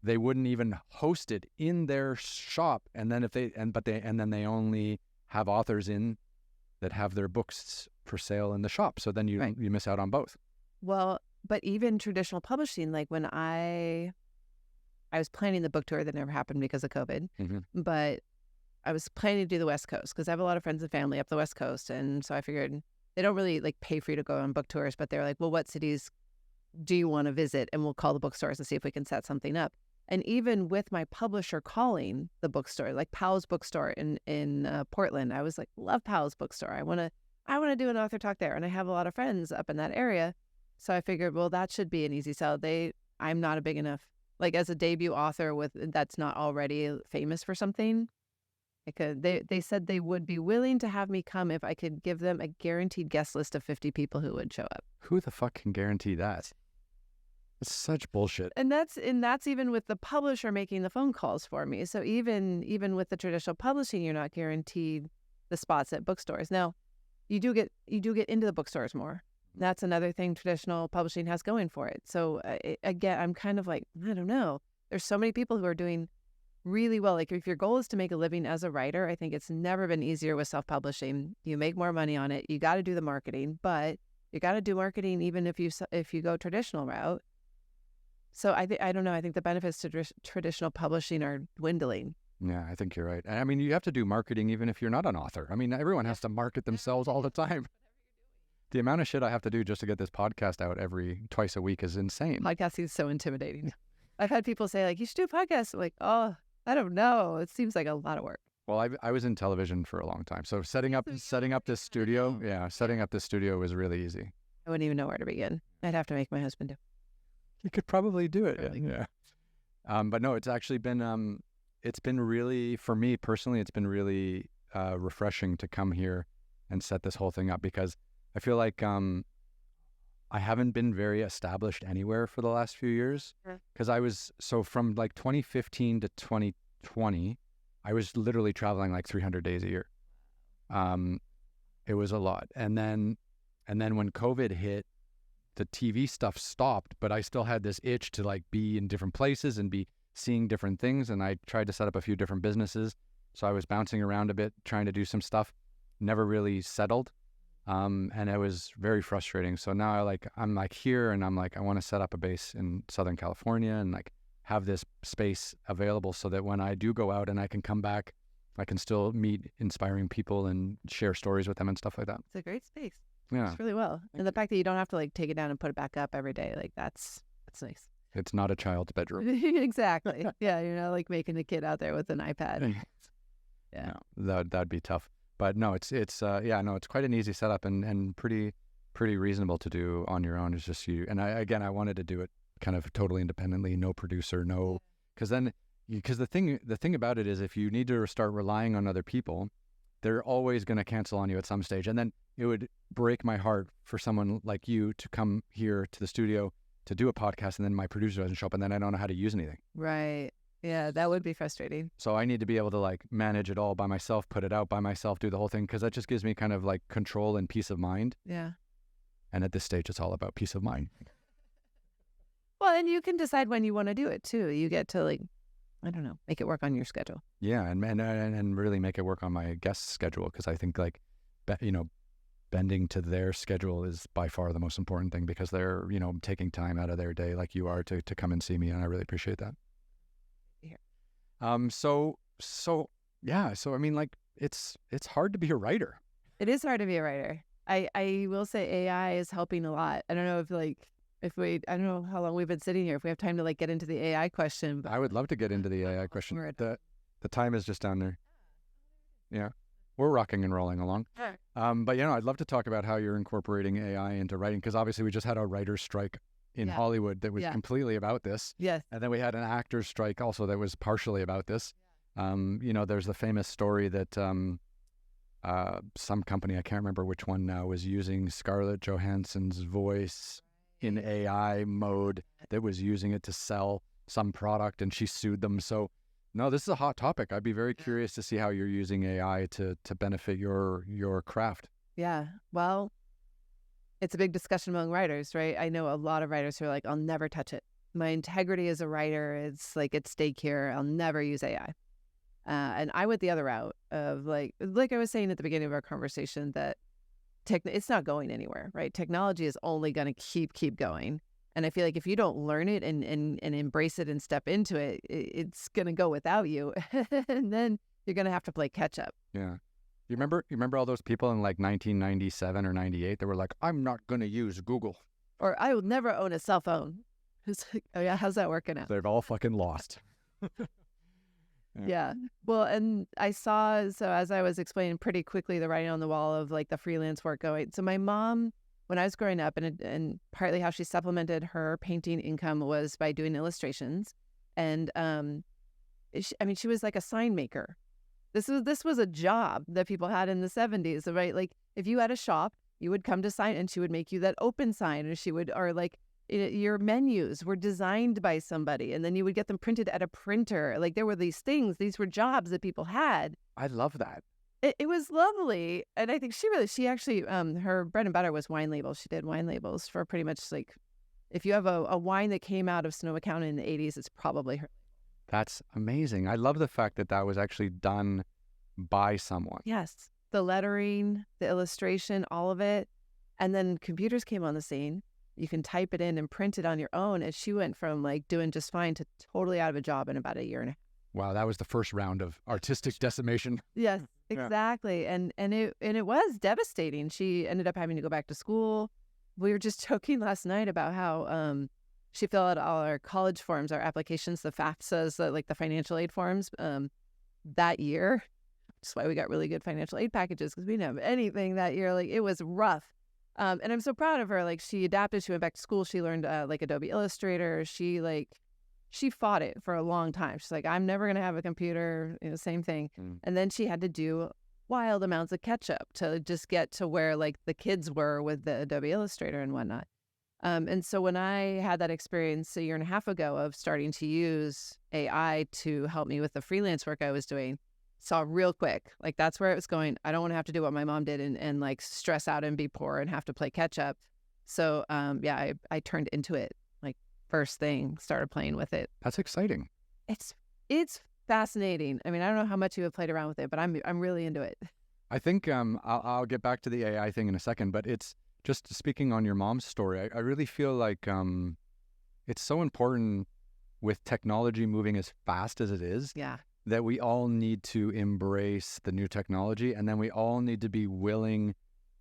they wouldn't even host it in their shop. And then then they only have authors in that have their books for sale in the shop. So then you miss out on both. Well, but even traditional publishing, like when I was planning the book tour that never happened because of COVID, but I was planning to do the West Coast because I have a lot of friends and family up the West Coast. And so I figured they don't really like pay for you to go on book tours, but they're like, well, what cities do you want to visit? And we'll call the bookstores and see if we can set something up. And even with my publisher calling the bookstore, like Pyle's bookstore in Portland, I was like, love Pyle's bookstore. I want to do an author talk there. And I have a lot of friends up in that area. So I figured, well, that should be an easy sell. I'm not a big enough, like as a debut author that's not already famous for something. They said they would be willing to have me come if I could give them a guaranteed guest list of 50 people who would show up. Who the fuck can guarantee that? It's such bullshit. And that's even with the publisher making the phone calls for me. So even with the traditional publishing, you're not guaranteed the spots at bookstores. Now, you do get into the bookstores more. That's another thing traditional publishing has going for it. So again, I'm kind of like, I don't know. There's so many people who are doing really well. Like if your goal is to make a living as a writer, I think it's never been easier with self-publishing. You make more money on it. You got to do the marketing, but you got to do marketing even if you go traditional route. So I don't know. I think the benefits to traditional publishing are dwindling. Yeah, I think you're right. And I mean, you have to do marketing even if you're not an author. I mean, everyone has to market themselves all the time. The amount of shit I have to do just to get this podcast out twice a week is insane. Podcasting is so intimidating. I've had people say like, you should do a podcast. I'm like, oh, I don't know. It seems like a lot of work. Well, I was in television for a long time. So setting up this studio was really easy. I wouldn't even know where to begin. I'd have to make my husband do. You could probably do it. Yeah. But no, it's actually been, it's been really, for me personally, it's been really refreshing to come here and set this whole thing up because I feel like I haven't been very established anywhere for the last few years because from like 2015 to 2020, I was literally traveling like 300 days a year. It was a lot. And then when COVID hit, the TV stuff stopped, but I still had this itch to like be in different places and be seeing different things. And I tried to set up a few different businesses. So I was bouncing around a bit, trying to do some stuff, never really settled. And it was very frustrating. So now I'm like here, and I'm like, I want to set up a base in Southern California and like have this space available so that when I do go out and I can come back, I can still meet inspiring people and share stories with them and stuff like that. It's a great space. Yeah. It's really well. And the fact that you don't have to like take it down and put it back up every day, like that's nice. It's not a child's bedroom. Exactly. Yeah, you're not like making a kid out there with an iPad. Yeah. No, that'd be tough. But no, it's quite an easy setup and pretty reasonable to do on your own. It's just you. And I wanted to do it kind of totally independently, no producer, because the thing about it is if you need to start relying on other people, they're always going to cancel on you at some stage. And then it would break my heart for someone like you to come here to the studio to do a podcast, and then my producer doesn't show up, and then I don't know how to use anything. Right. Yeah, that would be frustrating. So I need to be able to like manage it all by myself, put it out by myself, do the whole thing, because that just gives me kind of like control and peace of mind. Yeah. And at this stage, it's all about peace of mind. Well, and you can decide when you want to do it too. You get to like, I don't know, make it work on your schedule. Yeah, and really make it work on my guest schedule, because I think like, bending to their schedule is by far the most important thing, because they're taking time out of their day like you are to come and see me, and I really appreciate that. So I mean, like it's hard to be a writer. It is hard to be a writer. I will say AI is helping a lot. I don't know I don't know how long we've been sitting here, if we have time to like get into the AI question. But I would love to get into the AI question. The time is just down there. Yeah. We're rocking and rolling along. But I'd love to talk about how you're incorporating AI into writing, because obviously we just had a writer's strike in Hollywood that was completely about this. Yes. And then we had an actor's strike also that was partially about this. There's the famous story that some company, I can't remember which one now, was using Scarlett Johansson's voice in AI mode, that was using it to sell some product, and she sued them. So no, this is a hot topic. I'd be very curious to see how you're using AI to benefit your craft. Yeah. Well, it's a big discussion among writers, right? I know a lot of writers who are like, I'll never touch it. My integrity as a writer, it's like at stake here. I'll never use AI. And I went the other route of like I was saying at the beginning of our conversation, that it's not going anywhere, right? Technology is only going to keep going. And I feel like if you don't learn it and embrace it and step into it, it's going to go without you. And then you're going to have to play catch up. Yeah. You remember all those people in like 1997 or 98 that were like, I'm not going to use Google. Or I will never own a cell phone. It's like, oh yeah, how's that working out? They've all fucking lost. Yeah. Well, and I saw, so as I was explaining pretty quickly, the writing on the wall of like the freelance work going. So my mom, when I was growing up, and partly how she supplemented her painting income was by doing illustrations. And she was like a sign maker. This was a job that people had in the 70s, right? Like if you had a shop, you would come to sign, and she would make you that open sign, or like your menus were designed by somebody, and then you would get them printed at a printer. Like there were these were jobs that people had. I love that. It was lovely. And I think she actually, her bread and butter was wine labels. She did wine labels for pretty much like, if you have a wine that came out of Sonoma County in the 80s, it's probably her. That's amazing. I love the fact that was actually done by someone. Yes. The lettering, the illustration, all of it. And then computers came on the scene. You can type it in and print it on your own. And she went from like doing just fine to totally out of a job in about a year and a half. Wow, that was the first round of artistic decimation. Yes, exactly. Yeah. And it was devastating. She ended up having to go back to school. We were just joking last night about how she filled out all our college forms, our applications, the FAFSAs, like the financial aid forms that year. That's why we got really good financial aid packages, because we didn't have anything that year. Like it was rough. And I'm so proud of her. Like she adapted. She went back to school. She learned like Adobe Illustrator. She fought it for a long time. She's like, I'm never going to have a computer, same thing. And then she had to do wild amounts of catch up to just get to where like the kids were with the Adobe Illustrator and whatnot. And so when I had that experience a year and a half ago of starting to use AI to help me with the freelance work I was doing, saw real quick, like that's where it was going. I don't want to have to do what my mom did and like stress out and be poor and have to play catch up. So I turned into it. First thing, started playing with it. That's exciting. It's fascinating. I mean, I don't know how much you have played around with it, but I'm really into it. I think I'll get back to the AI thing in a second, but it's just speaking on your mom's story. I really feel like it's so important with technology moving as fast as it is Yeah. that we all need to embrace the new technology, and then we all need to be willing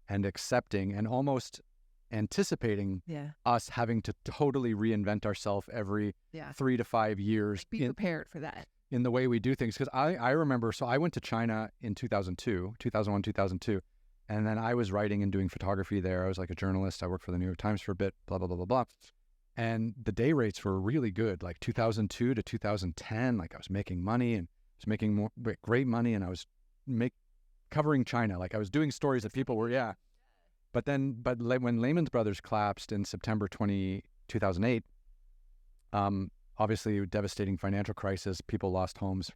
and accepting and almost anticipating Yeah. us having to totally reinvent ourselves every Yeah. 3 to 5 years Be prepared for that. in the way we do things. Because I remember, so I went to China in 2001, 2002, and then I was writing and doing photography there. I was like a journalist. I worked for the New York Times for a bit, blah, blah, blah, blah, blah. And the day rates were really good, like 2002 to 2010. Like I was making money and was making great money, and I was covering China. Like I was doing stories that people were, yeah. But when Lehman Brothers collapsed in September 2008, obviously devastating financial crisis, people lost homes,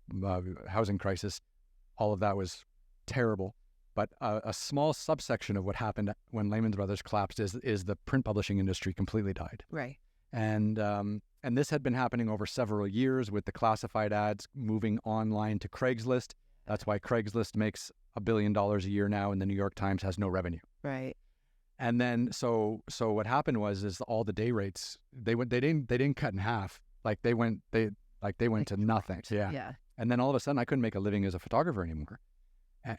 housing crisis, all of that was terrible. But a small subsection of what happened when Lehman Brothers collapsed is the print publishing industry completely died. Right. And this had been happening over several years with the classified ads moving online to Craigslist. That's why Craigslist makes $1 billion a year now, and the New York Times has no revenue. Right. And then so what happened is all the day rates they didn't cut in half. Like they went to nothing. Yeah. Yeah. And then all of a sudden I couldn't make a living as a photographer anymore.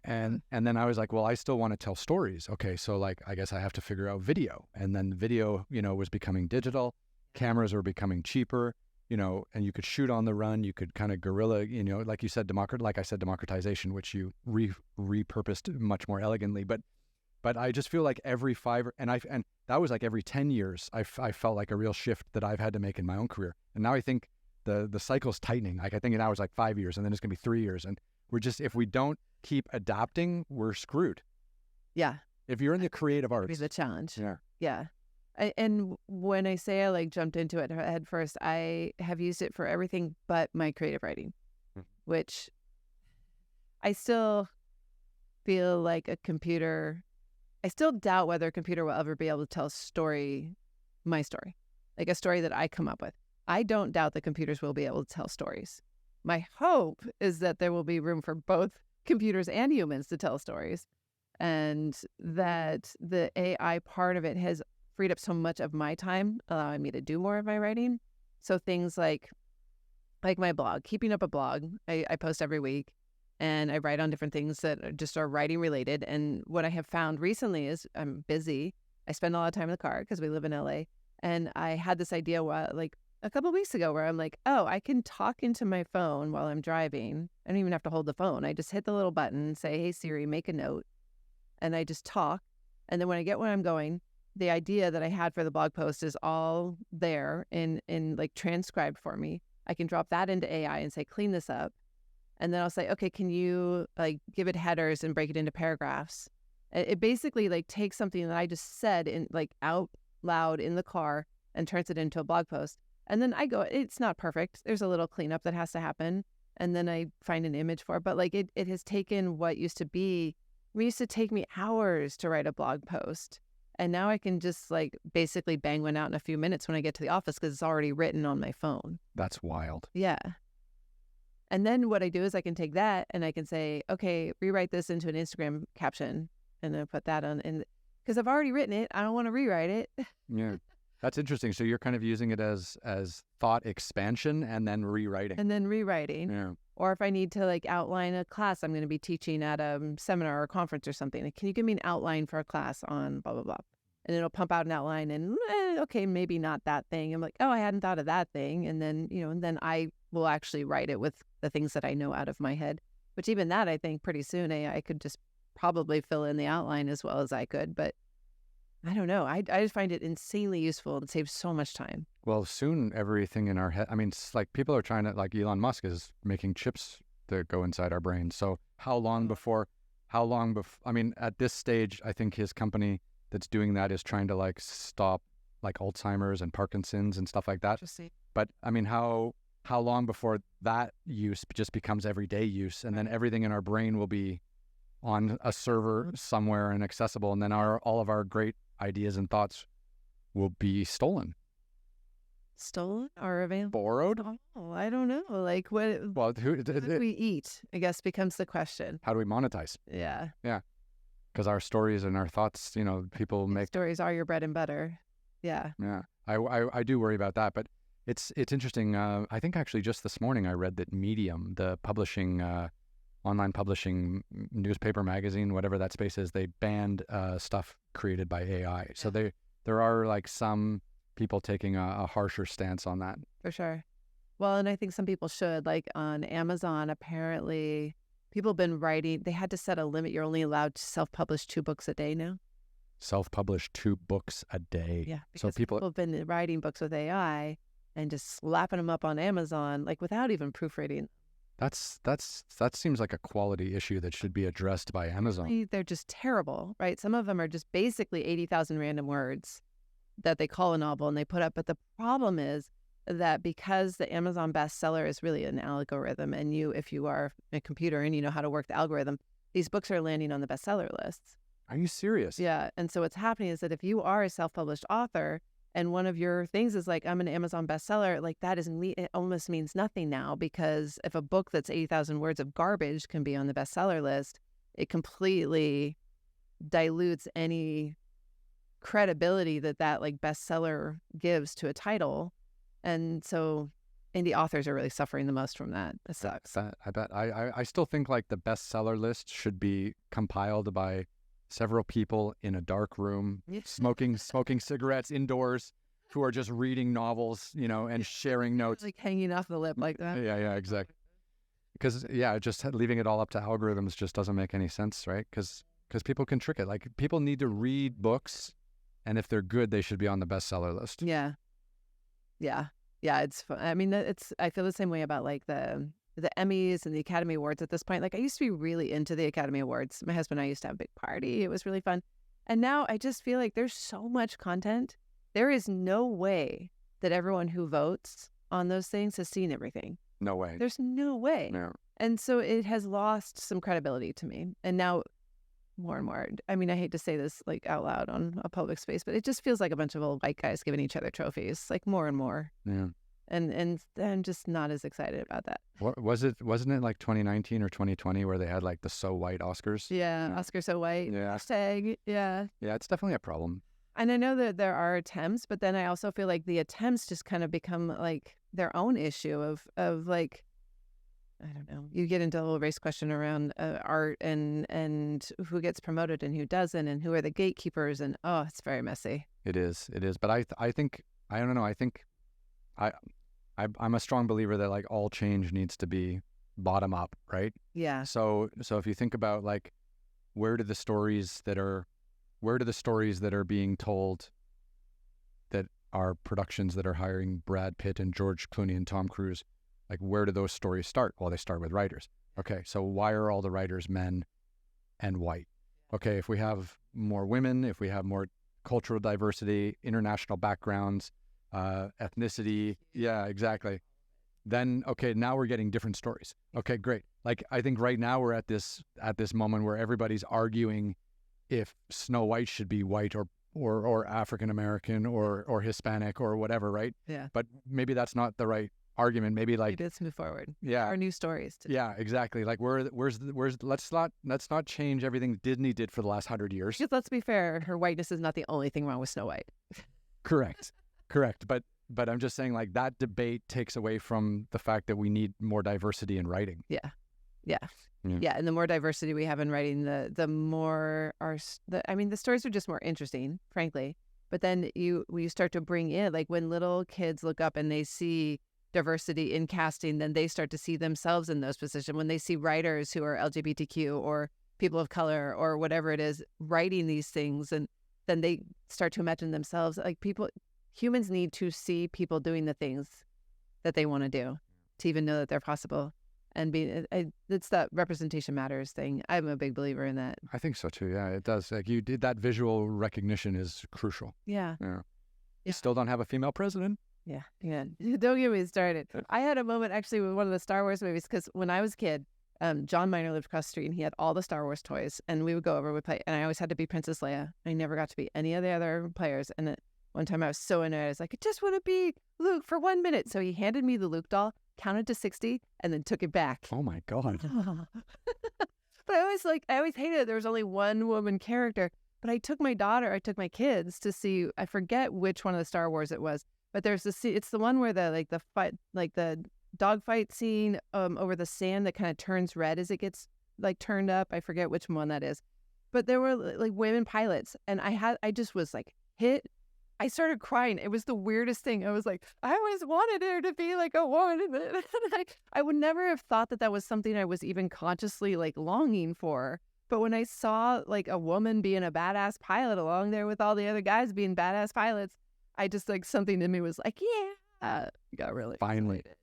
And then I was like, well, I still want to tell stories. Okay, so like I guess I have to figure out video. And then video, was becoming digital. Cameras were becoming cheaper, and you could shoot on the run. You could kind of guerrilla, like you said, democratization, which you repurposed much more elegantly. But I just feel like every and that was like every 10 years, I felt like a real shift that I've had to make in my own career. And now I think the cycle's tightening. Like I think now it's like 5 years, and then it's gonna be 3 years. And if we don't keep adapting, we're screwed. Yeah. If you're in the creative arts. Be the challenge. Yeah. Yeah. And when I say I like jumped into it head first, I have used it for everything but my creative writing, which I still feel like I still doubt whether a computer will ever be able to tell my story, like a story that I come up with. I don't doubt that computers will be able to tell stories. My hope is that there will be room for both computers and humans to tell stories, and that the AI part of it has freed up so much of my time, allowing me to do more of my writing. So things like my blog, keeping up a blog, I post every week, and I write on different things that just are writing related. And what I have found recently is I'm busy. I spend a lot of time in the car because we live in LA. And I had this idea like a couple of weeks ago where I'm like, oh, I can talk into my phone while I'm driving. I don't even have to hold the phone. I just hit the little button, say, hey, Siri, make a note. And I just talk. And then when I get where I'm going, the idea that I had for the blog post is all there in like transcribed for me. I can drop that into AI and say, clean this up. And then I'll say, okay, can you like give it headers and break it into paragraphs? It basically like takes something that I just said in like out loud in the car and turns it into a blog post. And then I go, it's not perfect. There's a little cleanup that has to happen. And then I find an image for it. But like it has taken what used to take me hours to write a blog post. And now I can just like basically bang one out in a few minutes when I get to the office because it's already written on my phone. That's wild. Yeah. And then what I do is I can take that and I can say, okay, rewrite this into an Instagram caption and then put that on. And because I've already written it, I don't want to rewrite it. Yeah. That's interesting. So you're kind of using it as thought expansion and then rewriting. Yeah. Or if I need to like outline a class I'm going to be teaching at a seminar or conference or something, like, can you give me an outline for a class on blah, blah, blah? And it'll pump out an outline and, okay, maybe not that thing. I'm like, oh, I hadn't thought of that thing. And then, and then I will actually write it with the things that I know out of my head, which even that, I think pretty soon AI could just probably fill in the outline as well as I could. But I don't know. I just find it insanely useful and saves so much time. Well, soon everything in our head, I mean, it's like people are trying to, like Elon Musk is making chips that go inside our brains. So how long before, I mean, at this stage, I think his company that's doing that is trying to like stop like Alzheimer's and Parkinson's and stuff like that. But I mean, how long before that use just becomes everyday use, and then everything in our brain will be on a server somewhere and accessible, and then all of our great ideas and thoughts will be stolen. Stolen or available? Borrowed? Oh, I don't know. Like what? Well, How do we eat? I guess becomes the question. how do we monetize? Yeah. Because our stories and our thoughts, people make. Stories are your bread and butter. Yeah. Yeah, I do worry about that, but it's interesting. I think actually just this morning I read that Medium, the publishing, online publishing newspaper, magazine, whatever that space is, they banned stuff created by AI. So there are like some people taking a harsher stance on that. For sure. Well, and I think some people should. Like on Amazon, apparently people have been writing. They had to set a limit. You're only allowed to self-publish 2 books a day now. Self-publish 2 books a day. Yeah. So Because people have been writing books with AI and just slapping them up on Amazon, like without even proofreading. that seems like a quality issue that should be addressed by Amazon. Really, they're just terrible, right? Some of them are just basically 80,000 random words that they call a novel and they put up. But the problem is that because the Amazon bestseller is really an algorithm, and if you are a computer and you know how to work the algorithm, these books are landing on the bestseller lists. Are you serious? Yeah. And so what's happening is that if you are a self-published author and one of your things is like, I'm an Amazon bestseller, like that it almost means nothing now, because if a book that's 80,000 words of garbage can be on the bestseller list, it completely dilutes any credibility that like bestseller gives to a title. And so indie authors are really suffering the most from that. It sucks. I bet. I still think like the bestseller list should be compiled by several people in a dark room, smoking cigarettes indoors, who are just reading novels, and sharing notes. Like hanging off the lip like that. Yeah, exactly. Because, just leaving it all up to algorithms just doesn't make any sense, right? Because people can trick it. Like, people need to read books, and if they're good, they should be on the bestseller list. Yeah. It's fun. I mean, I feel the same way about like the Emmys and the Academy Awards at this point. Like I used to be really into the Academy Awards. My husband and I used to have a big party. It was really fun. And now I just feel like there's so much content. There is no way that everyone who votes on those things has seen everything. No way. There's no way. No. And so it has lost some credibility to me. And now more and more, I mean, I hate to say this like out loud on a public space, but it just feels like a bunch of old white guys giving each other trophies, like more and more. Yeah. And I'm just not as excited about that. What wasn't it like 2019 or 2020 where they had like the So White Oscars? Yeah. Oscar So White. Yeah. Hashtag. Yeah. Yeah, it's definitely a problem. And I know that there are attempts, but then I also feel like the attempts just kind of become like their own issue of like, I don't know. You get into a whole race question around art and who gets promoted and who doesn't, and who are the gatekeepers, and it's very messy. It is. But I think I don't know. I think I'm a strong believer that like all change needs to be bottom up, right? Yeah. So if you think about like where do the stories that are being told that are productions that are hiring Brad Pitt and George Clooney and Tom Cruise, like where do those stories start? Well, they start with writers. Okay, so why are all the writers men and white? Okay, if we have more women, if we have more cultural diversity, international backgrounds, ethnicity, yeah, exactly. Then, okay, now we're getting different stories. Okay, great. Like, I think right now we're at this moment where everybody's arguing if Snow White should be white or African American or Hispanic or whatever, right? Yeah. But maybe that's not the right argument. Maybe like let's move forward. Yeah. Our new stories. Yeah, exactly. Like where's let's not change everything Disney did for the last 100 years. Because let's be fair, her whiteness is not the only thing wrong with Snow White. Correct. But I'm just saying like that debate takes away from the fact that we need more diversity in writing. Yeah. And the more diversity we have in writing, the more the stories are just more interesting, frankly. But then you start to bring in, like when little kids look up and they see diversity in casting, then they start to see themselves in those positions. When they see writers who are LGBTQ or people of color or whatever it is writing these things, and then they start to imagine themselves like humans need to see people doing the things that they want to do to even know that they're possible. And it's that representation matters thing. I'm a big believer in that. I think so too. Yeah, it does. Like you did that visual recognition is crucial. Yeah. You still don't have a female president. Yeah. Don't get me started. I had a moment actually with one of the Star Wars movies because when I was a kid, John Minor lived across the street and he had all the Star Wars toys, and we would go over, we'd play, and I always had to be Princess Leia. I never got to be any of the other players. And One time I was so annoyed. I was like, I just want to be Luke for 1 minute. So he handed me the Luke doll, counted to 60, and then took it back. Oh my God. But I always hated it. There was only one woman character. But I took my kids to see, I forget which one of the Star Wars it was, but there's the scene, it's the one where the dogfight scene over the sand that kind of turns red as it gets like turned up. I forget which one that is. But there were like women pilots, and I just was like hit. I started crying. It was the weirdest thing. I was like, I always wanted there to be like a woman. I would never have thought that was something I was even consciously like longing for. But when I saw like a woman being a badass pilot along there with all the other guys being badass pilots, I just like something in me was like, yeah, got really finally excited.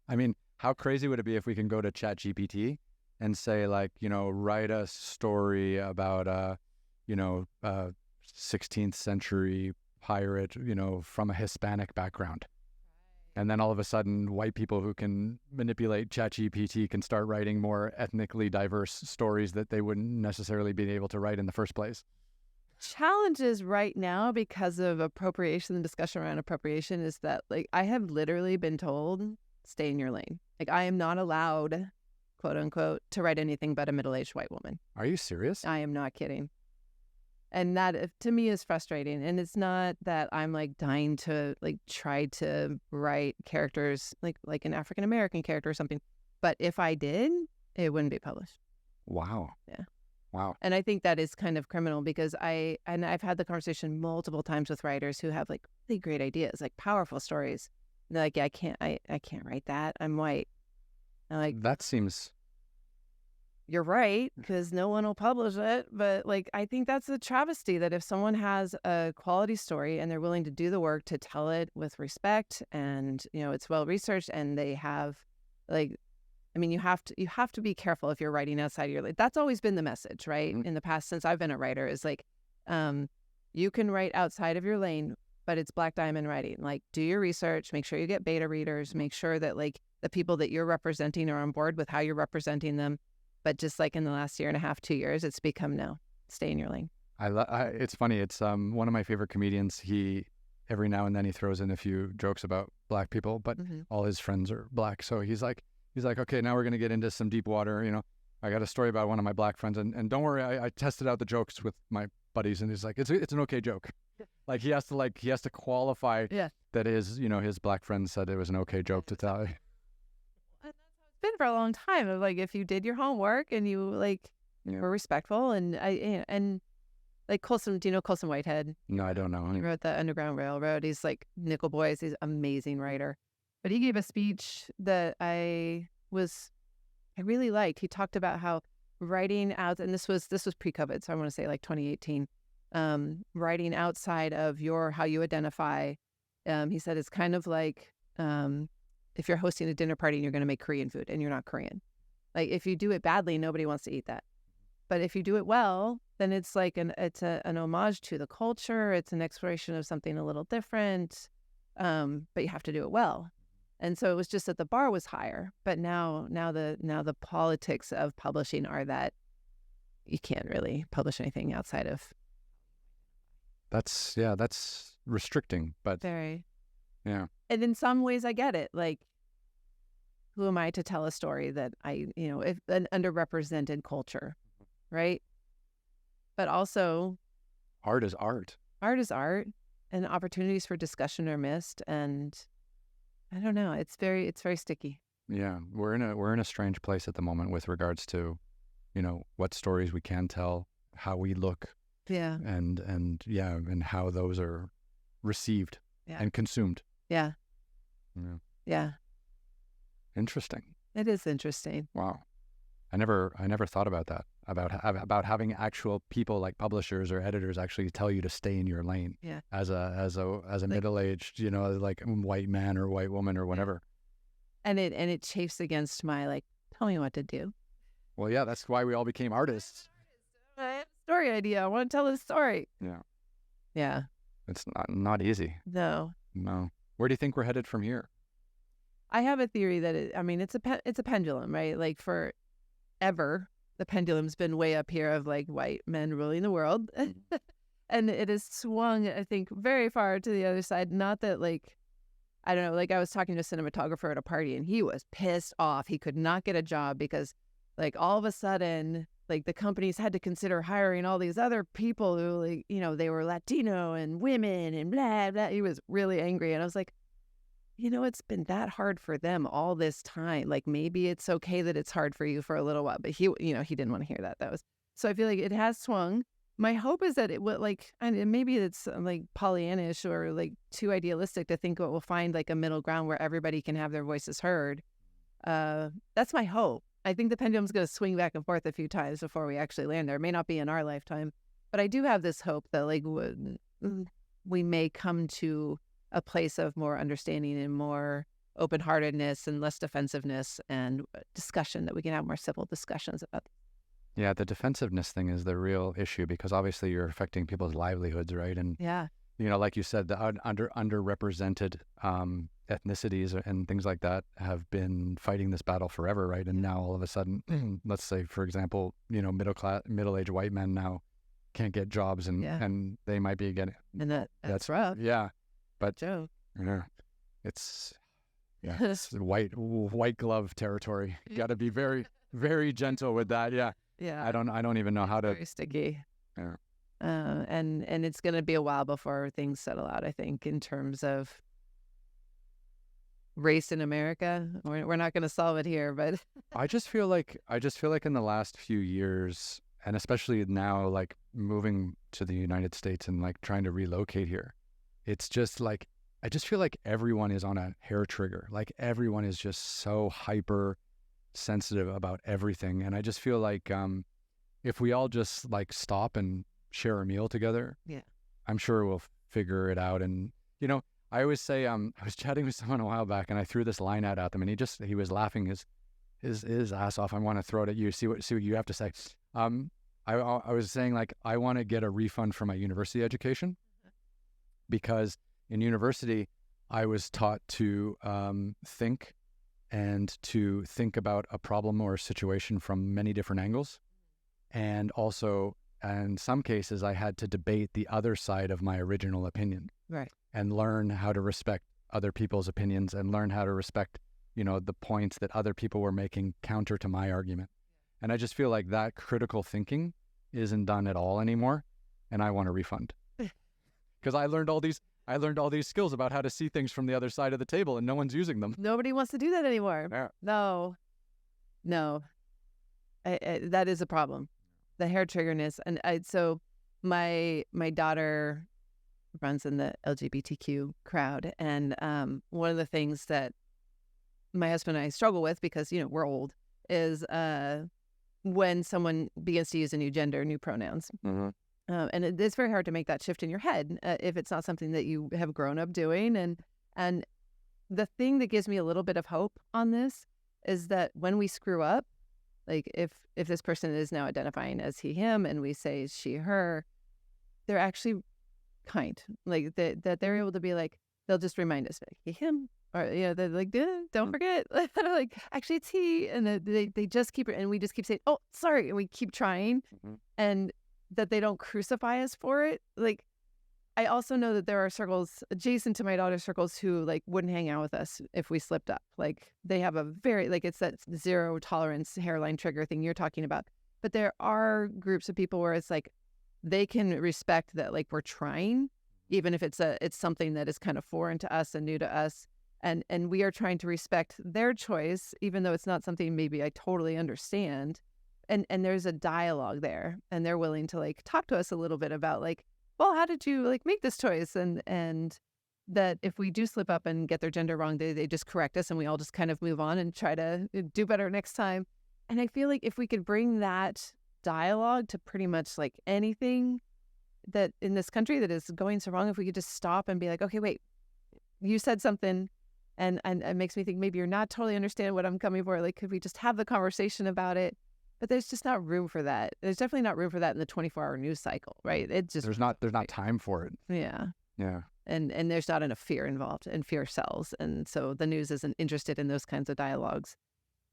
I mean, how crazy would it be if we can go to ChatGPT and say, like, write a story about 16th century pirate, from a Hispanic background. And then all of a sudden, white people who can manipulate ChatGPT can start writing more ethnically diverse stories that they wouldn't necessarily be able to write in the first place. Challenges right now because of appropriation, the discussion around appropriation is that like I have literally been told, stay in your lane. Like I am not allowed, quote unquote, to write anything but a middle-aged white woman. Are you serious? I am not kidding. And that to me is frustrating. And it's not that I'm like dying to like try to write characters like an African-American character or something. But if I did, it wouldn't be published. Wow. Yeah. Wow. And I think that is kind of criminal because I've had the conversation multiple times with writers who have like really great ideas, like powerful stories. And they're like, yeah, I can't write that. I'm white. And like, that seems... You're right, because no one will publish it. But like, I think that's a travesty that if someone has a quality story and they're willing to do the work to tell it with respect and, it's well researched and they have like, I mean, you have to be careful if you're writing outside of your lane. That's always been the message, right? Mm-hmm. In the past, since I've been a writer, is like, you can write outside of your lane, but it's black diamond writing. Like, do your research, make sure you get beta readers, make sure that like the people that you're representing are on board with how you're representing them. But just like in the last 1.5 years, 2 years, it's become no, stay in your lane. It's funny. It's one of my favorite comedians. He every now and then he throws in a few jokes about black people, but all his friends are black. So he's like, okay, now we're gonna get into some deep water. I got a story about one of my black friends, and don't worry, I tested out the jokes with my buddies, and he's like, it's an okay joke. Like he has to qualify that his black friend said it was an okay joke to tell. Been for a long time of like if you did your homework and you were respectful and like Colson, do you know Colson Whitehead? No, I don't know. He wrote the Underground Railroad. He's like Nickel Boys. He's an amazing writer. But he gave a speech that I really liked. He talked about how writing out, and this was pre-COVID, so I want to say like 2018. Writing outside of how you identify. He said it's kind of like if you're hosting a dinner party and you're going to make Korean food and you're not Korean. Like if you do it badly, nobody wants to eat that. But if you do it well, then it's like an homage to the culture. It's an exploration of something a little different, but you have to do it well. And so it was just that the bar was higher. But now the politics of publishing are that you can't really publish anything outside of. That's restricting, but very. Yeah. And in some ways I get it. Like, who am I to tell a story that if an underrepresented culture, right? But also art is art. Art is art, and opportunities for discussion are missed, and I don't know, it's very sticky. Yeah, we're in a strange place at the moment with regards to, what stories we can tell, how we look. Yeah. And how those are received and consumed. Yeah. Yeah. Yeah. Interesting. It is interesting. Wow. I never thought about that, about having actual people like publishers or editors actually tell you to stay in your lane. Yeah. As a middle-aged, like white man or white woman or whatever. And it chafes against my tell me what to do. Well, yeah, that's why we all became artists. I have a story idea. I want to tell this story. Yeah. Yeah. It's not easy. No. Where do you think we're headed from here? I have a theory that it's a pendulum, right? Like forever, the pendulum's been way up here of like white men ruling the world, And it has swung, I think, very far to the other side. Not that, like, I don't know, like I was talking to a cinematographer at a party and he was pissed off. He could not get a job because, like, all of a sudden, like, the companies had to consider hiring all these other people who, like, you know, they were Latino and women and blah, blah. He was really angry. And I was like, you know, it's been that hard for them all this time. Like, maybe it's okay that it's hard for you for a little while. But he, you know, he didn't want to hear that. So I feel like it has swung. My hope is that it will, like, and maybe it's like Pollyannish or like too idealistic to think it will find like a middle ground where everybody can have their voices heard. That's my hope. I think the pendulum's going to swing back and forth a few times before we actually land there. It may not be in our lifetime, but I do have this hope that, like, we may come to a place of more understanding and more open-heartedness and less defensiveness and discussion, that we can have more civil discussions about. Yeah, the defensiveness thing is the real issue, because obviously you're affecting people's livelihoods, right? And, yeah, you know, like you said, the underrepresented ethnicities and things like that have been fighting this battle forever, right? And now all of a sudden, let's say, for example, you know, middle-aged white men now can't get jobs, and they might be getting, and that's rough. Yeah, but Joe, it's white glove territory. You got to be very, very gentle with that. Yeah. Yeah, I don't even know how to. Very sticky. Yeah. And it's going to be a while before things settle out, I think, in terms of race in America. We're not going to solve it here, but I just feel like in the last few years, and especially now, like moving to the United States and like trying to relocate here, it's just like I just feel like everyone is on a hair trigger. Like everyone is just so hyper sensitive about everything, and I just feel like if we all just like stop and share a meal together, I'm sure we'll figure it out. And you know, I always say, I was chatting with someone a while back, and I threw this line out at them, and he was laughing his ass off. I want to throw it at you. See what you have to say. I was saying, like, I want to get a refund for my university education, because in university I was taught to think about a problem or a situation from many different angles. And also, in some cases, I had to debate the other side of my original opinion. Right. And learn how to respect other people's opinions, and learn how to respect, you know, the points that other people were making counter to my argument. And I just feel like that critical thinking isn't done at all anymore. And I want a refund. Because I learned all these skills about how to see things from the other side of the table, and no one's using them. Nobody wants to do that anymore. Yeah. No. That is a problem. The hair triggerness. And so my daughter runs in the LGBTQ crowd. And one of the things that my husband and I struggle with, because, you know, we're old, is when someone begins to use a new gender, new pronouns. Mm-hmm. And it's very hard to make that shift in your head if it's not something that you have grown up doing. And the thing that gives me a little bit of hope on this is that when we screw up, like if this person is now identifying as he, him, and we say she, her, they're actually kind. Like that they're able to be like, they'll just remind us, like, he, him. Or, you know, they're like, don't forget. Like, actually, it's he. And they just keep it. And we just keep saying, oh, sorry. And we keep trying. Mm-hmm. And that they don't crucify us for it. Like, I also know that there are circles adjacent to my daughter's circles who, like, wouldn't hang out with us if we slipped up. Like, they have a very, like, it's that zero tolerance hairline trigger thing you're talking about. But there are groups of people where it's like, they can respect that, like, we're trying, even if it's something that is kind of foreign to us and new to us. And we are trying to respect their choice, even though it's not something maybe I totally understand. And there's a dialogue there, and they're willing to, like, talk to us a little bit about, like, well, how did you, like, make this choice? And that if we do slip up and get their gender wrong, they just correct us, and we all just kind of move on and try to do better next time. And I feel like if we could bring that dialogue to pretty much, like, anything that in this country that is going so wrong, if we could just stop and be like, okay, wait, you said something, and it makes me think maybe you're not totally understanding what I'm coming for. Like, could we just have the conversation about it? But there's just not room for that. There's definitely not room for that in the 24-hour news cycle, right? It's just there's not time for it. Yeah. Yeah. And there's not enough fear involved, and fear sells. And so the news isn't interested in those kinds of dialogues.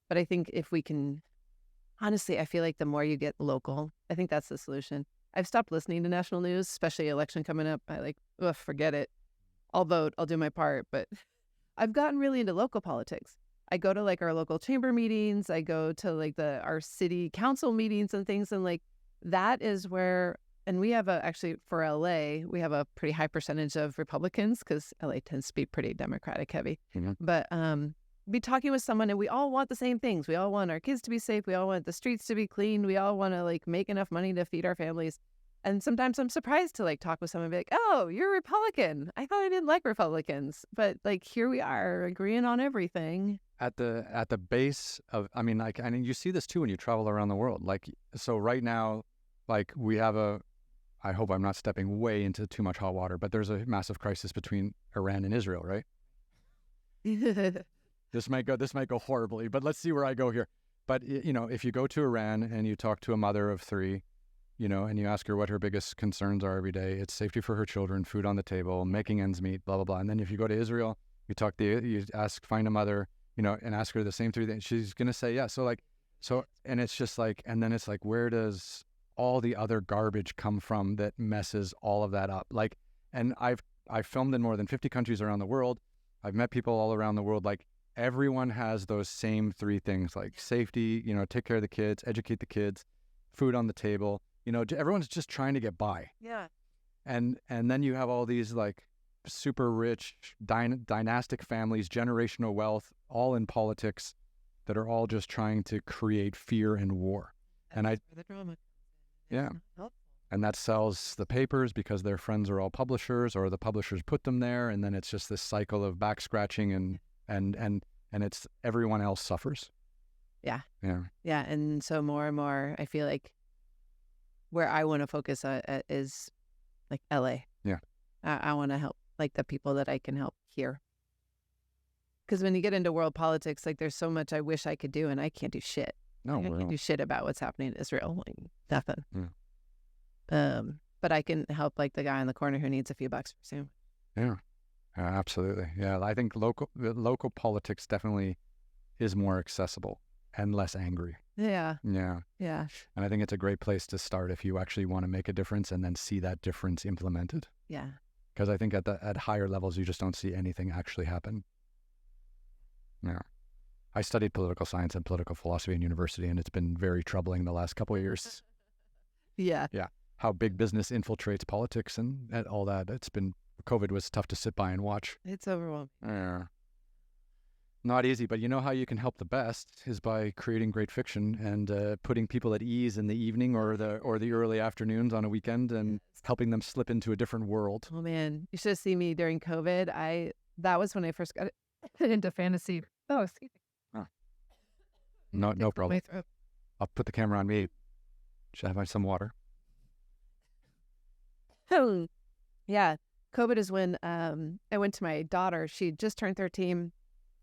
But I think if we can, honestly, I feel like the more you get local, I think that's the solution. I've stopped listening to national news, especially election coming up. Ugh, forget it. I'll vote. I'll do my part. But I've gotten really into local politics. I go to like our local chamber meetings. I go to like our city council meetings and things. And like that is where, and we have actually for LA, we have a pretty high percentage of Republicans because LA tends to be pretty Democratic heavy. Mm-hmm. But be talking with someone and we all want the same things. We all want our kids to be safe. We all want the streets to be clean. We all want to like make enough money to feed our families. And sometimes I'm surprised to like talk with someone and be like, oh, you're a Republican. I thought I didn't like Republicans. But like here we are agreeing on everything. At the base of, I mean, like, and you see this too when you travel around the world. Like, so right now, like we have I hope I'm not stepping way into too much hot water, but there's a massive crisis between Iran and Israel, right? This might go horribly, but let's see where I go here. But, you know, if you go to Iran and you talk to a mother of 3, you know, and you ask her what her biggest concerns are every day, it's safety for her children, food on the table, making ends meet, blah, blah, blah. And then if you go to Israel, you find a mother, you know, and ask her the same 3 things, she's going to say, yeah. And it's just like, and then it's like, where does all the other garbage come from that messes all of that up? Like, and I've filmed in more than 50 countries around the world. I've met people all around the world. Like, everyone has those same 3 things, like safety, you know, take care of the kids, educate the kids, food on the table, you know, everyone's just trying to get by. Yeah. And then you have all these like super rich dynastic families, generational wealth, all in politics that are all just trying to create fear and war. That's where the drama. Yeah. And that sells the papers because their friends are all publishers or the publishers put them there. And then it's just this cycle of back scratching and it's everyone else suffers. Yeah. Yeah. Yeah. And so more and more, I feel like where I want to focus is like LA. Yeah. I want to help like the people that I can help here. Because when you get into world politics, like there's so much I wish I could do and I can't do shit. No, I can't do shit about what's happening in Israel. Like nothing. Yeah. But I can help like the guy in the corner who needs a few bucks for sandwich. Yeah. Absolutely. Yeah. I think local politics definitely is more accessible and less angry. Yeah. Yeah. Yeah. And I think it's a great place to start if you actually want to make a difference and then see that difference implemented. Yeah. Because I think at higher levels, you just don't see anything actually happen. Yeah. I studied political science and political philosophy in university, and it's been very troubling the last couple of years. Yeah. Yeah. How big business infiltrates politics and all that. COVID was tough to sit by and watch. It's overwhelming. Yeah. Not easy, but you know how you can help the best is by creating great fiction and putting people at ease in the evening or the early afternoons on a weekend and helping them slip into a different world. Oh man, you should have seen me during COVID. That was when I first got into fantasy. Oh, excuse me. Oh. No problem. My throat. I'll put the camera on me. Should I have some water? Yeah, COVID is when I went to my daughter. She just turned 13.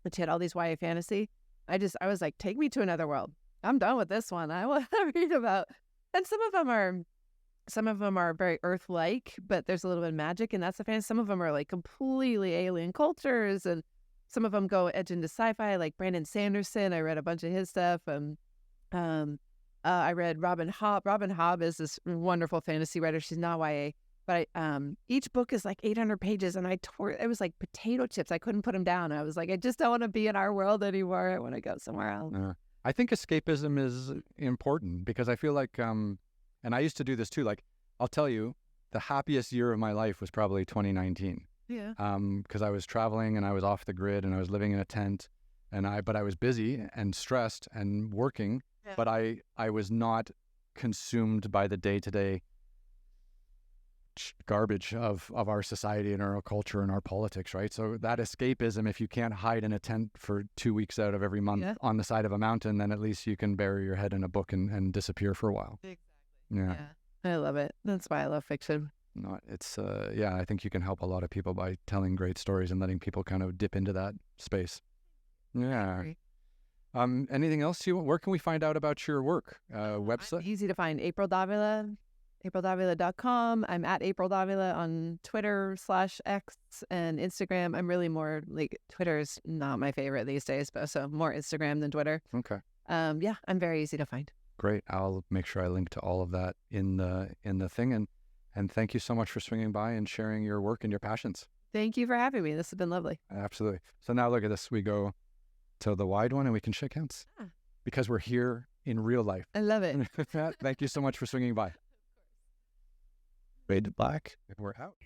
And she had all these YA fantasy. I was like, take me to another world. I'm done with this one. I want to read about. And some of them are very Earth-like, but there's a little bit of magic, and that's the fantasy. Some of them are like completely alien cultures, and some of them go edge into sci-fi, like Brandon Sanderson. I read a bunch of his stuff. I read Robin Hobb. Robin Hobb is this wonderful fantasy writer. She's not YA. But each book is like 800 pages, and it was like potato chips. I couldn't put them down. I was like, I just don't want to be in our world anymore. I want to go somewhere else. I think escapism is important because I feel like, and I used to do this too. Like, I'll tell you, the happiest year of my life was probably 2019. Yeah. Because I was traveling and I was off the grid and I was living in a tent, but I was busy and stressed and working, but I was not consumed by the day-to-day garbage of our society and our culture and our politics, right? So that escapism, if you can't hide in a tent for 2 weeks out of every month on the side of a mountain, then at least you can bury your head in a book and disappear for a while. Exactly. Yeah. I love it. That's why I love fiction. No, it's I think you can help a lot of people by telling great stories and letting people kind of dip into that space. Yeah. Anything else where can we find out about your work? Website? Easy to find. April Dávila. AprilDávila.com. I'm at April Dávila on Twitter /X and Instagram. I'm really more like Twitter's not my favorite these days, but so more Instagram than Twitter. Okay. I'm very easy to find. Great. I'll make sure I link to all of that in the thing. And thank you so much for swinging by and sharing your work and your passions. Thank you for having me. This has been lovely. Absolutely. So now look at this. We go to the wide one and we can shake hands because we're here in real life. I love it. Thank you so much for swinging by. Fade to black. We're out.